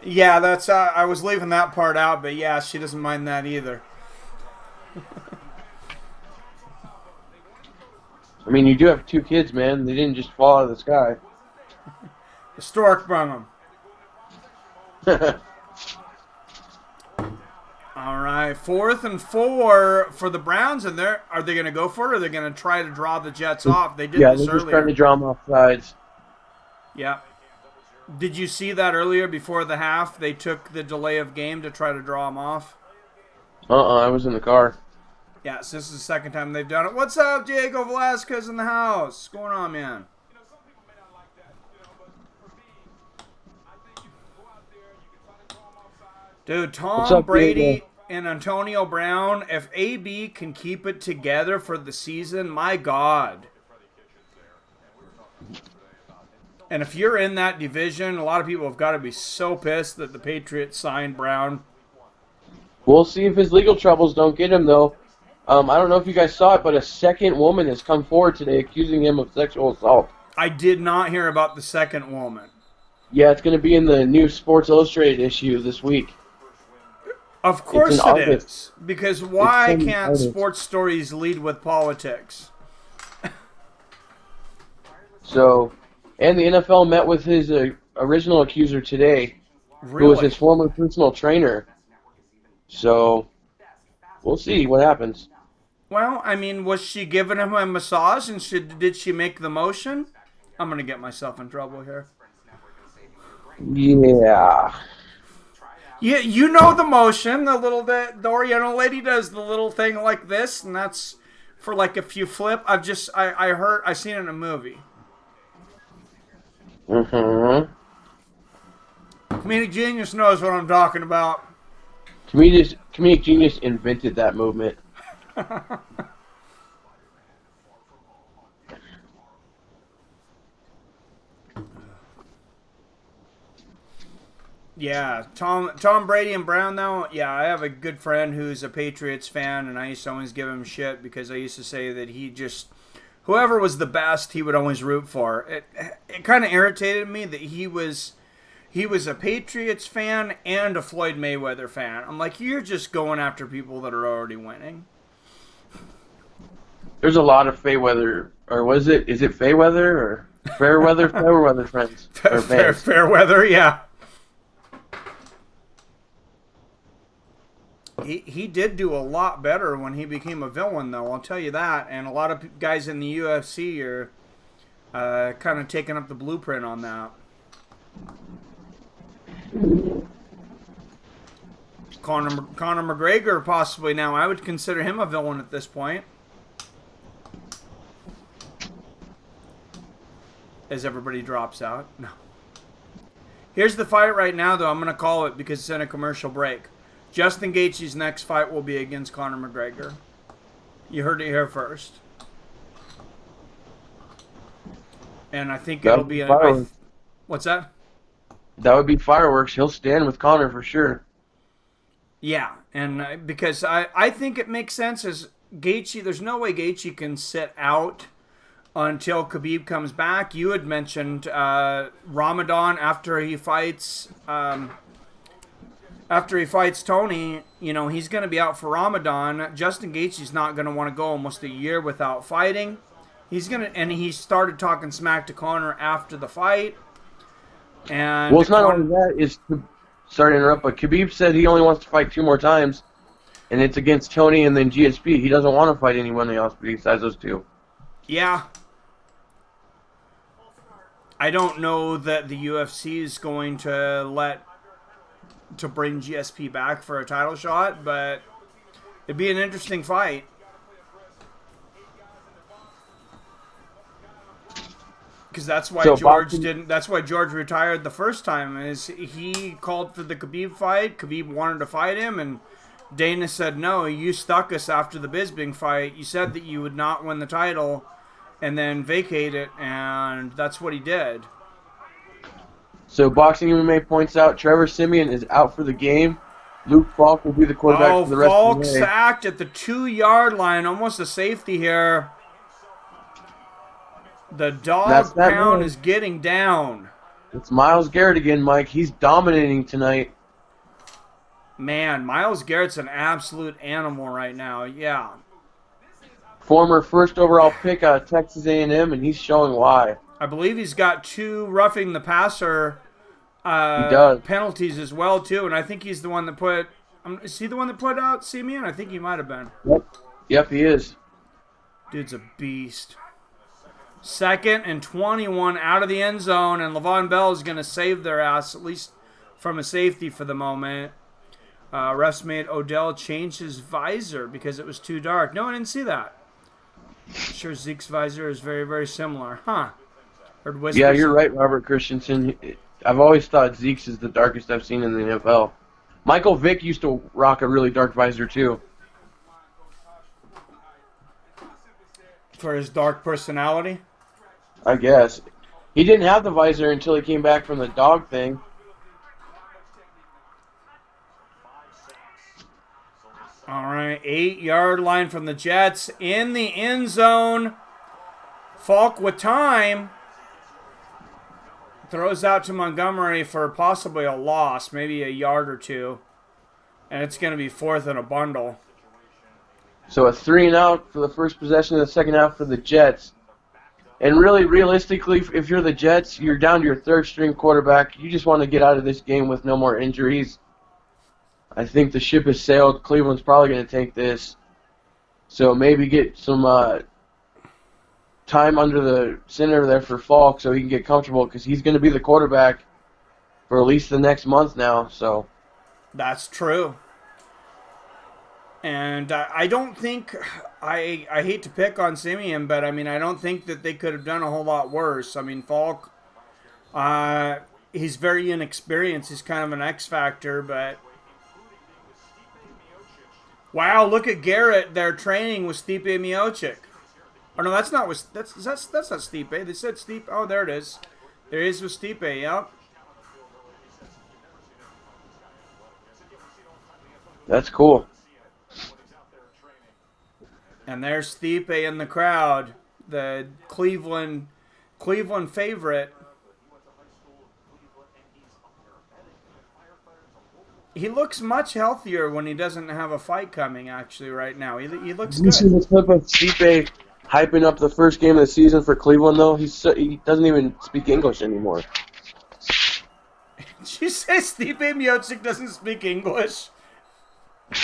A: Yeah, that's. I was leaving that part out, but yeah, she doesn't mind that either.
B: I mean, you do have 2 kids, man. They didn't just fall out of the sky.
A: The stork brung them. All right, 4th and 4 for the Browns, and are they going to go for it, or are they going to try to draw the Jets off? They did
B: yeah,
A: this
B: they're just
A: earlier.
B: trying to draw them off sides.
A: Yeah. Did you see that earlier before the half? They took the delay of game to try to draw them off.
B: I was in the car.
A: Yeah, so this is the second time they've done it. What's up, Diego Velasquez in the house? What's going on, man? Dude, Tom Brady and Antonio Brown, if AB can keep it together for the season, my God. And if you're in that division, a lot of people have got to be so pissed that the Patriots signed Brown.
B: We'll see if his legal troubles don't get him, though. I don't know if you guys saw it, but a second woman has come forward today accusing him of sexual assault.
A: I did not hear about the second woman.
B: Yeah, it's going to be in the new Sports Illustrated issue this week.
A: Of course it
B: August.
A: is. Because why
B: It's in
A: can't
B: August.
A: sports stories lead with politics?
B: So, and the NFL met with his original accuser today, who was his former personal trainer. So, we'll see what happens.
A: Well, I mean, was she giving him a massage and did she make the motion? I'm going to get myself in trouble here.
B: Yeah.
A: Yeah, you know the motion. The Oriental lady does the little thing like this, and that's for like a few flip. I seen it in a movie.
B: Mm-hmm.
A: Comedic Genius knows what I'm talking about.
B: Comedic Genius invented that movement.
A: Yeah, Tom Brady and Brown, though, yeah, I have a good friend who's a Patriots fan, and I used to always give him shit because I used to say that whoever was the best, he would always root for. It kind of irritated me that he was he was a Patriots fan and a Floyd Mayweather fan. I'm like, you're just going after people that are already winning.
B: There's a lot of Fayweather, or was it? Is it Fayweather or Fairweather? Fairweather friends or fans.
A: Fair weather, yeah. He did do a lot better when he became a villain, though. I'll tell you that. And a lot of guys in the UFC are kind of taking up the blueprint on that. Conor McGregor, possibly now. I would consider him a villain at this point. As everybody drops out. No. Here's the fight right now, though. I'm going to call it because it's in a commercial break. Justin Gaethje's next fight will be against Conor McGregor. You heard it here first. And I think it'll be what's that?
B: That would be fireworks. He'll stand with Conor for sure.
A: Yeah, and because I think it makes sense as Gaethje, there's no way Gaethje can sit out until Khabib comes back. You had mentioned Ramadan after he fights Tony. You know, he's going to be out for Ramadan. Justin Gaethje's not going to want to go almost a year without fighting. And he started talking smack to Conor after the fight. And
B: well, it's not only that. Sorry to interrupt, but Khabib said he only wants to fight 2 more times, and it's against Tony and then GSP. He doesn't want to fight anyone else besides those 2.
A: Yeah. I don't know that the UFC is going to bring GSP back for a title shot, but it'd be an interesting fight. Because that's why That's why George retired the first time. Is he called for the Khabib fight? Khabib wanted to fight him, and Dana said, "No, you stuck us after the Bisping fight. You said that you would not win the title, and then vacate it, and that's what he did."
B: So Boxing MMA points out Trevor Simeon is out for the game. Luke Falk will be the quarterback for the rest of the day.
A: Falk sacked at the 2-yard line, almost a safety here. The dog pound is getting down.
B: It's Myles Garrett again, Mike. He's dominating tonight.
A: Man, Myles Garrett's an absolute animal right now. Yeah.
B: Former first overall pick out of Texas A&M, and he's showing why.
A: I believe he's got 2 roughing the passer penalties as well, too. And I think he's the one that put... is he the one that put out Simeon? I think he might have been.
B: Yep, he is.
A: Dude's a beast. 2nd and 21 out of the end zone, and Levon Bell is going to save their ass, at least from a safety for the moment. Refs made Odell change his visor because it was too dark. No, I didn't see that. I'm sure Zeke's visor is very, very similar. Huh. Heard whispers.
B: Yeah, you're right, Robert Christensen. I've always thought Zeke's is the darkest I've seen in the NFL. Michael Vick used to rock a really dark visor, too.
A: For his dark personality?
B: I guess. He didn't have the visor until he came back from the dog thing.
A: All right, 8-yard line from the Jets in the end zone. Falk with time. Throws out to Montgomery for possibly a loss, maybe a yard or 2. And it's going to be 4th and a bundle.
B: So a 3-and-out for the first possession of the second half for the Jets. And really, realistically, if you're the Jets, you're down to your 3rd-string quarterback. You just want to get out of this game with no more injuries. I think the ship has sailed. Cleveland's probably going to take this. So maybe get some time under the center there for Falk so he can get comfortable because he's going to be the quarterback for at least the next month now. So
A: that's true. And I don't think, I hate to pick on Simeon, but I mean, I don't think that they could have done a whole lot worse. I mean, Falk, he's very inexperienced. He's kind of an X factor, but wow, look at Garrett. They're training with Stipe Miocic. Oh no, that's not not Stipe. They said Stipe. Oh, there it is. There he is with Stipe. Yep.
B: That's cool.
A: And there's Stipe in the crowd, the Cleveland favorite. he looks much healthier when he doesn't have a fight coming. Actually, right now, he looks
B: Did you see
A: good.
B: the clip of Stipe hyping up the first game of the season for Cleveland? Though he doesn't even speak English anymore.
A: Did you say Stipe Miocic doesn't speak English?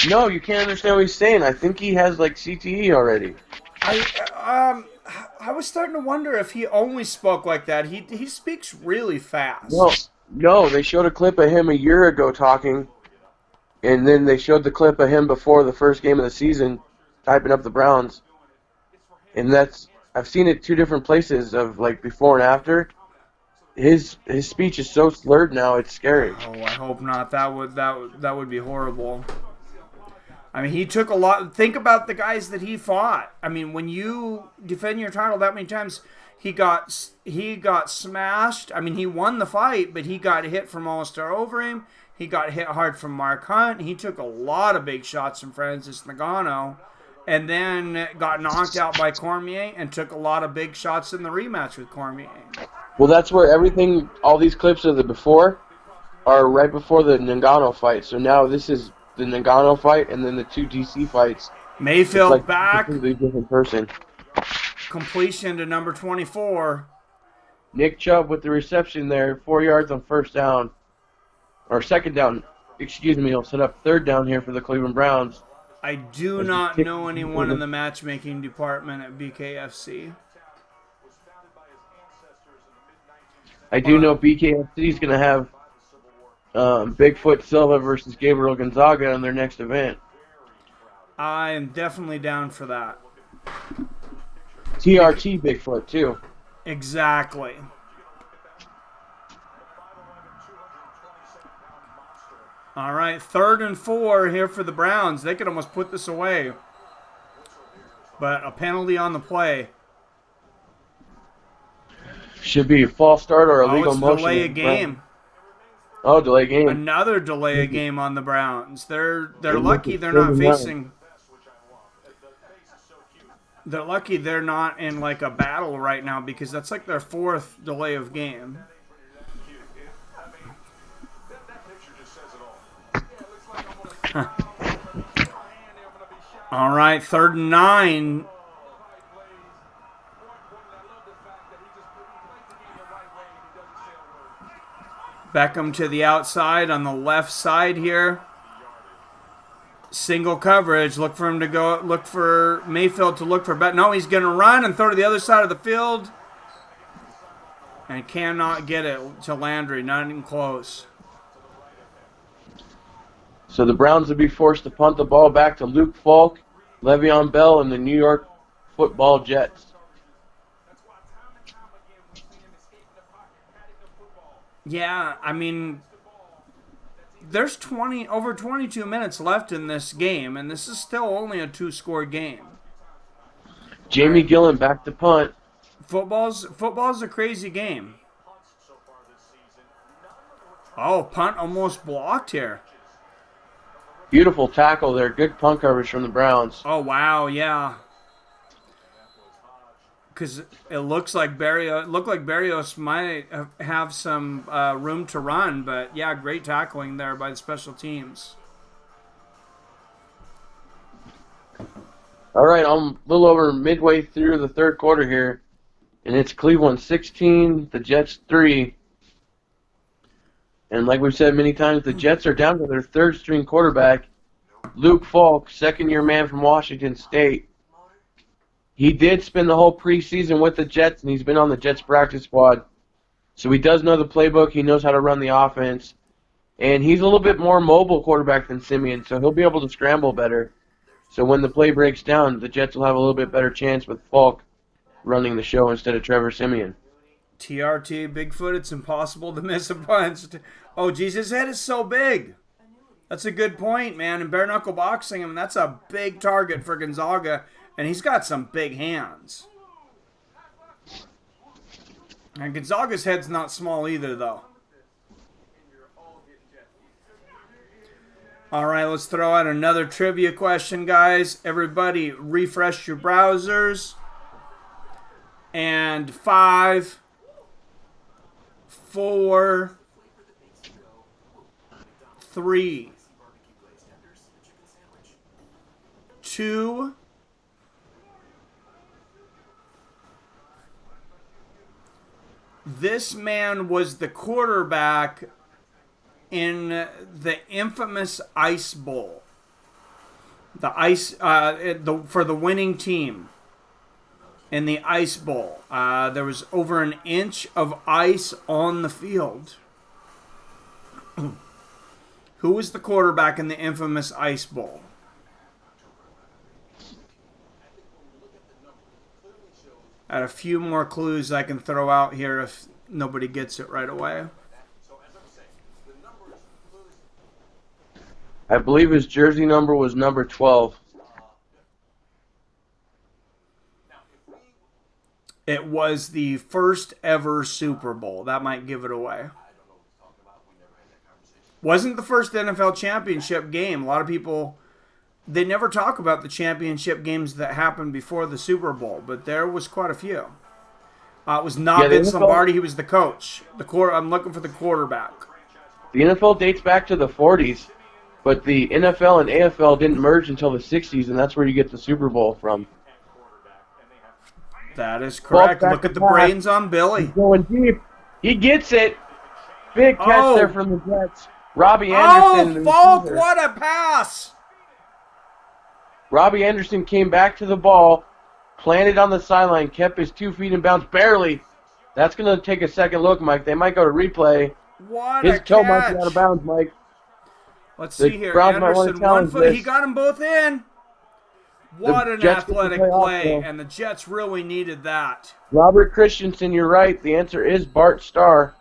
B: No, you can't understand what he's saying. I think he has like CTE already.
A: I was starting to wonder if he only spoke like that. He speaks really
B: No,
A: fast.
B: no, they showed a clip of him a year ago talking, and then they showed the clip of him before the first game of the season, typing up the Browns. And I've seen it two different places of like before and after. His speech is so slurred now, it's scary.
A: Oh, I hope not. That would be horrible. I mean, he took a lot. Think about the guys that he fought. I mean, when you defend your title that many times, he got smashed. I mean, he won the fight, but he got hit from All-Star over him. He got hit hard from Mark Hunt. He took a lot of big shots from Francis Ngannou, and then got knocked out by Cormier and took a lot of big shots in the rematch with Cormier.
B: Well, that's where all these clips of the before are right before the Ngannou fight. So now this is the Ngannou fight and then the two DC fights.
A: Mayfield
B: It's like a
A: back.
B: completely different person.
A: Completion to number 24.
B: Nick Chubb with the reception there, 4 yards on first down. Or second down. Excuse me, he'll set up third down here for the Cleveland Browns.
A: I do not know anyone in the matchmaking department at BKFC.
B: I do know BKFC is going to have Bigfoot Silva versus Gabriel Gonzaga in their next event.
A: I am definitely down for that.
B: TRT Bigfoot, too.
A: Exactly. All right, 3rd and 4 here for the Browns. They could almost put this away. But a penalty on the play.
B: Should be a false start or a legal
A: it's
B: motion.
A: delay a game.
B: Oh, delay game.
A: Another delay a game on the Browns. They're lucky they're not facing. They're lucky they're not in like a battle right now because that's like their 4th delay of game. All right, 3rd and 9. Beckham to the outside on the left side here. Single coverage. Look for him to go. Look for Mayfield to look for. But no, he's going to run and throw to the other side of the field. And cannot get it to Landry. Not even close.
B: So the Browns would be forced to punt the ball back to Luke Falk, Le'Veon Bell, and the New York Football Jets.
A: Yeah, I mean, there's over 22 minutes left in this game, and this is still only a 2-score game.
B: Jamie Gillen back to punt.
A: Football's a crazy game. Oh, punt almost blocked here.
B: Beautiful tackle there. Good punt coverage from the Browns.
A: Oh, wow, yeah. Because it looks like Barrios might have some room to run, but yeah, great tackling there by the special teams.
B: All right, I'm a little over midway through the third quarter here, and it's Cleveland 16, the Jets 3. And like we've said many times, the Jets are down to their third-string quarterback, Luke Falk, second-year man from Washington State. He did spend the whole preseason with the Jets, and he's been on the Jets practice squad. So he does know the playbook. He knows how to run the offense. And he's a little bit more mobile quarterback than Simeon, so he'll be able to scramble better. So when the play breaks down, the Jets will have a little bit better chance with Falk running the show instead of Trevor Simeon.
A: TRT, Bigfoot, it's impossible to miss a punch. Oh, geez, his head is so big. That's a good point, man. In bare knuckle boxing, I mean, that's a big target for Gonzaga. And he's got some big hands. And Gonzaga's head's not small either, though. All right, let's throw out another trivia question, guys. Everybody refresh your browsers. And 5, 4, 3, 2. This man was the quarterback in the infamous Ice Bowl. The ice for the winning team in the Ice Bowl. There was over an inch of ice on the field. Who was the quarterback in the infamous Ice Bowl? I had a few more clues I can throw out here if nobody gets it right away.
B: I believe his jersey number was number 12.
A: It was the first ever Super Bowl. That might give it away. Wasn't the first NFL championship game. A lot of people, they never talk about the championship games that happened before the Super Bowl, but there was quite a few. It was not Vince Lombardi. He was the coach. I'm looking for the quarterback.
B: The NFL dates back to the 40s, but the NFL and AFL didn't merge until the 60s, and that's where you get the Super Bowl from.
A: That is correct. Look at the brains on Billy.
B: He's going deep. He gets it. Big catch there from the Jets. Robbie Anderson.
A: Oh, Falk, what a pass!
B: Robbie Anderson came back to the ball, planted on the sideline, kept his 2 feet in bounds, barely. That's going to take a second look, Mike. They might go to replay. His toe might be out of bounds, Mike.
A: Let's see here. Anderson, 1 foot. He got them both in. What an athletic play, and the Jets really needed that.
B: Robert Christensen, you're right. The answer is Bart Starr.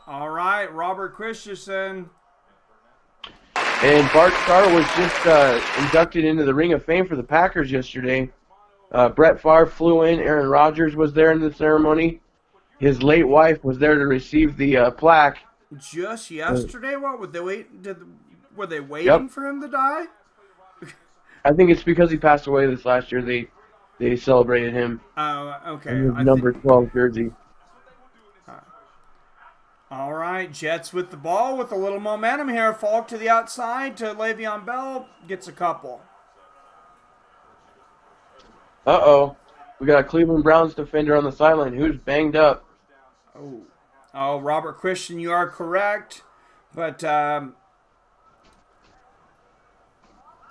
A: All right, Robert Christensen.
B: And Bart Starr was just inducted into the Ring of Fame for the Packers yesterday. Brett Favre flew in. Aaron Rodgers was there in the ceremony. His late wife was there to receive the plaque.
A: Just yesterday? What would they wait? Were they waiting for him to die?
B: I think it's because he passed away this last year. They celebrated him.
A: Oh, okay.
B: In his number 12 jersey.
A: All right, Jets with the ball with a little momentum here. Falk to the outside to Le'Veon Bell. Gets a couple.
B: Uh-oh. We got a Cleveland Browns defender on the sideline who's banged up.
A: Oh, Robert Christian, you are correct. But,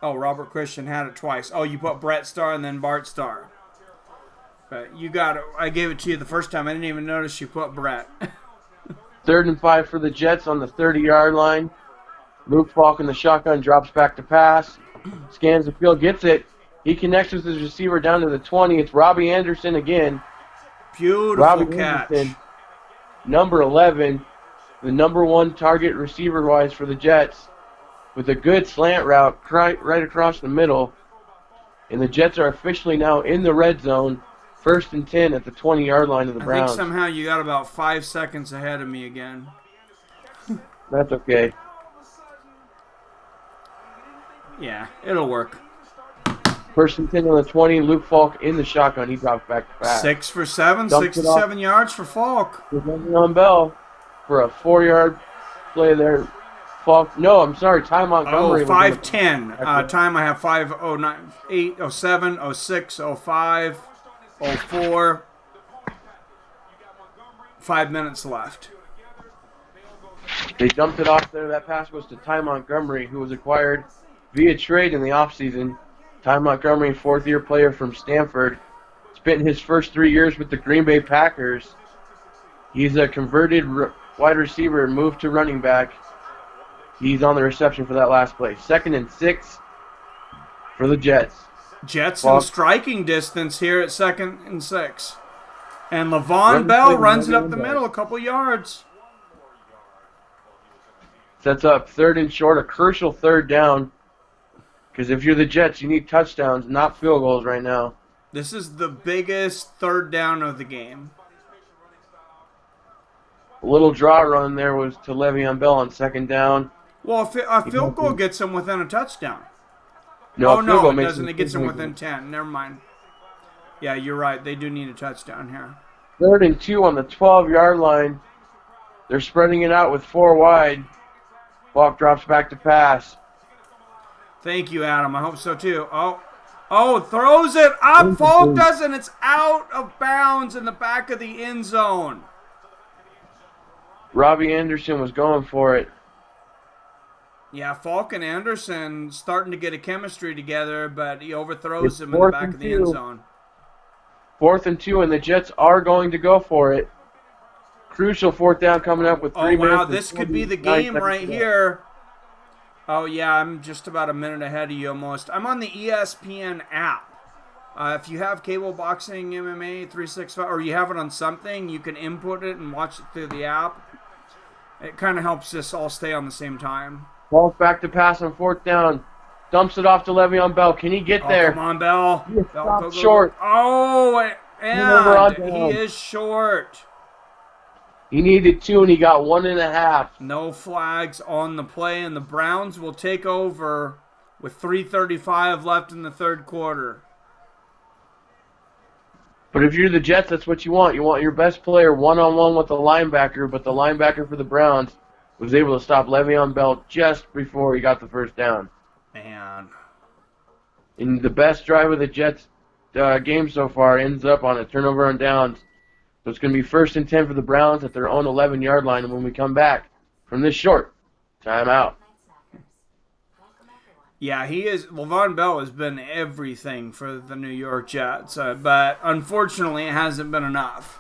A: Robert Christian had it twice. Oh, you put Brett Starr and then Bart Starr. But you got it. I gave it to you the first time. I didn't even notice you put Brett.
B: 3rd and 5 for the Jets on the 30-yard line. Luke Falk in the shotgun, drops back to pass. Scans the field, gets it. He connects with his receiver down to the 20. It's Robbie Anderson again.
A: Beautiful catch. Anderson,
B: number 11, the number 1 target receiver-wise for the Jets, with a good slant route right across the middle. And the Jets are officially now in the red zone. 1st and 10 at the 20-yard line of the Browns.
A: I think somehow you got about 5 seconds ahead of me again.
B: That's okay.
A: Yeah, it'll work.
B: 1st and 10 on the 20. Luke Falk in the shotgun. He drops back to pass.
A: 6 for 7. 67 yards for Falk.
B: On Bell for a 4-yard play there. Falk. No, I'm sorry. Ty Montgomery.
A: 5:10. Time I have 5:09, 8:07, 06, 05. 04. 5 minutes left.
B: They dumped it off there. That pass was to Ty Montgomery, who was acquired via trade in the offseason. Ty Montgomery, 4th-year player from Stanford, spent his first 3 years with the Green Bay Packers. He's a converted wide receiver and moved to running back. He's on the reception for that last play. 2nd and 6 for the Jets.
A: Jets in striking distance here at 2nd and 6. And Le'Veon Bell runs it up the middle a couple yards.
B: Sets up 3rd and short, a crucial 3rd down. Because if you're the Jets, you need touchdowns, not field goals right now.
A: This is the biggest 3rd down of the game.
B: A little draw run there was to Le'Veon Bell on 2nd down.
A: Well, a field goal gets him within a touchdown.
B: No,
A: it doesn't. It gets them within 10. Never mind. Yeah, you're right. They do need a touchdown here.
B: 3rd and 2 on the 12-yard line. They're spreading it out with 4 wide. Falk drops back to pass.
A: Thank you, Adam. I hope so, too. Oh, Oh, throws it up. Falk
B: Incomplete.
A: doesn't. It's out of bounds in the back of the end zone.
B: Robbie Anderson was going for it.
A: Yeah, Falk and Anderson starting to get a chemistry together, but he overthrows
B: It's
A: him in the
B: 4th
A: back
B: and
A: of the end
B: 2.
A: zone.
B: 4th and 2, and the Jets are going to go for it. Crucial 4th down coming up with 3
A: Oh,
B: minutes.
A: wow,
B: and
A: this could be the
B: 29
A: game
B: seconds
A: right
B: to go.
A: here. Oh, yeah, I'm just about a minute ahead of you almost. I'm on the ESPN app. If you have cable boxing, MMA 365, or you have it on something, you can input it and watch it through the app. It kind of helps us all stay on the same time.
B: Falls back to pass on 4th down. Dumps it off to Le'Veon Bell. Can he get
A: Oh,
B: there?
A: come on, Bell.
B: He is
A: Bell,
B: stopped
A: go, go,
B: short.
A: go. Oh,
B: Turnover on
A: and he
B: down.
A: is short.
B: He needed 2, and he got 1.5.
A: No flags on the play, and the Browns will take over with 3:35 left in the third quarter.
B: But if you're the Jets, that's what you want. You want your best player one-on-one with the linebacker, but the linebacker for the Browns was able to stop Le'Veon Bell just before he got the first down.
A: Man.
B: And the best drive of the Jets game so far ends up on a turnover on downs. So it's going to be 1st and 10 for the Browns at their own 11-yard line. And when we come back from this short timeout.
A: Yeah, he is. Le'Veon Bell has been everything for the New York Jets, but unfortunately it hasn't been enough.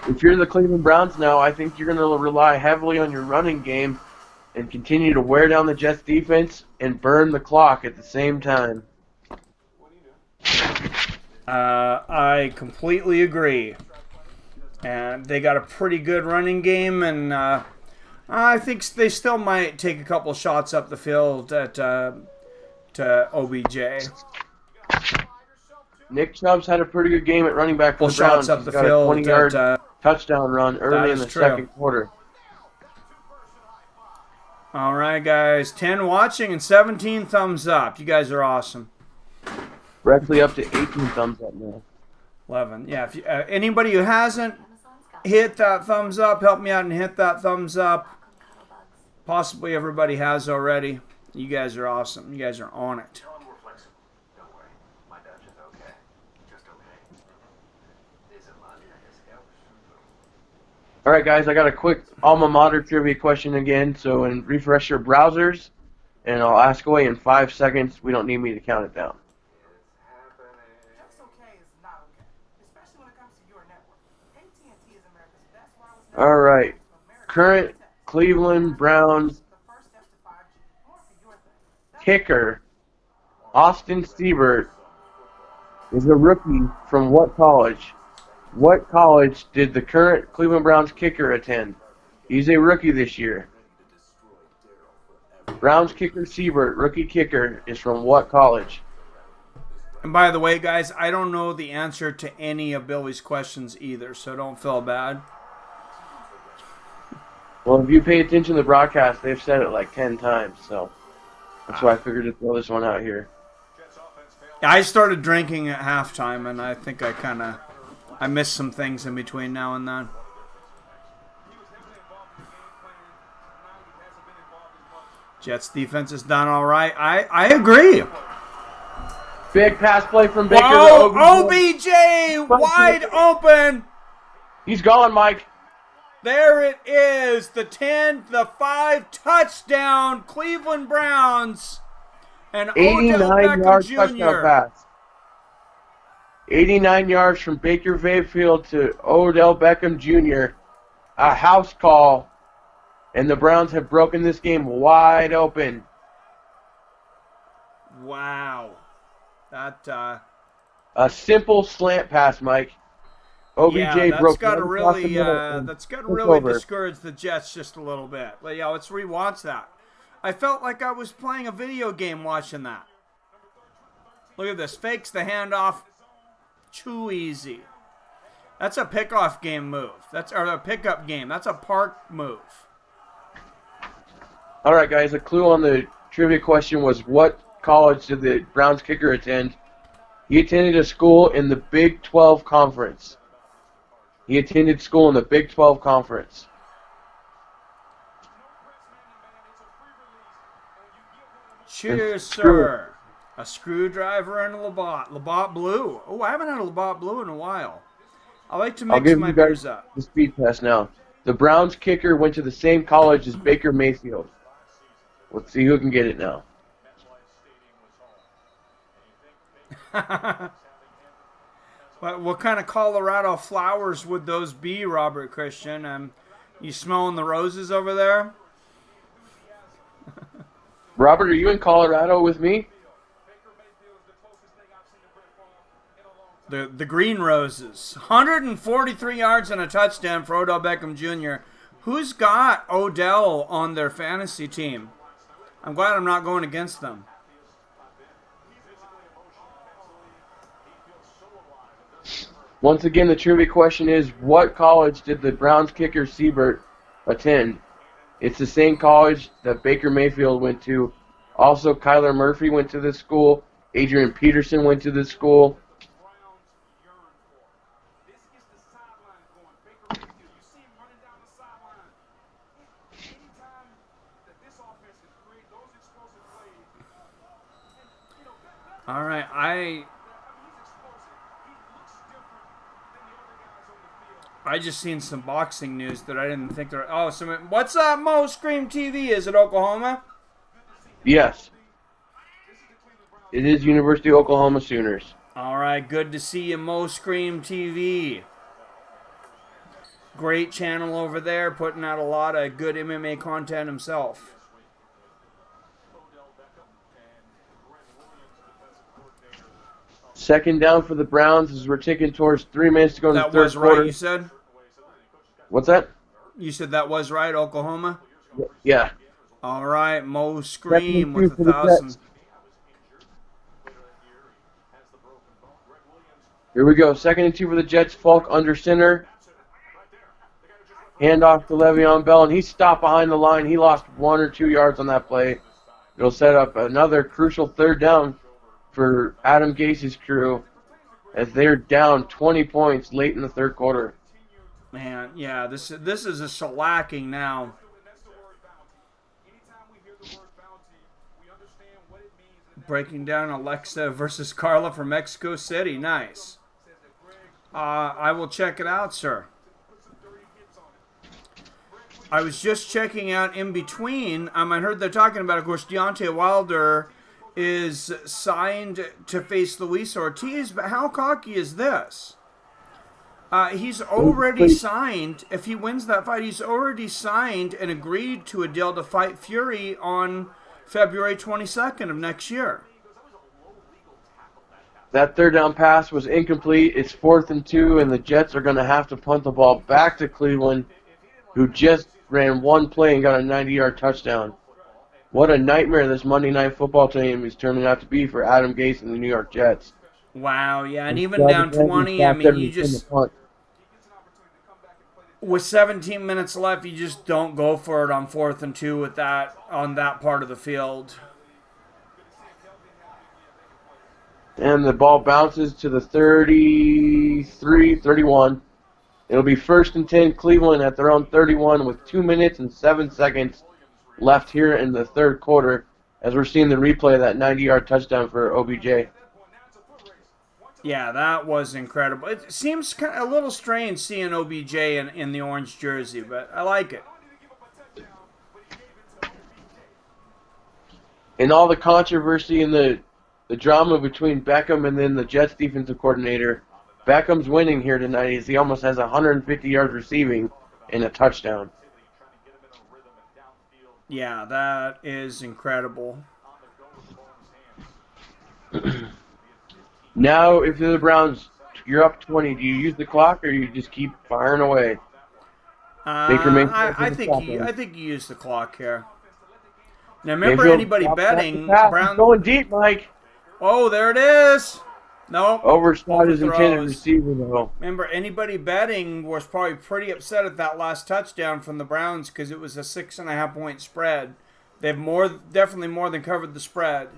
B: If you're the Cleveland Browns now, I think you're going to rely heavily on your running game and continue to wear down the Jets defense and burn the clock at the same time.
A: I completely agree. And they got a pretty good running game, and I think they still might take a couple shots up the field at to OBJ.
B: Nick Chubb's had a pretty good game at running back for
A: Couple
B: the Browns.
A: shots up
B: He's
A: the
B: got
A: field
B: a 20-yard
A: at,
B: touchdown run early in
A: is
B: the
A: true.
B: second quarter.
A: All right, guys. 10 watching and 17 thumbs up. You guys are awesome.
B: Directly up to 18 thumbs up now.
A: 11. Yeah. If you, anybody who hasn't hit that thumbs up, help me out and hit that thumbs up. Possibly everybody has already. You guys are awesome. You guys are on it.
B: All right, guys, I got a quick alma mater trivia question again. So, refresh your browsers, and I'll ask away in 5 seconds. We don't need me to count it down.
D: Just okay is not okay, especially when it comes to your network. AT&T is America's best wireless network.
B: All right. Current Cleveland Browns
D: The first steps to 5G. More for your thing.
B: kicker, Austin Siebert, is a rookie from what college? What college did the current Cleveland Browns kicker attend? He's a rookie this year. Browns kicker Siebert, rookie kicker, is from what college?
A: And by the way, guys, I don't know the answer to any of Billy's questions either, so don't feel bad.
B: Well, if you pay attention to the broadcast, they've said it like 10 times, so that's why I figured to throw this one out here.
A: I started drinking at halftime, and I think I missed some things in between now and then. Jets defense is done all right. I agree.
B: Big pass play from Baker
A: Whoa,
B: to OBJ.
A: OBJ wide open.
B: He's gone, Mike.
A: There it is. The 10, the 5 touchdown Cleveland Browns. And Odell
B: 89-yard
A: Beckham
B: touchdown
A: Jr.
B: pass. 89 yards from Baker Mayfield to Odell Beckham Jr. A house call, and the Browns have broken this game wide open.
A: Wow. That
B: A simple slant pass, Mike. OBJ
A: yeah, that's
B: broke
A: got to
B: one
A: really
B: across the middle and took
A: really
B: over.
A: discourage the Jets just a little bit. But yeah, let's rewatch that. I felt like I was playing a video game watching that. Look at this. Fakes the handoff. Too easy. That's a pickoff game move. Or a pickup game. That's a park move.
B: All right, guys, a clue on the trivia question was what college did the Browns kicker attend? He attended a school in the Big 12 Conference. He attended school in the Big 12 Conference.
A: Cheers,
B: screw it.
A: sir. A screwdriver and a Labatt. Labatt Blue. Oh, I haven't had a Labatt Blue in a while. I like to
B: I'll
A: mix
B: give
A: my
B: you guys
A: beers up.
B: the speed test now. The Browns kicker went to the same college as Baker Mayfield. Let's see who can get it now.
A: What kind of Colorado flowers would those be, Robert Christian? You smelling the roses over there?
B: Robert, are you in Colorado with me?
A: The green roses. 143 yards and a touchdown for Odell Beckham Jr. Who's got Odell on their fantasy team? I'm glad I'm not going against them.
B: Once again, the trivia question is, what college did the Browns kicker Siebert attend? It's the same college that Baker Mayfield went to. Also, Kyler Murphy went to this school. Adrian Peterson went to this school.
A: All right, I just seen some boxing news that I didn't think there. Oh, what's up, Mo Scream TV? Is it Oklahoma?
B: Yes. It is University of Oklahoma Sooners.
A: All right, good to see you, Mo Scream TV. Great channel over there, putting out a lot of good MMA content himself.
B: Second down for the Browns as we're ticking towards 3 minutes to go in the
A: That
B: third
A: was
B: quarter.
A: right, you said?
B: What's that?
A: You said that was right, Oklahoma?
B: Yeah.
A: All right, Mo
B: Second
A: Scream
B: and 2
A: with
B: for the
A: 1,000.
B: Jets. Here we go. 2nd and 2 for the Jets. Falk under center. Handoff to Le'Veon Bell, and he stopped behind the line. He lost 1 or 2 yards on that play. It'll set up another crucial third down for Adam Gase's crew as they're down 20 points late in the third quarter.
A: Man, yeah, this is a shellacking now. Breaking down Alexa versus Carla from Mexico City. Nice. I will check it out, sir. I was just checking out in between. I heard they're talking about, of course, Deontay Wilder is signed to face Luis Ortiz, but how cocky is this? He's already signed. If he wins that fight, he's already signed and agreed to a deal to fight Fury on February 22nd of next year.
B: That third down pass was incomplete. It's 4th and 2, and the Jets are going to have to punt the ball back to Cleveland, who just ran one play and got a 90-yard touchdown. What a nightmare this Monday Night Football team is turning out to be for Adam Gase and the New York Jets.
A: Wow, yeah, and even down 20, I mean, you just, with 17 minutes left, you just don't go for it on 4th and 2 with that, on that part of the field.
B: And the ball bounces to the 31. It'll be 1st and 10 Cleveland at their own 31 with 2 minutes and 7 seconds left here in the third quarter as we're seeing the replay of that 90-yard touchdown for OBJ.
A: Yeah, that was incredible. It seems kind of a little strange seeing OBJ in the orange jersey, but I like it.
B: And all the controversy and the drama between Beckham and then the Jets defensive coordinator, Beckham's winning here tonight as he almost has 150 yards receiving and a touchdown.
A: Yeah, that is incredible.
B: Now, if you're the Browns, you're up 20. Do you use the clock or you just keep firing away?
A: I think you use the clock here. Now, remember,
B: Mayfield
A: anybody
B: drops back
A: betting
B: the pass.
A: Brown?
B: He's going deep, Mike.
A: Oh, there it is. Nope.
B: Overshot his intended
A: Overthrows.
B: receiver, though.
A: Remember, anybody betting was probably pretty upset at that last touchdown from the Browns because it was a 6.5 point spread. They've definitely more than covered the spread.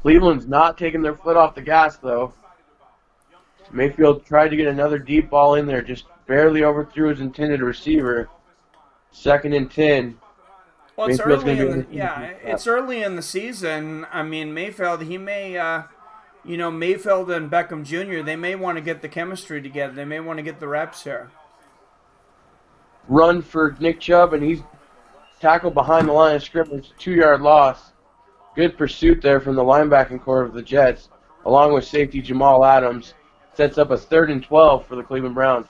B: Cleveland's not taking their foot off the gas, though. Mayfield tried to get another deep ball in there, just barely overthrew his intended receiver. 2nd and 10.
A: Well, it's
B: Mayfield's
A: early
B: going to be
A: in
B: in
A: the
B: the
A: yeah, it's early in the season. I mean, Mayfield, he may, Mayfield and Beckham Jr. They may want to get the chemistry together. They may want to get the reps here.
B: Run for Nick Chubb, and he's tackled behind the line of scrimmage. 2-yard loss. Good pursuit there from the linebacking core of the Jets, along with safety Jamal Adams. Sets up a 3rd and 12 for the Cleveland Browns.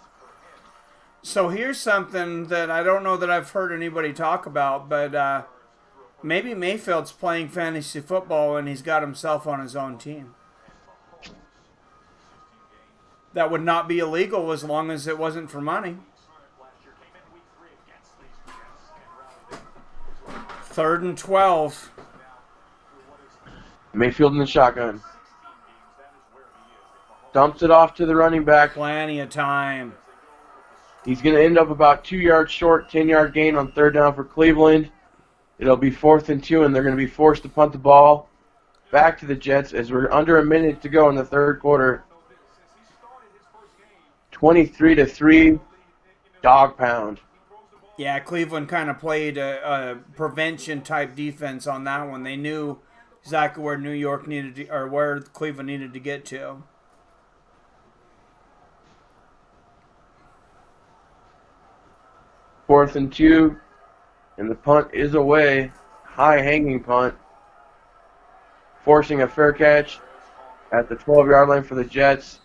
A: So here's something that I don't know that I've heard anybody talk about, but maybe Mayfield's playing fantasy football and he's got himself on his own team. That would not be illegal as long as it wasn't for money. 3rd and 12.
B: Mayfield in the shotgun. Dumps it off to the running back.
A: Plenty of time.
B: He's going to end up about 2 yards short, 10-yard gain on 3rd down for Cleveland. It'll be 4th and 2, and they're going to be forced to punt the ball back to the Jets as we're under a minute to go in the 3rd quarter. 23-3, dog pound.
A: Yeah, Cleveland kind of played a prevention-type defense on that one. They knew exactly where New York needed to, or where Cleveland needed to get to.
B: 4th and 2, and the punt is away. High hanging punt. Forcing a fair catch at the 12-yard line for the Jets.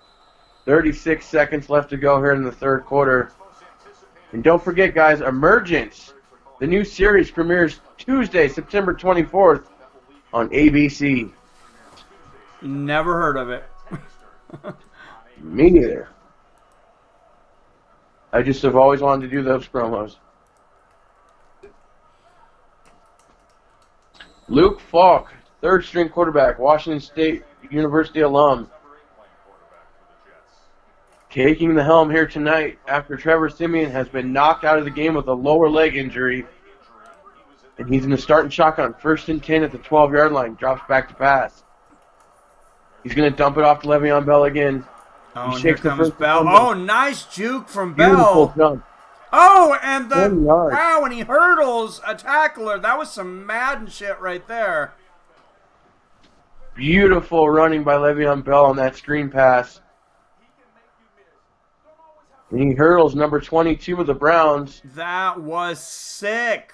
B: 36 seconds left to go here in the 3rd quarter. And don't forget, guys, Emergence. The new series premieres Tuesday, September 24th on ABC.
A: Never heard of it.
B: Me neither. I just have always wanted to do those promos. Luke Falk, 3rd-string quarterback, Washington State University alum, taking the helm here tonight after Trevor Siemian has been knocked out of the game with a lower leg injury. And he's in the starting shotgun, 1st and 10 at the 12-yard line, drops back to pass. He's going to dump it off to Le'Veon Bell again.
A: Oh,
B: He
A: here
B: shakes the
A: comes
B: first
A: Bell.
B: defender.
A: Oh, nice juke from
B: Beautiful
A: Bell.
B: jump.
A: Oh, and the
B: 20 yards.
A: wow, and he hurdles a tackler. That was some Madden shit right there.
B: Beautiful running by Le'Veon Bell on that screen pass. And he hurdles number 22 of the Browns.
A: That was sick.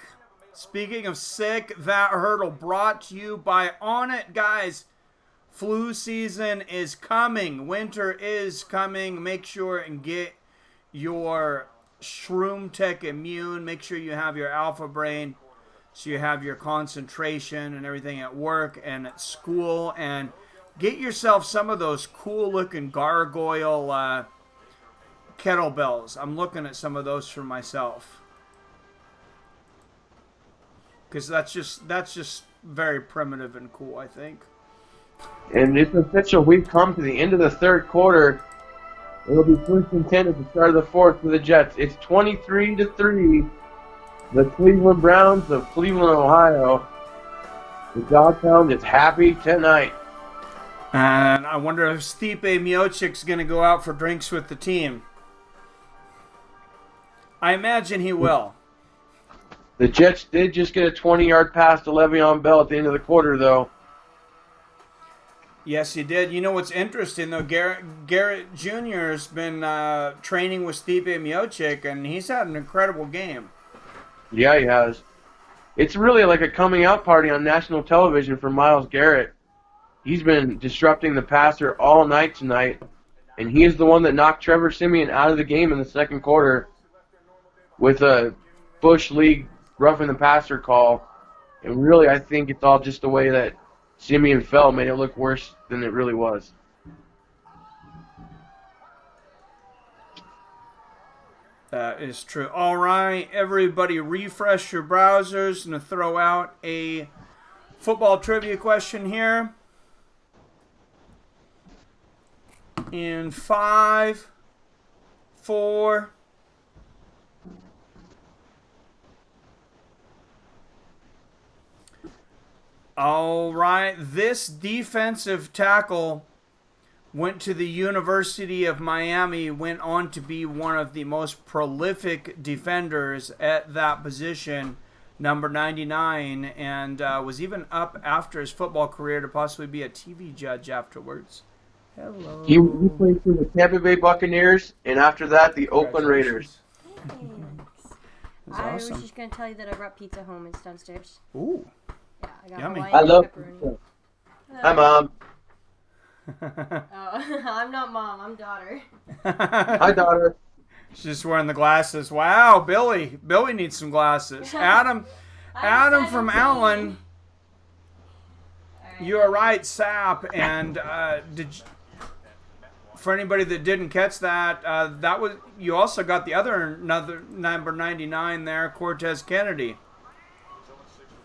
A: Speaking of sick, that hurdle brought to you by On It, guys. Flu season is coming. Winter is coming. Make sure and get your Shroom Tech Immune. Make sure you have your Alpha Brain so you have your concentration and everything at work and at school. And get yourself some of those cool looking gargoyle kettlebells. I'm looking at some of those for myself. Because that's just very primitive and cool, I think.
B: And it's official. We've come to the end of the 3rd quarter. It'll be 1st and 10 at the start of the 4th for the Jets. It's 23-3. The Cleveland Browns of Cleveland, Ohio. The Dog Pound is happy tonight.
A: And I wonder if Stipe Miocic's going to go out for drinks with the team. I imagine he will.
B: The Jets did just get a 20-yard pass to Le'Veon Bell at the end of the quarter, though.
A: Yes, he did. You know what's interesting, though? Garrett Jr. has been training with Stipe Miocic, and he's had an incredible game.
B: Yeah, he has. It's really like a coming out party on national television for Myles Garrett. He's been disrupting the passer all night tonight, and he is the one that knocked Trevor Siemian out of the game in the 2nd quarter with a Bush League roughing the passer call. And really, I think it's all just the way that Siemian fell made it look worse than it really was.
A: That is true. All right, everybody refresh your browsers and throw out a football trivia question here. In 5, 4, all right, this defensive tackle went to the University of Miami, went on to be one of the most prolific defenders at that position, number 99, and was even up after his football career to possibly be a TV judge afterwards. Hello.
B: He played for the Tampa Bay Buccaneers, and after that, the Oakland Raiders.
E: Thanks.
A: That's
E: I
A: awesome.
E: was just gonna tell you that I brought pizza home. It's downstairs.
A: Ooh.
E: Yeah, I got
A: Yummy.
E: Hawaiian
B: I love
E: pepperoni.
B: pizza. Hi, Mom.
E: Oh, I'm not mom. I'm daughter.
B: Hi, daughter.
A: She's just wearing the glasses. Wow, Billy. Billy needs some glasses. Adam
E: I'm
A: from
E: 17.
A: Allen.
E: All right.
A: You are right, Sap. And for anybody that didn't catch that, that was you also got the another number 99 there, Cortez Kennedy.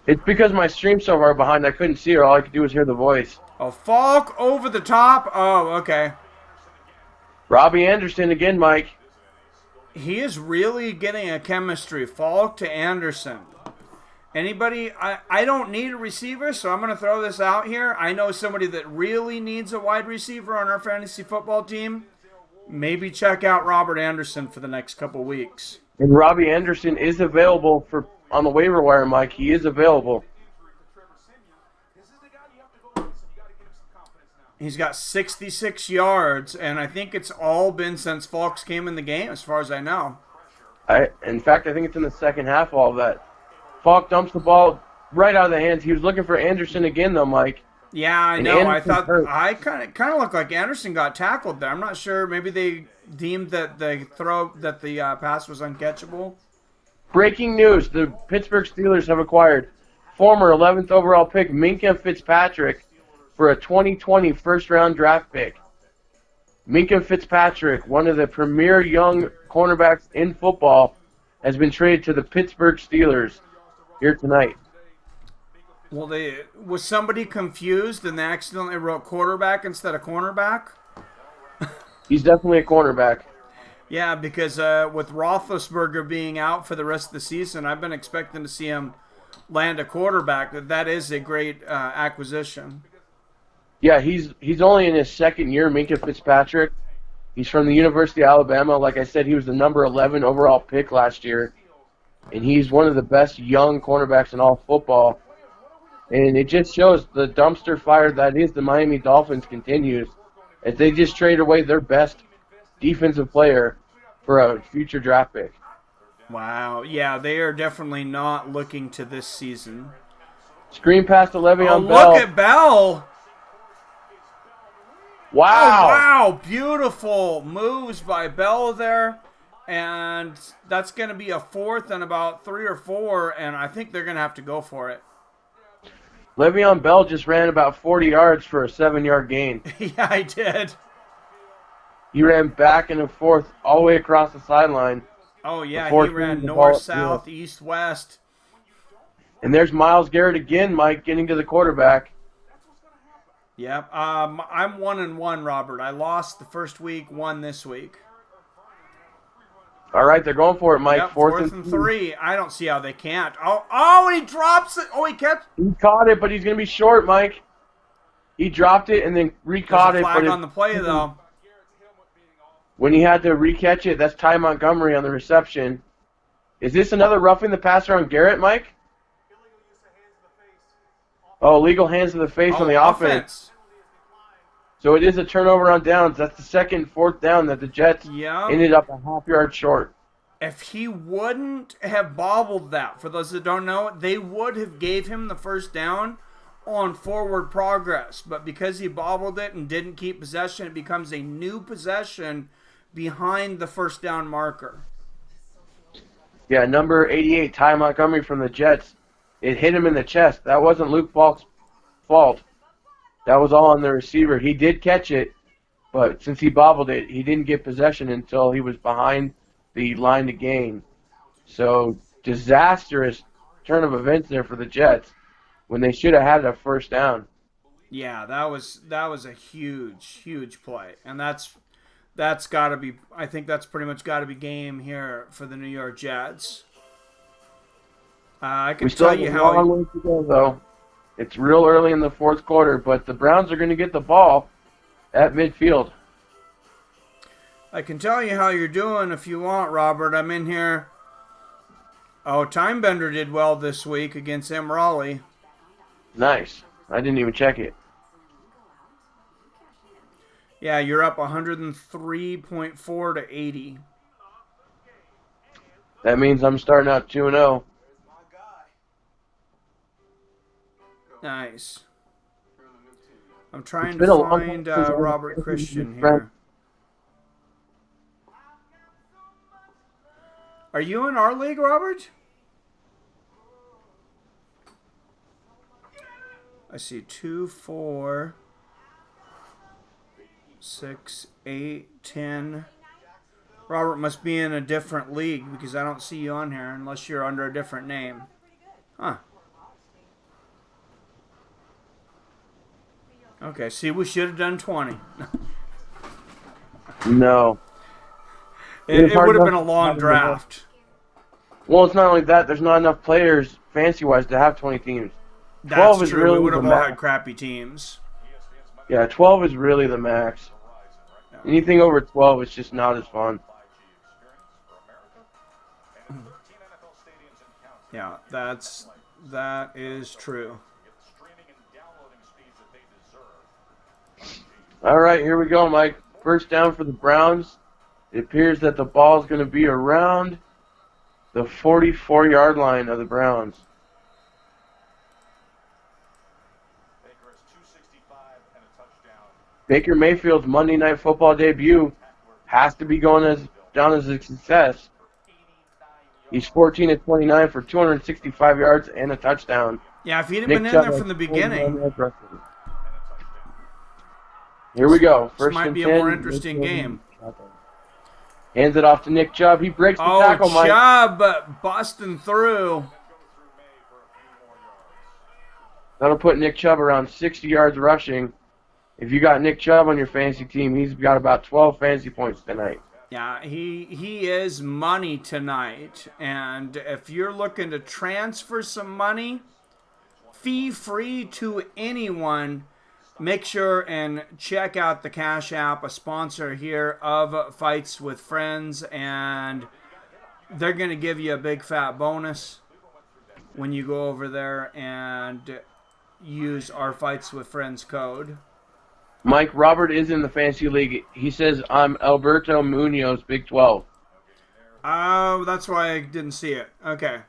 B: It's because my stream's so far behind, I couldn't see her. All I could do was hear the voice.
A: Oh, Falk over the top. Oh, okay.
B: Robbie Anderson again, Mike.
A: He is really getting a chemistry. Falk to Anderson. Anybody? I don't need a receiver, so I'm going to throw this out here. I know somebody that really needs a wide receiver on our fantasy football team. Maybe check out Robert Anderson for the next couple weeks.
B: And Robbie Anderson is available on the waiver wire, Mike. He is available.
A: He's got 66 yards, and I think it's all been since Falks came in the game, as far as I know.
B: In fact, I think it's in the second half, all of that. Falk dumps the ball right out of the hands. He was looking for Anderson again, though, Mike.
A: Yeah, I
B: And
A: know. I
B: Anderson
A: thought
B: hurt.
A: I kind of looked like Anderson got tackled there. I'm not sure. Maybe they deemed that the pass was uncatchable.
B: Breaking news: the Pittsburgh Steelers have acquired former 11th overall pick Minka Fitzpatrick for a 2020 first-round draft pick. Minka Fitzpatrick, one of the premier young cornerbacks in football, has been traded to the Pittsburgh Steelers here tonight.
A: Well, was somebody confused and they accidentally wrote quarterback instead of cornerback?
B: He's definitely a cornerback.
A: Yeah, because with Roethlisberger being out for the rest of the season, I've been expecting to see him land a quarterback. That is a great acquisition.
B: Yeah, he's only in his second year, Minka Fitzpatrick. He's from the University of Alabama. Like I said, he was the number 11 overall pick last year. And he's one of the best young cornerbacks in all football. And it just shows the dumpster fire that is the Miami Dolphins continues as they just trade away their best defensive player for a future draft pick.
A: Wow. Yeah, they are definitely not looking to this season.
B: Screen pass to Le'Veon
A: Oh,
B: Bell.
A: look at Bell.
B: Wow.
A: Oh, wow. Beautiful moves by Bell there. And that's going to be a fourth and about 3 or 4, and I think they're going to have to go for it.
B: Le'Veon Bell just ran about 40 yards for a 7-yard gain.
A: Yeah, I did.
B: He ran back and forth all the way across the sideline.
A: Oh, yeah,
B: Before
A: he ran
B: the
A: north,
B: ball-
A: south, east, west.
B: And there's Myles Garrett again, Mike, getting to the quarterback.
A: Yep. I'm 1-1, Robert. I lost the first week, won this week.
B: All right, they're going for it, Mike.
A: Yep,
B: fourth
A: and 3. I don't see how they can't. Oh, and he drops it. Oh, he catch.
B: He caught it, but he's going to be short, Mike. He dropped it and then re-caught
A: There's
B: it.
A: a flag
B: But
A: on the play, though.
B: when he had to re-catch it, that's Ty Montgomery on the reception. Is this another roughing the passer on Garrett, Mike? Oh, illegal hands to the face on the offense. So it is a turnover on downs. That's the second fourth down that the Jets
A: Yeah.
B: ended up a half yard short.
A: If he wouldn't have bobbled that, for those that don't know, they would have gave him the first down on forward progress. But because he bobbled it and didn't keep possession, it becomes a new possession behind the first down marker.
B: Yeah, number 88, Ty Montgomery from the Jets. It hit him in the chest. That wasn't Luke Falk's fault. That was all on the receiver. He did catch it, but since he bobbled it, he didn't get possession until he was behind the line to gain. So disastrous turn of events there for the Jets when they should have had a first down.
A: Yeah, that was a huge play, and that's got to be. I think that's pretty much got to be game here for the New York Jets. I can
B: We still
A: tell
B: have
A: you
B: a
A: how.
B: long way to go, though. It's real early in the fourth quarter, but the Browns are going to get the ball. at midfield.
A: I can tell you how you're doing if you want, Robert. I'm in here. Oh, Timebender did well this week against M. Raleigh.
B: Nice. I didn't even check it.
A: Yeah, you're up 103.4 to 80.
B: That means I'm starting out 2-0.
A: Nice. I'm trying
B: been
A: to
B: a long
A: find
B: time since I
A: Robert
B: was
A: Christian
B: friend.
A: here. Are you in our league, Robert? I see 2, 4, 6, 8, 10. Robert must be in a different league because I don't see you on here unless you're under a different name. Huh. Okay, see, we should have done 20.
B: No.
A: It would have been a long draft.
B: Well, it's not only that. There's not enough players, fancy-wise, to have 20 teams.
A: That's true.
B: Really
A: we would have
B: the
A: all
B: max.
A: had crappy teams.
B: Yeah, 12 is really the max. Anything over 12 is just not as fun.
A: Yeah, that is true.
B: All right, here we go, Mike. First down for the Browns. It appears that the ball is going to be around the 44-yard line of the Browns. Baker Mayfield's Monday Night Football debut has to be going down as a success. He's 14 of 29 for 265 yards and a touchdown.
A: Yeah, if he'd have
B: Nick
A: been in
B: Chubb
A: there
B: has
A: from the
B: 49
A: beginning,
B: yards rushing. Here we go.
A: this
B: First
A: might
B: and
A: be a
B: 10.
A: more interesting game.
B: Hands it off to Nick Chubb. He breaks the
A: Oh,
B: tackle, Mike.
A: Chubb busting through.
B: That'll put Nick Chubb around 60 yards rushing. If you got Nick Chubb on your fantasy team, he's got about 12 fantasy points tonight.
A: Yeah, he is money tonight. And if you're looking to transfer some money, fee-free to anyone, make sure and check out the Cash App, a sponsor here of Fights with Friends, and they're going to give you a big fat bonus when you go over there and use our Fights with Friends code.
B: Mike, Robert is in the fantasy league. He says, I'm Alberto Munoz, Big 12.
A: Oh, that's why I didn't see it. Okay.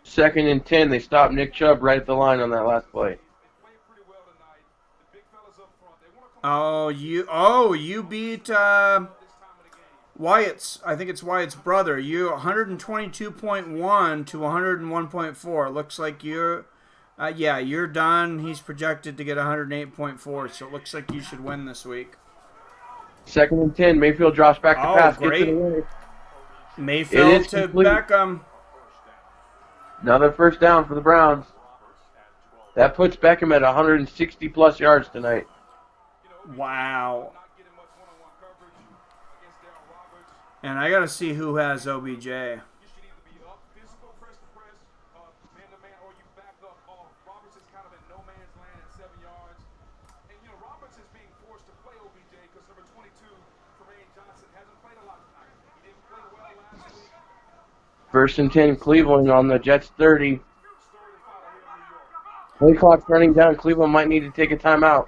B: Second and 10. They stopped Nick Chubb right at the line on that last play.
A: Oh, you beat Wyatt's. I think it's Wyatt's brother. You 122.1 to 101.4. Looks like you're you're done. He's projected to get 108.4, so it looks like you should win this week.
B: Second and 10. Mayfield drops back to pass.
A: Great.
B: Gets it away.
A: Mayfield to
B: complete.
A: Beckham.
B: Another first down for the Browns. That puts Beckham at 160-plus yards tonight.
A: Wow. And I got to see who has OBJ.
B: First and 10, Cleveland on the Jets 30. Play clock's running down. Cleveland might need to take a timeout.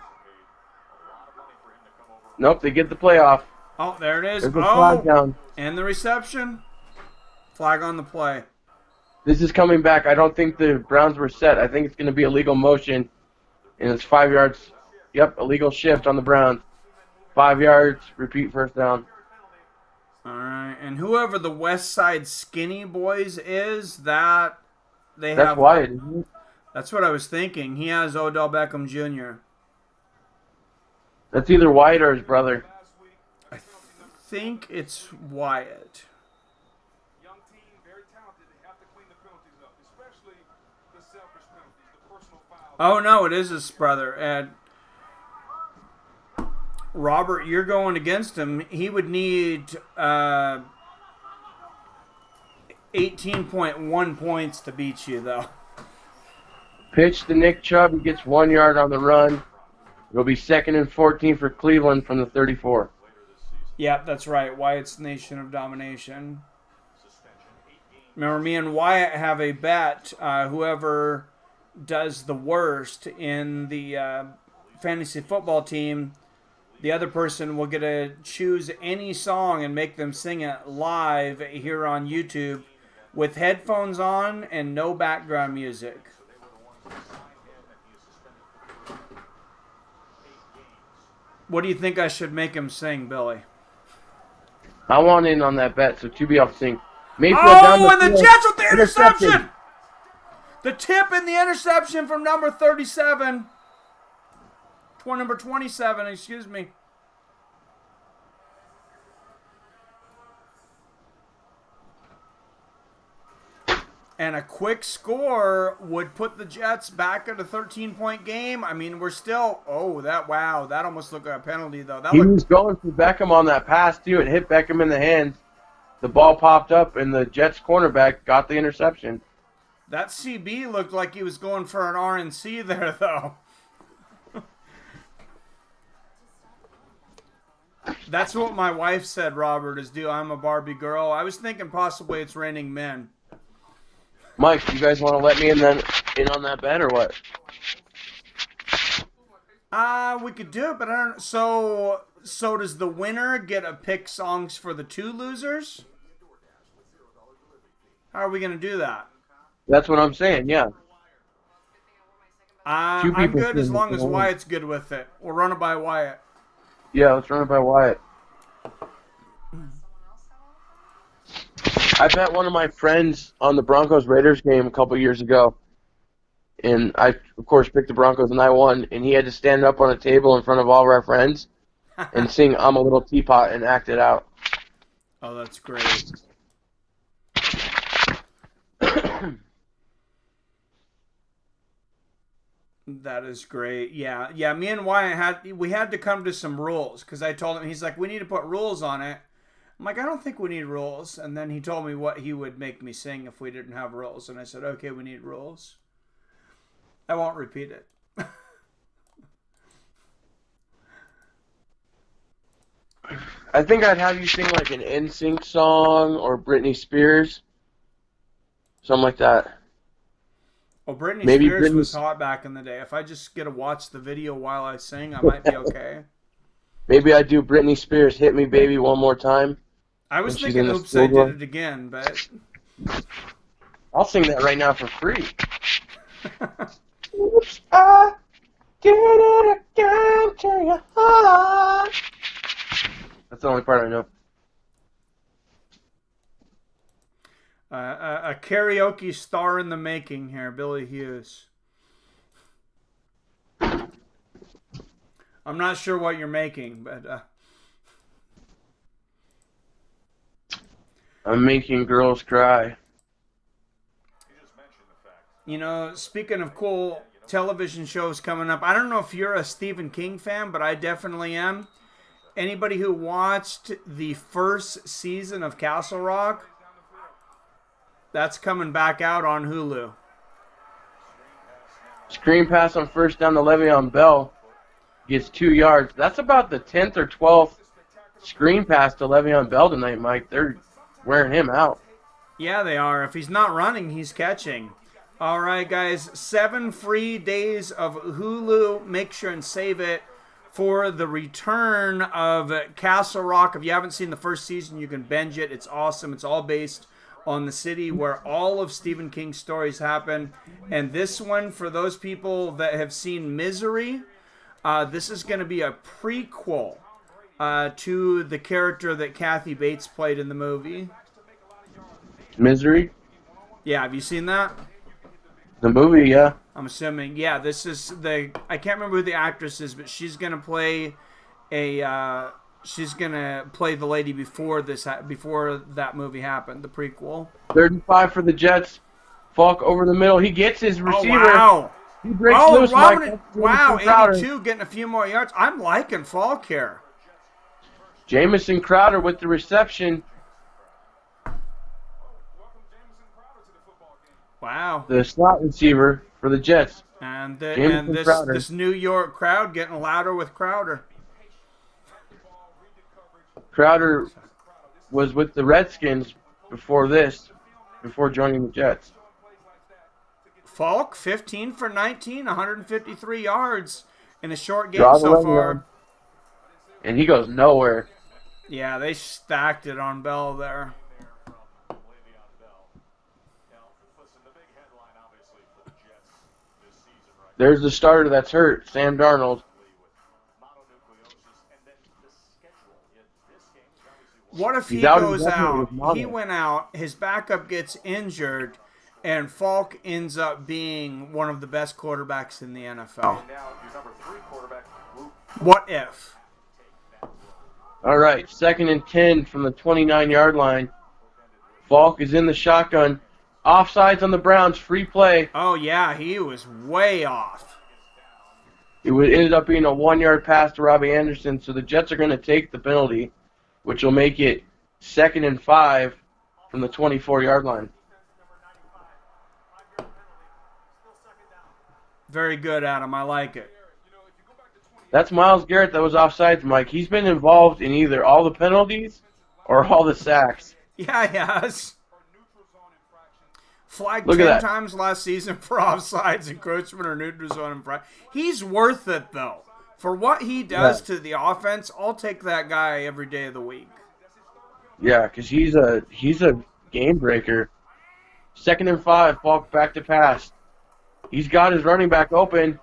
B: Nope, they get the playoff.
A: Oh, there it is.
B: There's a flag down.
A: And the reception. Flag on the play.
B: This is coming back. I don't think the Browns were set. I think it's going to be illegal motion, and it's 5 yards. Yep, illegal shift on the Browns. 5 yards, repeat first down.
A: All right, and whoever the West Side Skinny Boys is, that's
B: Wyatt, isn't it?
A: That's what I was thinking. He has Odell Beckham Jr.
B: That's either Wyatt or his brother.
A: I think it's Wyatt. Oh, no, it is his brother. And Robert, you're going against him. He would need 18.1 points to beat you, though.
B: Pitch to Nick Chubb. He gets 1 yard on the run. It'll be 2nd and 14 for Cleveland from the 34.
A: Yep, that's right. Wyatt's Nation of Domination. Remember, me and Wyatt have a bet. Whoever does the worst in the fantasy football team, the other person will get to choose any song and make them sing it live here on YouTube with headphones on and no background music. What do you think I should make him sing, Billy?
B: I want in on that bet, so QB off sync. Mayfield
A: Oh,
B: down
A: and the
B: field.
A: Jets with the interception! The tip and the interception from number 37. Number 27, excuse me. And a quick score would put the Jets back at a 13-point game. I mean, we're still... Oh, that almost looked like a penalty, though.
B: He was going for Beckham on that pass, too. It hit Beckham in the hands. The ball popped up, and the Jets cornerback got the interception.
A: That CB looked like he was going for an RNC there, though. That's what my wife said, Robert, is I'm a Barbie girl. I was thinking possibly it's Raining Men.
B: Mike, you guys want to let me in on that bet or what?
A: We could do it, but I don't. So does the winner get a pick songs for the two losers? How are we gonna do that?
B: That's what I'm saying. Yeah.
A: I'm good as long as Wyatt's good with it. We'll run it by Wyatt.
B: Yeah, let's run it by Wyatt. I bet one of my friends on the Broncos-Raiders game a couple years ago, and I, of course, picked the Broncos, and I won, and he had to stand up on a table in front of all of our friends and sing I'm a Little Teapot and act it out.
A: Oh, that's great. That is great. Yeah. Me and Wyatt had to come to some rules because I told him, he's like, we need to put rules on it. I'm like, I don't think we need rules. And then he told me what he would make me sing if we didn't have rules, and I said, okay, we need rules. I won't repeat it.
B: I think I'd have you sing like an NSYNC song or Britney Spears, something like that.
A: Well, Britney
B: Maybe
A: Spears was hot back in the day. If I just get to watch the video while I sing, I might be okay.
B: Maybe I do Britney Spears, Hit Me Baby One More Time.
A: I was
B: when she's
A: thinking,
B: in the
A: oops, I
B: school
A: did it again, but...
B: I'll sing that right now for free. Oops, I did it again to your heart. That's the only part I know.
A: A karaoke star in the making here, Billy Hughes. I'm not sure what you're making, but...
B: I'm making girls cry.
A: You know, speaking of cool television shows coming up, I don't know if you're a Stephen King fan, but I definitely am. Anybody who watched the first season of Castle Rock, that's coming back out on Hulu.
B: Screen pass on first down to Le'Veon Bell. Gets 2 yards. That's about the 10th or 12th screen pass to Le'Veon Bell tonight, Mike. They're wearing him out.
A: Yeah, they are. If he's not running, he's catching. All right, guys. 7 free days of Hulu. Make sure and save it for the return of Castle Rock. If you haven't seen the first season, you can binge it. It's awesome. It's all based on the city where all of Stephen King's stories happen. And this one, for those people that have seen Misery, this is going to be a prequel to the character that Kathy Bates played in the movie.
B: Misery?
A: Yeah, have you seen that?
B: The movie, yeah.
A: I'm assuming. Yeah, this is I can't remember who the actress is, but she's going to play she's going to play the lady before that movie happened, the prequel.
B: 35 for the Jets. Falk over the middle. He gets his receiver.
A: Oh, wow.
B: He breaks loose, Mike.
A: Wow, 82, getting a few more yards. I'm liking Falk here.
B: Jamison Crowder with the reception.
A: Wow.
B: The slot receiver for the Jets.
A: And
B: Jamison Crowder.
A: this New York crowd getting louder with Crowder.
B: Crowder was with the Redskins before joining the Jets.
A: Falk, 15 for 19, 153 yards in a short game
B: Draw the
A: so
B: leg
A: far.
B: down. And he goes nowhere.
A: Yeah, they stacked it on Bell there.
B: There's the starter that's hurt, Sam Darnold.
A: What if he
B: He's out
A: goes
B: indefinitely with
A: out?
B: mono.
A: He went out, his backup gets injured, and Falk ends up being one of the best quarterbacks in the NFL. What if?
B: All right, 2nd and 10 from the 29-yard line. Falk is in the shotgun. Offsides on the Browns, free play.
A: Oh, yeah, he was way off.
B: It ended up being a 1-yard pass to Robbie Anderson, so the Jets are going to take the penalty, which will make it 2nd and 5 from the 24-yard line.
A: Very good, Adam. I like it.
B: That's Myles Garrett that was offsides, Mike. He's been involved in either all the penalties or all the sacks.
A: Yeah, he has. Flagged
B: Look at
A: 10
B: that.
A: times last season for offsides, encroachment, or neutral zone infraction. He's worth it, though. For what he does to the offense, I'll take that guy every day of the week.
B: Yeah, because he's a game breaker. 2nd and 5, Falk back to pass. He's got his running back open.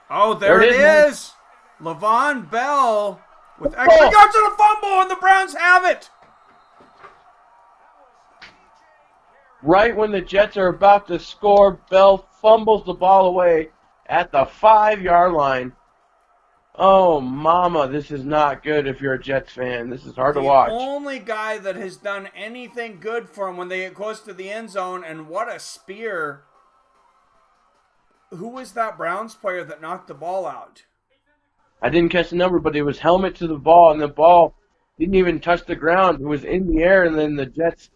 A: Oh, there it is. Levon Bell with extra yards and a fumble, and the Browns have it.
B: Right when the Jets are about to score, Bell fumbles the ball away at the 5-yard line. Oh, mama, this is not good if you're a Jets fan. This is hard to watch.
A: The only guy that has done anything good for him when they get close to the end zone, and what a spear. Who was that Browns player that knocked the ball out?
B: I didn't catch the number, but it was helmet to the ball, and the ball didn't even touch the ground. It was in the air, and then the Jets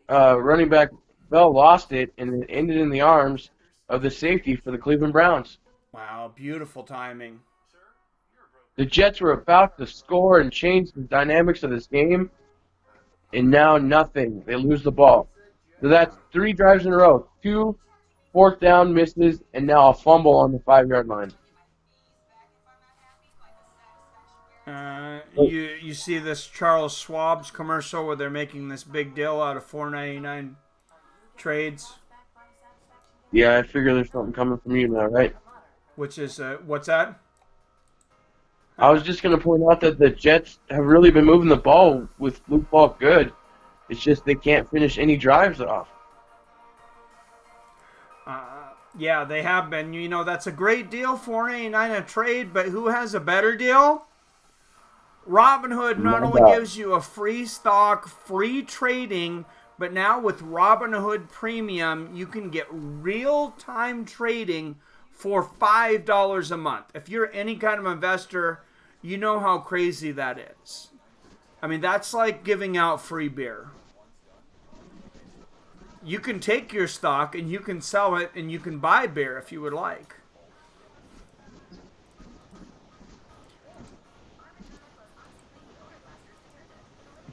B: running back Bell lost it, and it ended in the arms of the safety for the Cleveland Browns.
A: Wow, beautiful timing.
B: The Jets were about to score and change the dynamics of this game, and now nothing. They lose the ball. So that's 3 drives in a row. 2 4th down misses, and now a fumble on the 5-yard line.
A: You see this Charles Schwab's commercial where they're making this big deal out of $4.99 trades?
B: Yeah, I figure there's something coming from you now, right?
A: Which is, what's that?
B: I was just going to point out that the Jets have really been moving the ball with Luke Falk good. It's just they can't finish any drives off.
A: Yeah, they have been. You know, that's a great deal, $4.89 a trade, but who has a better deal? Robinhood not only gives you a free stock, free trading, but now with Robinhood Premium, you can get real-time trading for $5 a month. If you're any kind of investor, you know how crazy that is. I mean, that's like giving out free beer. You can take your stock and you can sell it and you can buy beer if you would like.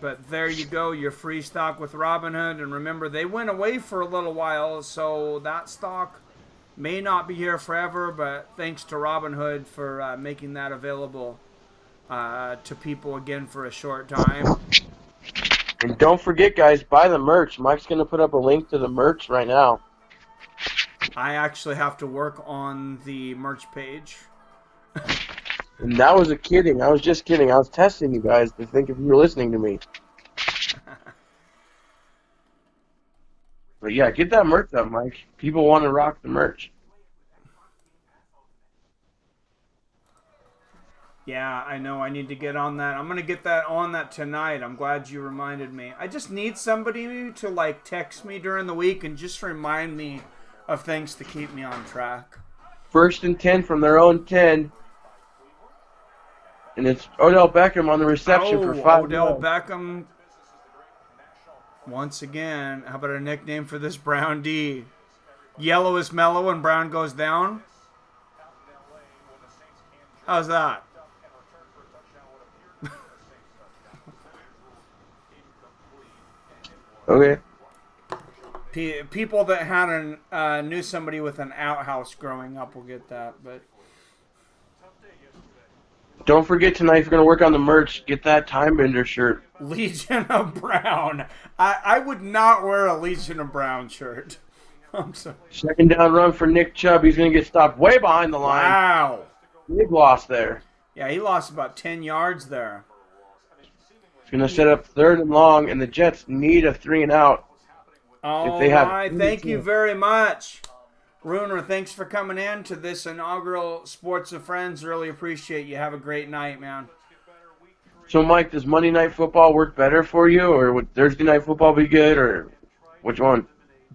A: But there you go, your free stock with Robinhood. And remember, they went away for a little while, so that stock may not be here forever. But thanks to Robinhood for making that available to people again for a short time.
B: And don't forget, guys, buy the merch. Mike's going to put up a link to the merch right now.
A: I actually have to work on the merch page.
B: And that was a kidding. I was just kidding. I was testing you guys to think if you were listening to me. But yeah, get that merch up, Mike. People want to rock the merch.
A: Yeah, I know. I need to get on that. I'm going to get that on that tonight. I'm glad you reminded me. I just need somebody to, like, text me during the week and just remind me of things to keep me on track.
B: 1st and 10 from their own 10. And it's Odell Beckham on the reception for 5
A: Odell Beckham. Once again, how about a nickname for this Brown D? Yellow is mellow and brown goes down. How's that?
B: Okay.
A: People that had knew somebody with an outhouse growing up will get that, but
B: Don't forget tonight, if you're going to work on the merch, get that Time Bender shirt.
A: Legion of Brown. I would not wear a Legion of Brown shirt. I'm sorry.
B: Second down run for Nick Chubb. He's going to get stopped way behind the line.
A: Wow.
B: Big loss there.
A: Yeah, he lost about 10 yards there.
B: He's going to set up 3rd and long, and the Jets need a 3 and out.
A: Oh,
B: If they have-
A: my. Thank you very much. Runer, thanks for coming in to this inaugural Sports of Friends. Really appreciate you. Have a great night, man.
B: So, Mike, does Monday Night Football work better for you, or would Thursday Night Football be good, or which one?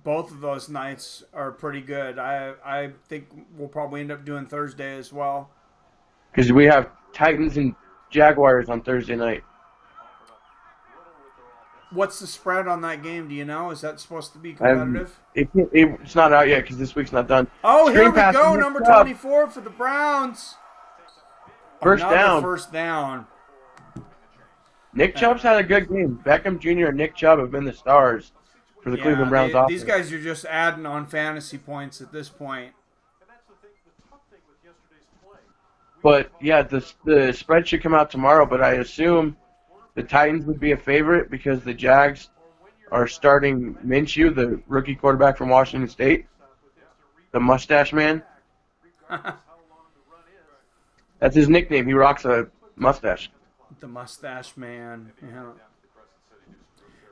A: Both of those nights are pretty good. I think we'll probably end up doing Thursday as well.
B: Because we have Titans and Jaguars on Thursday night.
A: What's the spread on that game? Do you know? Is that supposed to be competitive?
B: It's not out yet because this week's not done.
A: Oh,
B: Screen
A: here we
B: pass
A: go.
B: to Nick
A: Number
B: Chubb.
A: 24 for the Browns.
B: First
A: Another
B: down.
A: First down.
B: Nick Chubb's had a good game. Beckham Jr. and Nick Chubb have been the stars for the Cleveland Browns offense.
A: These guys are just adding on fantasy points at this point.
B: But, yeah, the spread should come out tomorrow, but I assume the Titans would be a favorite because the Jags are starting Minshew, the rookie quarterback from Washington State, the mustache man. That's his nickname. He rocks a mustache.
A: The mustache man. Yeah.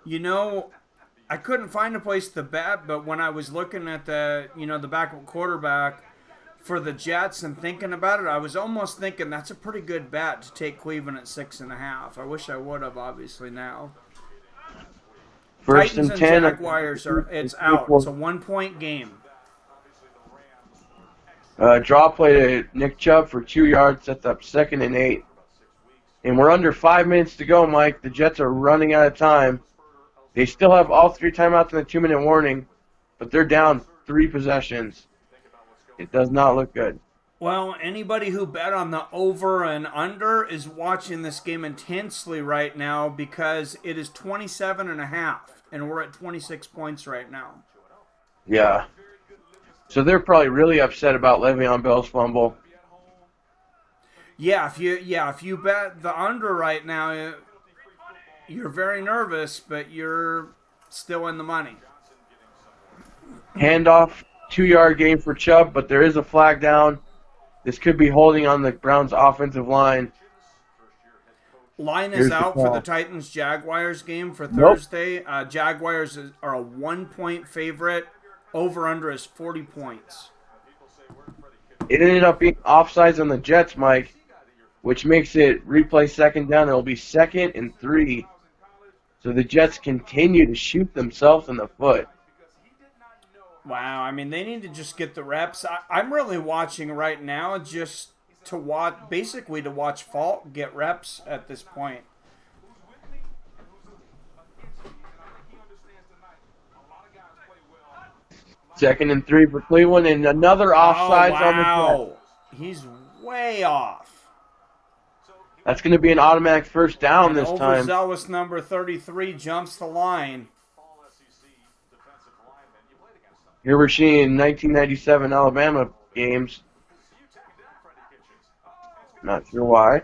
A: You know, I couldn't find a place to bet, but when I was looking at the backup quarterback for the Jets and thinking about it, I was almost thinking that's a pretty good bet to take Cleveland at 6.5. I wish I would have, obviously, now.
B: First
A: Titans
B: and 10.
A: Jaguars it's out. It's a 1-point game.
B: Draw play to Nick Chubb for 2 yards, sets up 2nd and 8. And we're under 5 minutes to go, Mike. The Jets are running out of time. They still have all 3 timeouts in the 2-minute warning, but they're down 3 possessions. It does not look good.
A: Well, anybody who bet on the over and under is watching this game intensely right now because it is 27.5, and we're at 26 points right now.
B: Yeah. So they're probably really upset about Le'Veon Bell's fumble.
A: Yeah, if you bet the under right now, you're very nervous, but you're still in the money.
B: Handoff, 2-yard gain for Chubb, but there is a flag down. This could be holding on the Browns' offensive line.
A: Line is
B: Here's the
A: out for
B: call.
A: the Titans-Jaguars game for
B: Nope.
A: Thursday. Jaguars are a 1-point favorite. Over-under is 40 points.
B: It ended up being offsides on the Jets, Mike, which makes it replay second down. It'll be 2nd and 3. So the Jets continue to shoot themselves in the foot.
A: Wow, I mean, they need to just get the reps. I'm really watching right now just to watch, basically to watch Falk get reps at this point.
B: 2nd and 3 for Cleveland, and another offsides on the
A: wow.
B: Jets.
A: He's way off.
B: That's going to be an automatic first down
A: And
B: this time.
A: overzealous number 33 jumps the line.
B: Here we're seeing 1997 Alabama games. Not sure why.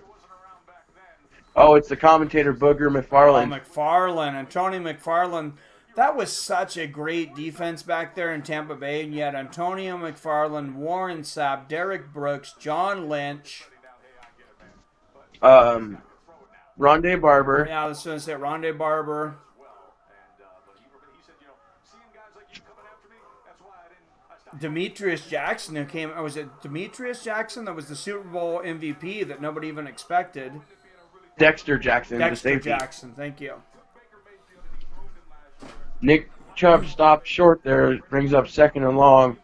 B: Oh, it's the commentator Booger McFarland.
A: McFarland, Tony McFarland. That was such a great defense back there in Tampa Bay, and yet Antonio McFarland, Warren Sapp, Derek Brooks, John Lynch.
B: Rondé Barber.
A: Yeah, I was going to say Rondé Barber. Demetrius Jackson, who came, was it Demetrius Jackson that was the Super Bowl MVP that nobody even expected?
B: Dexter Jackson, the
A: Dexter
B: safety.
A: Jackson, thank you.
B: Nick Chubb stopped short there, brings up 2nd and long.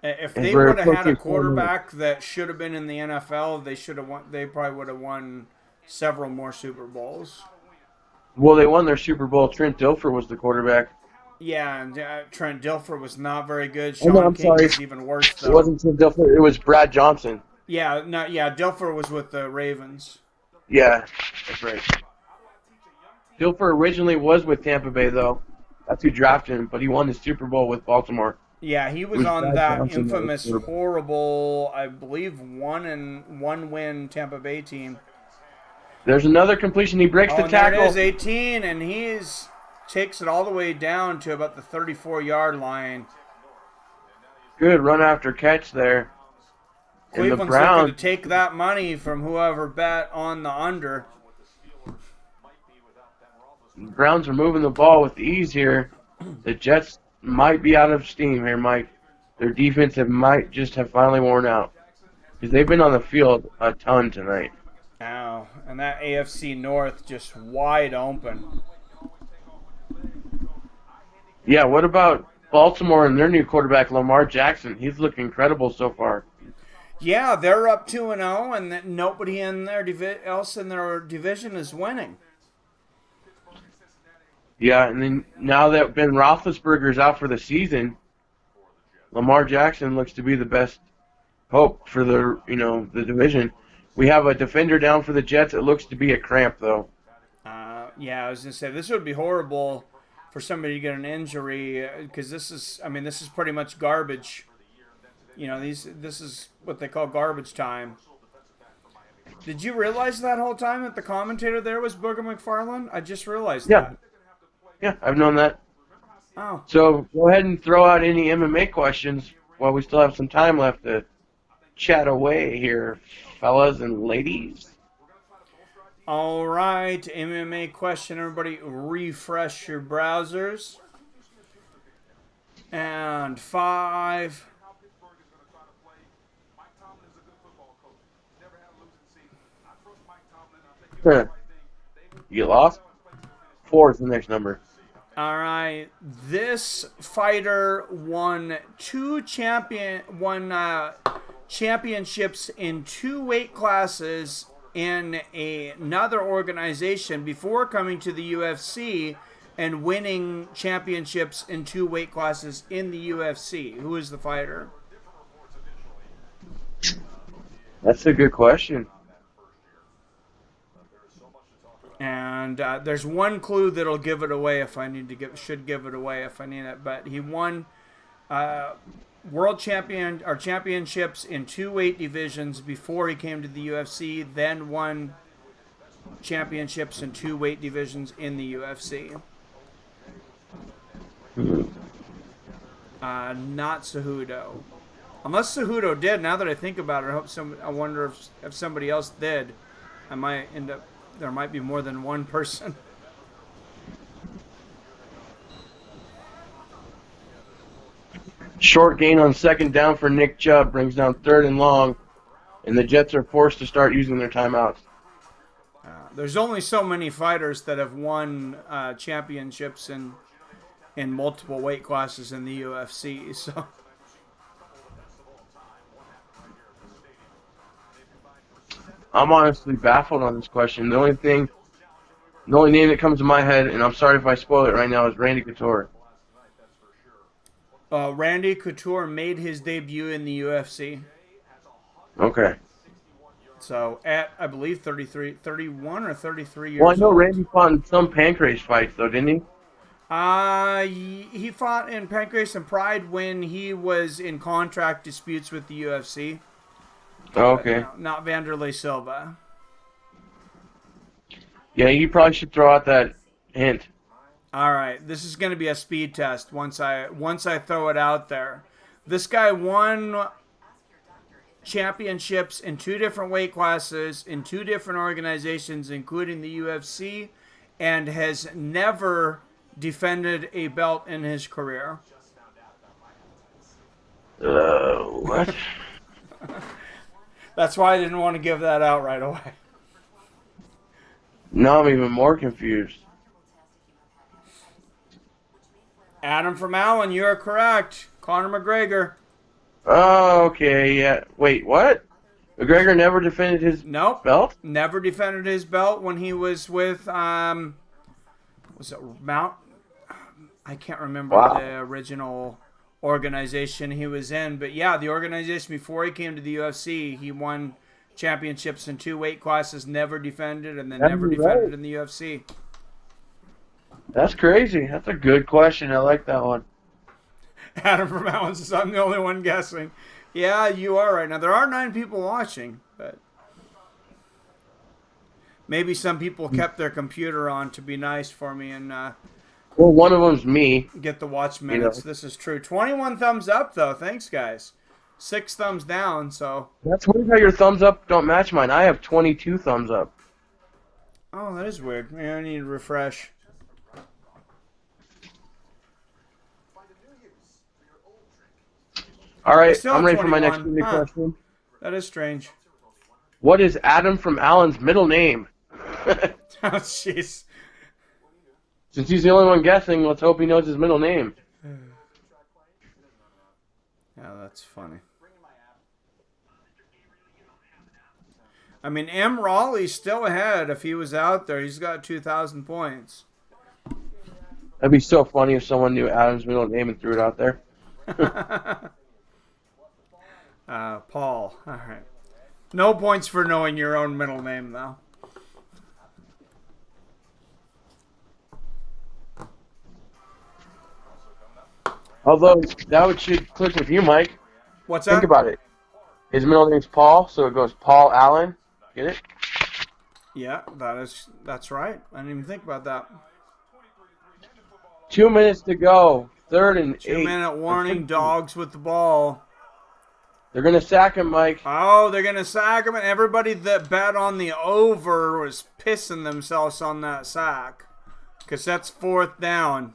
A: If
B: And
A: they
B: we're
A: would have had a
B: approaching 4
A: quarterback that should have been in the NFL, they should have won. They probably would have won several more Super Bowls.
B: Well, they won their Super Bowl. Trent Dilfer was the quarterback.
A: Yeah, and Trent Dilfer was not very good.
B: Oh, no,
A: Sean
B: I'm
A: King
B: sorry.
A: was even worse,
B: It
A: though.
B: wasn't Tim Dilfer. It was Brad Johnson.
A: Yeah, Dilfer was with the Ravens.
B: Yeah, that's right. Dilfer originally was with Tampa Bay, though. That's who drafted him, but he won the Super Bowl with Baltimore.
A: Yeah, he
B: It
A: was on
B: Brad
A: that
B: Johnson that was
A: infamous,
B: terrible.
A: horrible, I believe, one win Tampa Bay team.
B: There's another completion. He breaks
A: Oh,
B: the
A: and there it
B: tackle.
A: is, 18, and takes it all the way down to about the 34-yard line.
B: Good run after catch there. And the
A: Cleveland's looking to
B: Browns,
A: take that money from whoever bet on the under.
B: are moving the ball with ease here. The Jets might be out of steam here, Mike. Their defense might just have finally worn out. Because they've been on the field a ton tonight.
A: Ow, and that AFC North just wide open.
B: Yeah, what about Baltimore and their new quarterback, Lamar Jackson? He's looked incredible so far.
A: Yeah, they're up 2-0, and nobody in their else in their division is winning.
B: Yeah, and then now that Ben Roethlisberger's out for the season, Lamar Jackson looks to be the best hope for the division. We have a defender down for the Jets. It looks to be a cramp, though.
A: Yeah, I was gonna say this would be horrible for somebody to get an injury because this is pretty much garbage. This is what they call garbage time. Did you realize that whole time that the commentator there was Booger McFarland? I just realized that.
B: Yeah, I've known that.
A: Oh.
B: So go ahead and throw out any MMA questions while we still have some time left to chat away here, fellas and ladies.
A: All right, MMA question. Everybody refresh your browsers. And 5.
B: You lost? 4 is the next number.
A: All right, this fighter won championships in 2 weight classes in another organization before coming to the UFC and winning championships in 2 weight classes in the UFC. Who is the fighter?
B: That's a good question.
A: And there's one clue that'll give it away if I need to should give it away if I need it. But he won championships in 2 weight divisions before he came to the UFC. Then won championships in 2 weight divisions in the UFC. Not Cejudo. Unless Cejudo did. Now that I think about it, I wonder if somebody else did. I might end up. There might be more than one person.
B: Short gain on second down for Nick Chubb brings down 3rd and long, and the Jets are forced to start using their timeouts.
A: There's only so many fighters that have won championships in multiple weight classes in the UFC. So.
B: I'm honestly baffled on this question. The only name that comes to my head, and I'm sorry if I spoil it right now, is Randy Couture.
A: Randy Couture made his debut in the UFC.
B: Okay.
A: So at, I believe, 31 or 33 years
B: Well, I know
A: old.
B: Randy fought in some pancrase fights, though, didn't he?
A: He fought in Pancrase and Pride when he was in contract disputes with the UFC.
B: Oh, okay.
A: Not Vanderlei Silva.
B: Yeah, you probably should throw out that hint.
A: All right, this is going to be a speed test once I throw it out there. This guy won championships in 2 different weight classes in 2 different organizations, including the UFC, and has never defended a belt in his career.
B: What?
A: That's why I didn't want to give that out right away.
B: Now I'm even more confused.
A: Adam from Allen, you are correct. Conor McGregor.
B: Oh, okay, yeah. Wait, what? McGregor never defended his belt?
A: Never defended his belt when he was with was it I can't remember the original organization he was in, but yeah, the organization before he came to the UFC, he won championships in 2 weight classes, never defended, and then never defended in the UFC.
B: That's crazy. That's a good question. I like that one.
A: Adam from Allen says, I'm the only one guessing. Yeah, you are right now. There are 9 people watching, but maybe some people kept their computer on to be nice for me and
B: well, one of them's me.
A: get the watch minutes. This is true. 21 thumbs up, though. Thanks, guys. 6 thumbs down, so.
B: That's weird how your thumbs up don't match mine. I have 22 thumbs up.
A: Oh, that is weird. Maybe I need to refresh.
B: All right,
A: Still
B: I'm ready for
A: 21.
B: my next trivia question.
A: That is strange.
B: What is Adam from Allen's middle name?
A: Oh, jeez.
B: Since he's the only one guessing, let's hope he knows his middle name.
A: Yeah, that's funny. I mean, M. Raleigh's still ahead if he was out there. He's got 2,000 points.
B: That'd be so funny if someone knew Adam's middle name and threw it out there.
A: Paul. All right. No points for knowing your own middle name, though.
B: Although, that should click with you, Mike.
A: What's that?
B: Think about it. His middle name's Paul, so it goes Paul Allen. Get it?
A: Yeah, that's right. I didn't even think about that.
B: 2 minutes to go. 3rd and 8.
A: 2-minute warning, dogs with the ball.
B: They're going to sack him, Mike.
A: Oh, they're going to sack him, and everybody that bet on the over was pissing themselves on that sack. Because that's 4th down.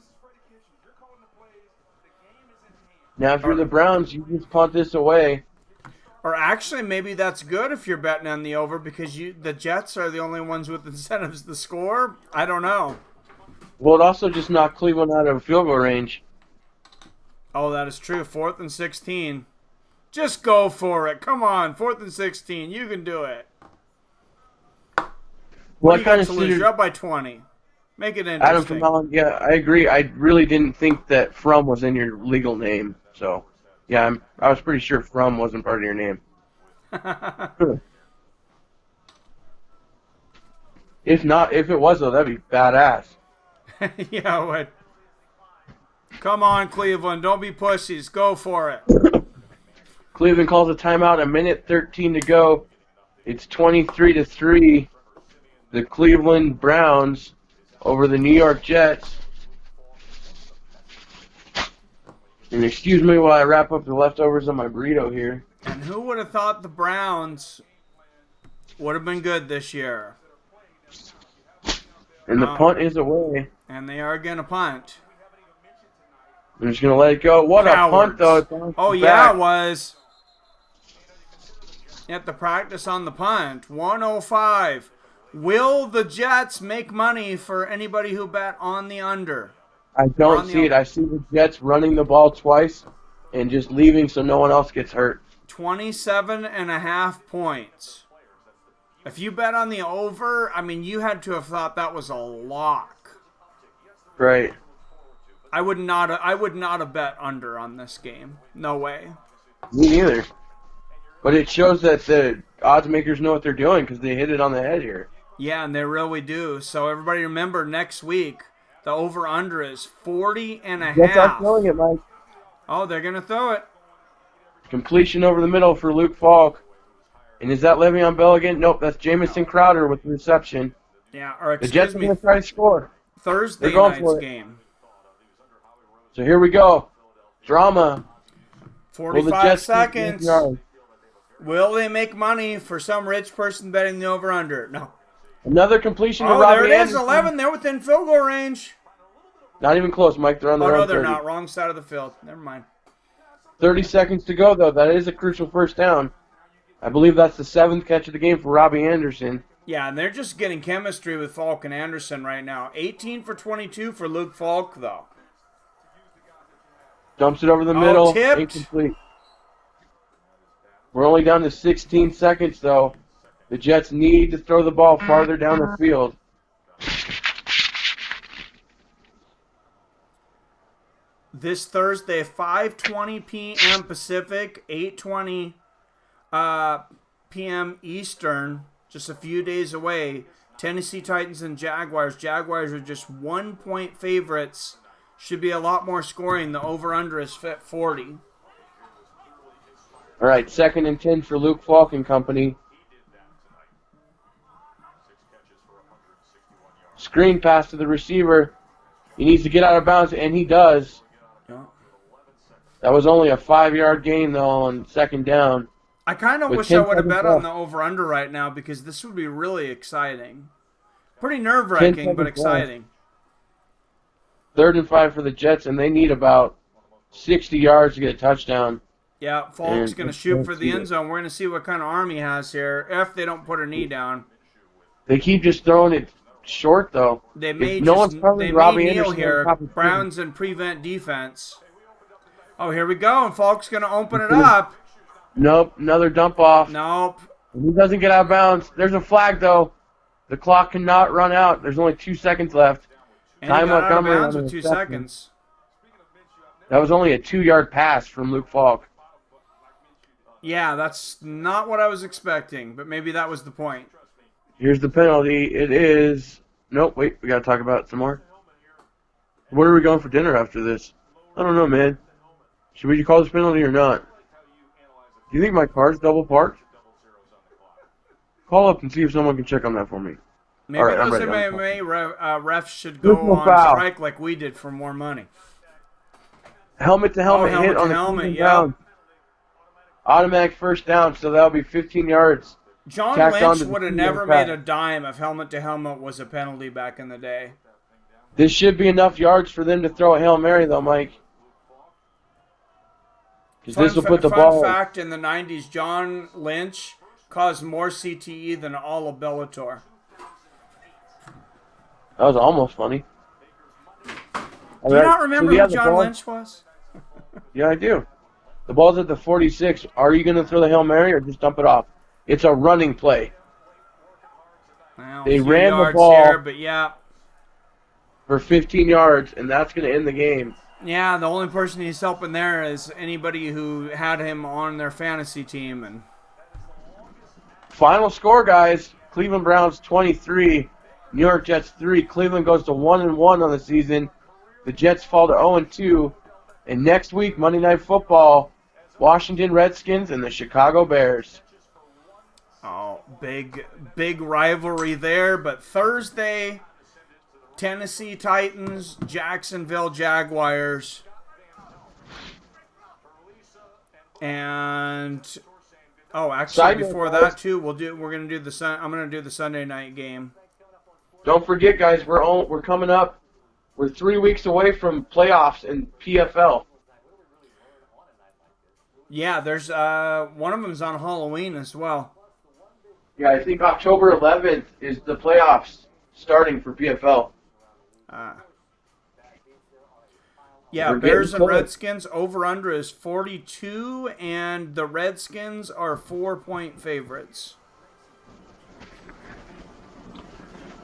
B: Now, if you're the Browns, you just punt this away.
A: Or actually, maybe that's good if you're betting on the over because the Jets are the only ones with incentives to score. I don't know.
B: Well, it also just knocked Cleveland out of field goal range.
A: Oh, that is true. 4th and 16. Just go for it. Come on, 4th and 16. You can do it.
B: Well,
A: I kind of lose. You're up by 20. Make it interesting.
B: Adam from Allen, yeah, I agree. I really didn't think that From was in your legal name. So, yeah, I was pretty sure From wasn't part of your name. If it was, though, that'd be badass.
A: Yeah, it would. Come on, Cleveland. Don't be pussies. Go for it.
B: Cleveland calls a timeout. 1:13 to go. It's 23-3. The Cleveland Browns over the New York Jets. And excuse me while I wrap up the leftovers on my burrito here.
A: And who would have thought the Browns would have been good this year?
B: And the punt is away.
A: And they are going to punt.
B: I'm just going to let it go. What
A: Cowards.
B: a punt, though.
A: Oh, yeah, it was. You have to practice on the punt. 105. Will the Jets make money for anybody who bet on the under?
B: I don't see it. I see the Jets running the ball twice and just leaving so no one else gets hurt.
A: 27.5 points. If you bet on the over, I mean, you had to have thought that was a lock.
B: Right.
A: I would not have bet under on this game. No way.
B: Me neither. But it shows that the odds makers know what they're doing because they hit it on the head here.
A: Yeah, and they really do. So everybody remember next week, the over-under is 40.5.
B: Jets are throwing it, Mike.
A: Oh, they're going to throw it.
B: Completion over the middle for Luke Falk. And is that Le'Veon Bell again? Nope, that's Jamison Crowder with the reception.
A: Yeah, or
B: the Jets are going to try to score.
A: Thursday night's game.
B: So here we go. Drama.
A: 45 seconds. Will they make money for some rich person betting the over-under? No.
B: Another completion to
A: Robbie
B: Robbie
A: there it
B: Anderson.
A: is, 11. They're within field goal range.
B: Not even close, Mike. They're on their own 30.
A: No, they're not. Wrong side of the field. Never mind.
B: 30 seconds to go, though. That is a crucial first down. I believe that's the 7th catch of the game for Robbie Anderson.
A: Yeah, and they're just getting chemistry with Falk and Anderson right now. 18 for 22 for Luke Falk, though.
B: Dumps it over the middle.
A: Tipped.
B: Incomplete. We're only down to 16 seconds, though. The Jets need to throw the ball farther down the field.
A: this Thursday, 5:20 p.m. Pacific, 8:20 p.m. Eastern, just a few days away. Tennessee Titans and Jaguars. Jaguars are just 1-point favorites. Should be a lot more scoring. The over-under is 40.
B: All right, 2nd and 10 for Luke Falk and company. Screen pass to the receiver. He needs to get out of bounds, and he does.
A: Yeah.
B: That was only a 5-yard gain, though, on 2nd down.
A: I kind of
B: With
A: wish I
B: 10
A: would have bet
B: seconds
A: on
B: left.
A: the over-under right now because this would be really exciting. Pretty
B: 10
A: nerve-wracking, but
B: seconds
A: exciting.
B: 3rd and 5 for the Jets, and they need about 60 yards to get a touchdown.
A: Yeah, Falk's
B: And
A: going to
B: let's
A: shoot
B: go
A: for the
B: see
A: end
B: it.
A: zone. We're going to see what kind of arm he has here if they don't put a knee down.
B: They keep just throwing it short, though.
A: They may
B: If no one's covering
A: they
B: Robbie
A: may kneel
B: Anderson
A: here.
B: on top of
A: Browns and prevent defense. Oh, here we go, and Falk's going to open it up.
B: Nope, another dump off.
A: Nope.
B: He doesn't get out of bounds. There's a flag, though. The clock cannot run out. There's only 2 seconds left.
A: And he
B: Time
A: got out of
B: Montgomery
A: bounds
B: on
A: with
B: the
A: 2
B: reception.
A: seconds.
B: That was only a 2-yard pass from Luke Falk.
A: Yeah, that's not what I was expecting, but maybe that was the point.
B: Here's the penalty. It is... Nope, wait. We got to talk about it some more. Where are we going for dinner after this? I don't know, man. Should we call this penalty or not? Do you think my car's double parked? Call up and see if someone can check on that for me.
A: Maybe
B: All right, I'm
A: those
B: ready.
A: refs should go
B: Personal
A: on
B: foul.
A: strike like we did for more money.
B: Helmet to helmet
A: helmet
B: hit
A: to
B: on the
A: helmet,
B: Cleveland
A: yeah.
B: Browns. Automatic first down, so that'll be 15 yards.
A: John
B: Tacked on
A: Lynch
B: to the
A: would have
B: 2-yard
A: never
B: pass.
A: made a dime if helmet to helmet was a penalty back in the day.
B: This should be enough yards for them to throw a Hail Mary, though, Mike. Because this will put the
A: fun
B: ball...
A: fact, in the 90s, John Lynch caused more CTE than all of Bellator.
B: That was almost funny.
A: Do you not remember who John Lynch was?
B: Yeah, I do. The ball's at the 46. Are you going to throw the Hail Mary or just dump it off? It's a running play
A: Well,
B: They
A: a few
B: ran the
A: yards
B: ball.
A: here, but yeah.
B: for 15 yards, and that's going to end the game.
A: Yeah, the only person he's helping there is anybody who had him on their fantasy team. And
B: Final score, guys. Cleveland Browns 23, New York Jets 3. Cleveland goes to 1-1 on the season. The Jets fall to 0-2. And next week, Monday Night Football, Washington Redskins and the Chicago Bears.
A: oh, big rivalry there. But Thursday, Tennessee Titans, Jacksonville Jaguars. And actually
B: Side note,
A: before
B: guys.
A: that too, I'm going to do the Sunday night game.
B: Don't forget, guys, we're coming up. We're 3 weeks away from playoffs in PFL.
A: Yeah, there's one of them's on Halloween as well.
B: Yeah, I think October 11th is the playoffs starting for PFL.
A: Yeah,
B: We're
A: Bears
B: getting
A: and
B: close.
A: Redskins over-under is 42, and the Redskins are 4-point favorites.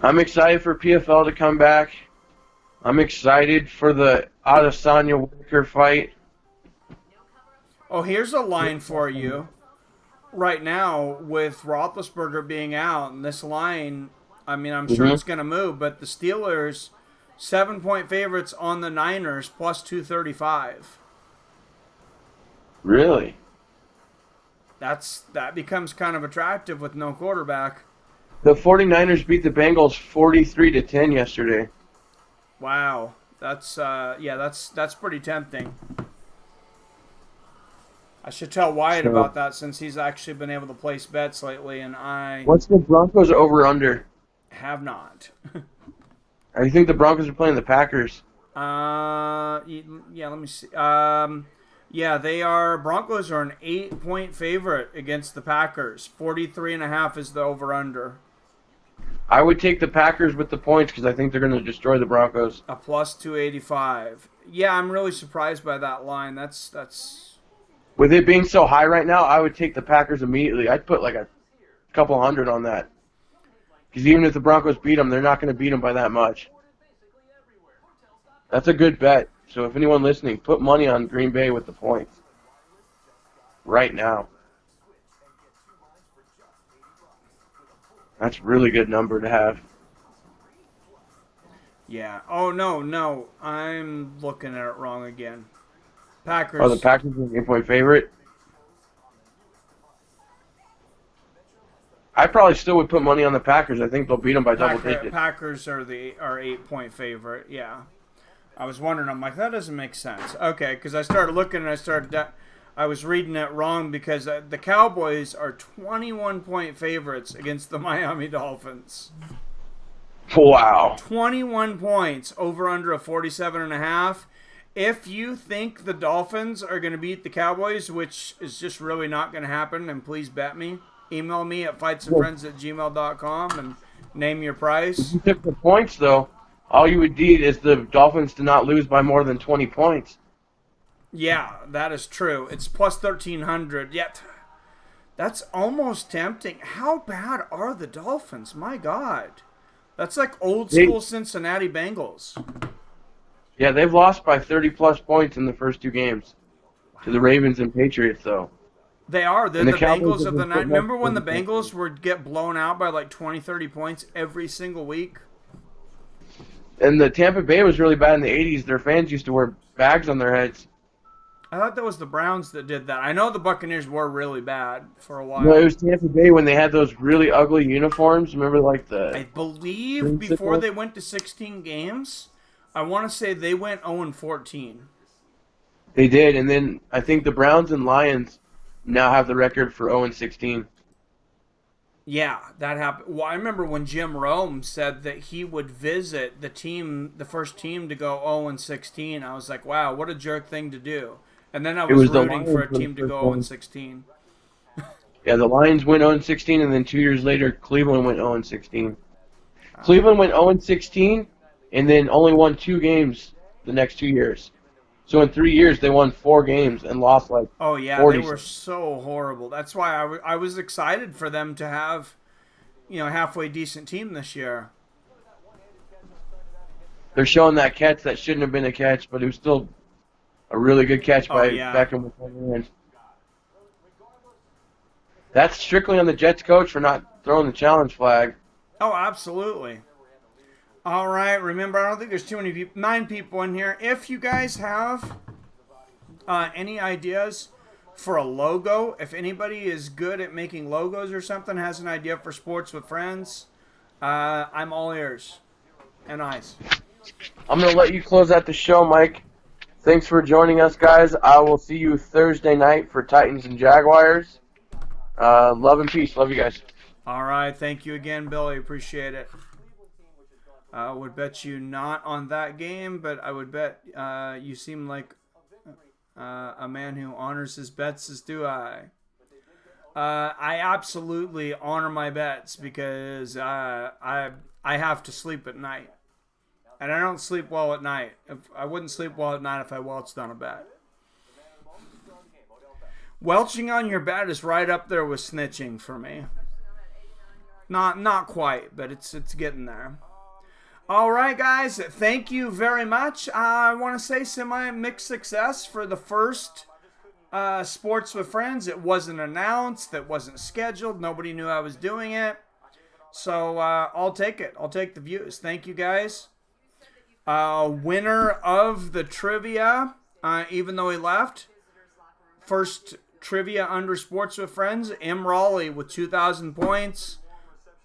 B: I'm excited for PFL to come back. I'm excited for the Adesanya Whitaker fight.
A: Oh, here's a line for you. Right now, with Roethlisberger being out, and this line, I mean, I'm sure it's going to move, but the Steelers, 7-point favorites on the Niners, plus 235.
B: Really?
A: That becomes kind of attractive with no quarterback.
B: The 49ers beat the Bengals 43-10 yesterday.
A: Wow, that's pretty tempting. I should tell Wyatt
B: So-
A: about that since he's actually been able to place bets lately, and I
B: What's the Broncos over-under?
A: have not.
B: I think the Broncos are playing the Packers.
A: Yeah, let me see. Yeah, they are. Broncos are an 8-point favorite against the Packers. 43.5 is the over/under.
B: I would take the Packers with the points because I think they're going to destroy the Broncos.
A: A plus 285. Yeah, I'm really surprised by that line. That's.
B: With it being so high right now, I would take the Packers immediately. I'd put like a couple hundred on that. Because even if the Broncos beat them, they're not going to beat them by that much. That's a good bet. So if anyone listening, put money on Green Bay with the points right now. That's a really good number to have.
A: Yeah. Oh, no. I'm looking at it wrong again. Packers.
B: Oh, the Packers are an 8-point favorite. I probably still would put money on the Packers. I think they'll beat them by double digits.
A: Packers are 8-point favorite. Yeah. I was wondering. I'm like, that doesn't make sense. Okay, because I started looking and I was reading it wrong because the Cowboys are 21-point favorites against the Miami Dolphins.
B: Wow.
A: 21 points over under a 47.5. If you think the Dolphins are going to beat the Cowboys, which is just really not going to happen, and please bet me, email me at fightsandfriends@gmail.com and name your price.
B: If you took the points, though, all you would need is the Dolphins to not lose by more than 20 points.
A: Yeah, that is true. It's plus 1,300. Yet, that's almost tempting. How bad are the Dolphins? My God. That's like old school Cincinnati Bengals.
B: Yeah, they've lost by 30-plus points in the first two games to the Ravens and Patriots, though.
A: They are. They're
B: And
A: the
B: the Cowboys
A: Bengals of
B: have
A: the
B: been
A: night.
B: putting
A: Remember
B: up
A: when the
B: 30
A: Bengals would get blown out by like 20, 30 points every single week?
B: And the Tampa Bay was really bad in the 80s. Their fans used to wear bags on their heads.
A: I thought that was the Browns that did that. I know the Buccaneers were really bad for a while.
B: No, it was Tampa Bay when they had those really ugly uniforms. Remember, like
A: I believe before they went to 16 games, I want to say they went 0-14.
B: They did, and then I think the Browns and Lions now have the record for 0-16.
A: Yeah, that happened. Well, I remember when Jim Rome said that he would visit the first team to go 0-16. I was like, wow, what a jerk thing to do. And then I was rooting for a team to go 0-16.
B: Yeah, the Lions went 0-16, and then 2 years later, Cleveland went 0-16. Cleveland went 0-16, and then only won 2 games the next 2 years. So in 3 years, they won 4 games and lost like 40.
A: They were so horrible. That's why I was excited for them to have, halfway decent team this year.
B: They're showing that catch that shouldn't have been a catch, but it was still a really good catch by Beckham with one hand. That's strictly on the Jets coach for not throwing the challenge flag.
A: Oh, absolutely. All right, remember, I don't think there's too many people, 9 people in here. If you guys have any ideas for a logo, if anybody is good at making logos or something, has an idea for Sports with Friends, I'm all ears and eyes.
B: I'm going to let you close out the show, Mike. Thanks for joining us, guys. I will see you Thursday night for Titans and Jaguars. Love and peace. Love you guys.
A: All right, thank you again, Billy. Appreciate it. I would bet you not on that game, but I would bet you seem like a man who honors his bets, as do I. I absolutely honor my bets because I have to sleep at night. And I don't sleep well at night. I wouldn't sleep well at night if I welched on a bet. Welching on your bet is right up there with snitching for me. Not quite, but it's getting there. All right, guys, thank you very much. I want to say semi-mixed success for the first Sports with Friends. It wasn't announced. It wasn't scheduled. Nobody knew I was doing it. So I'll take it. I'll take the views. Thank you, guys. Winner of the trivia, even though he left. First trivia under Sports with Friends, M. Raleigh with 2,000 points.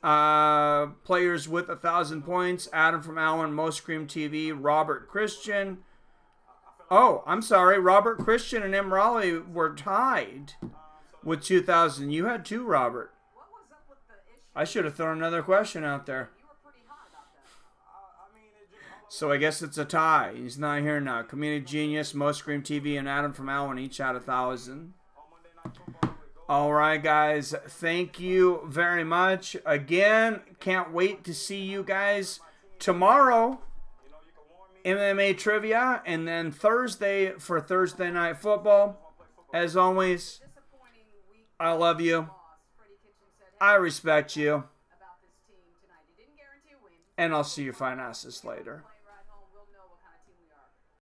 A: Players with 1,000 points, Adam from Allen, Most Scream TV, Robert Christian. Oh, I'm sorry, Robert Christian and M. Raleigh were tied with 2,000. You had 2, Robert. I should have thrown another question out there. So I guess it's a tie. He's not here now. Community Genius, Most Scream TV, and Adam from Allen each had 1,000. All right, guys. Thank you very much. Again, can't wait to see you guys tomorrow. MMA trivia, and then Thursday for Thursday Night Football. As always, I love you. I respect you. And I'll see you fine asses later.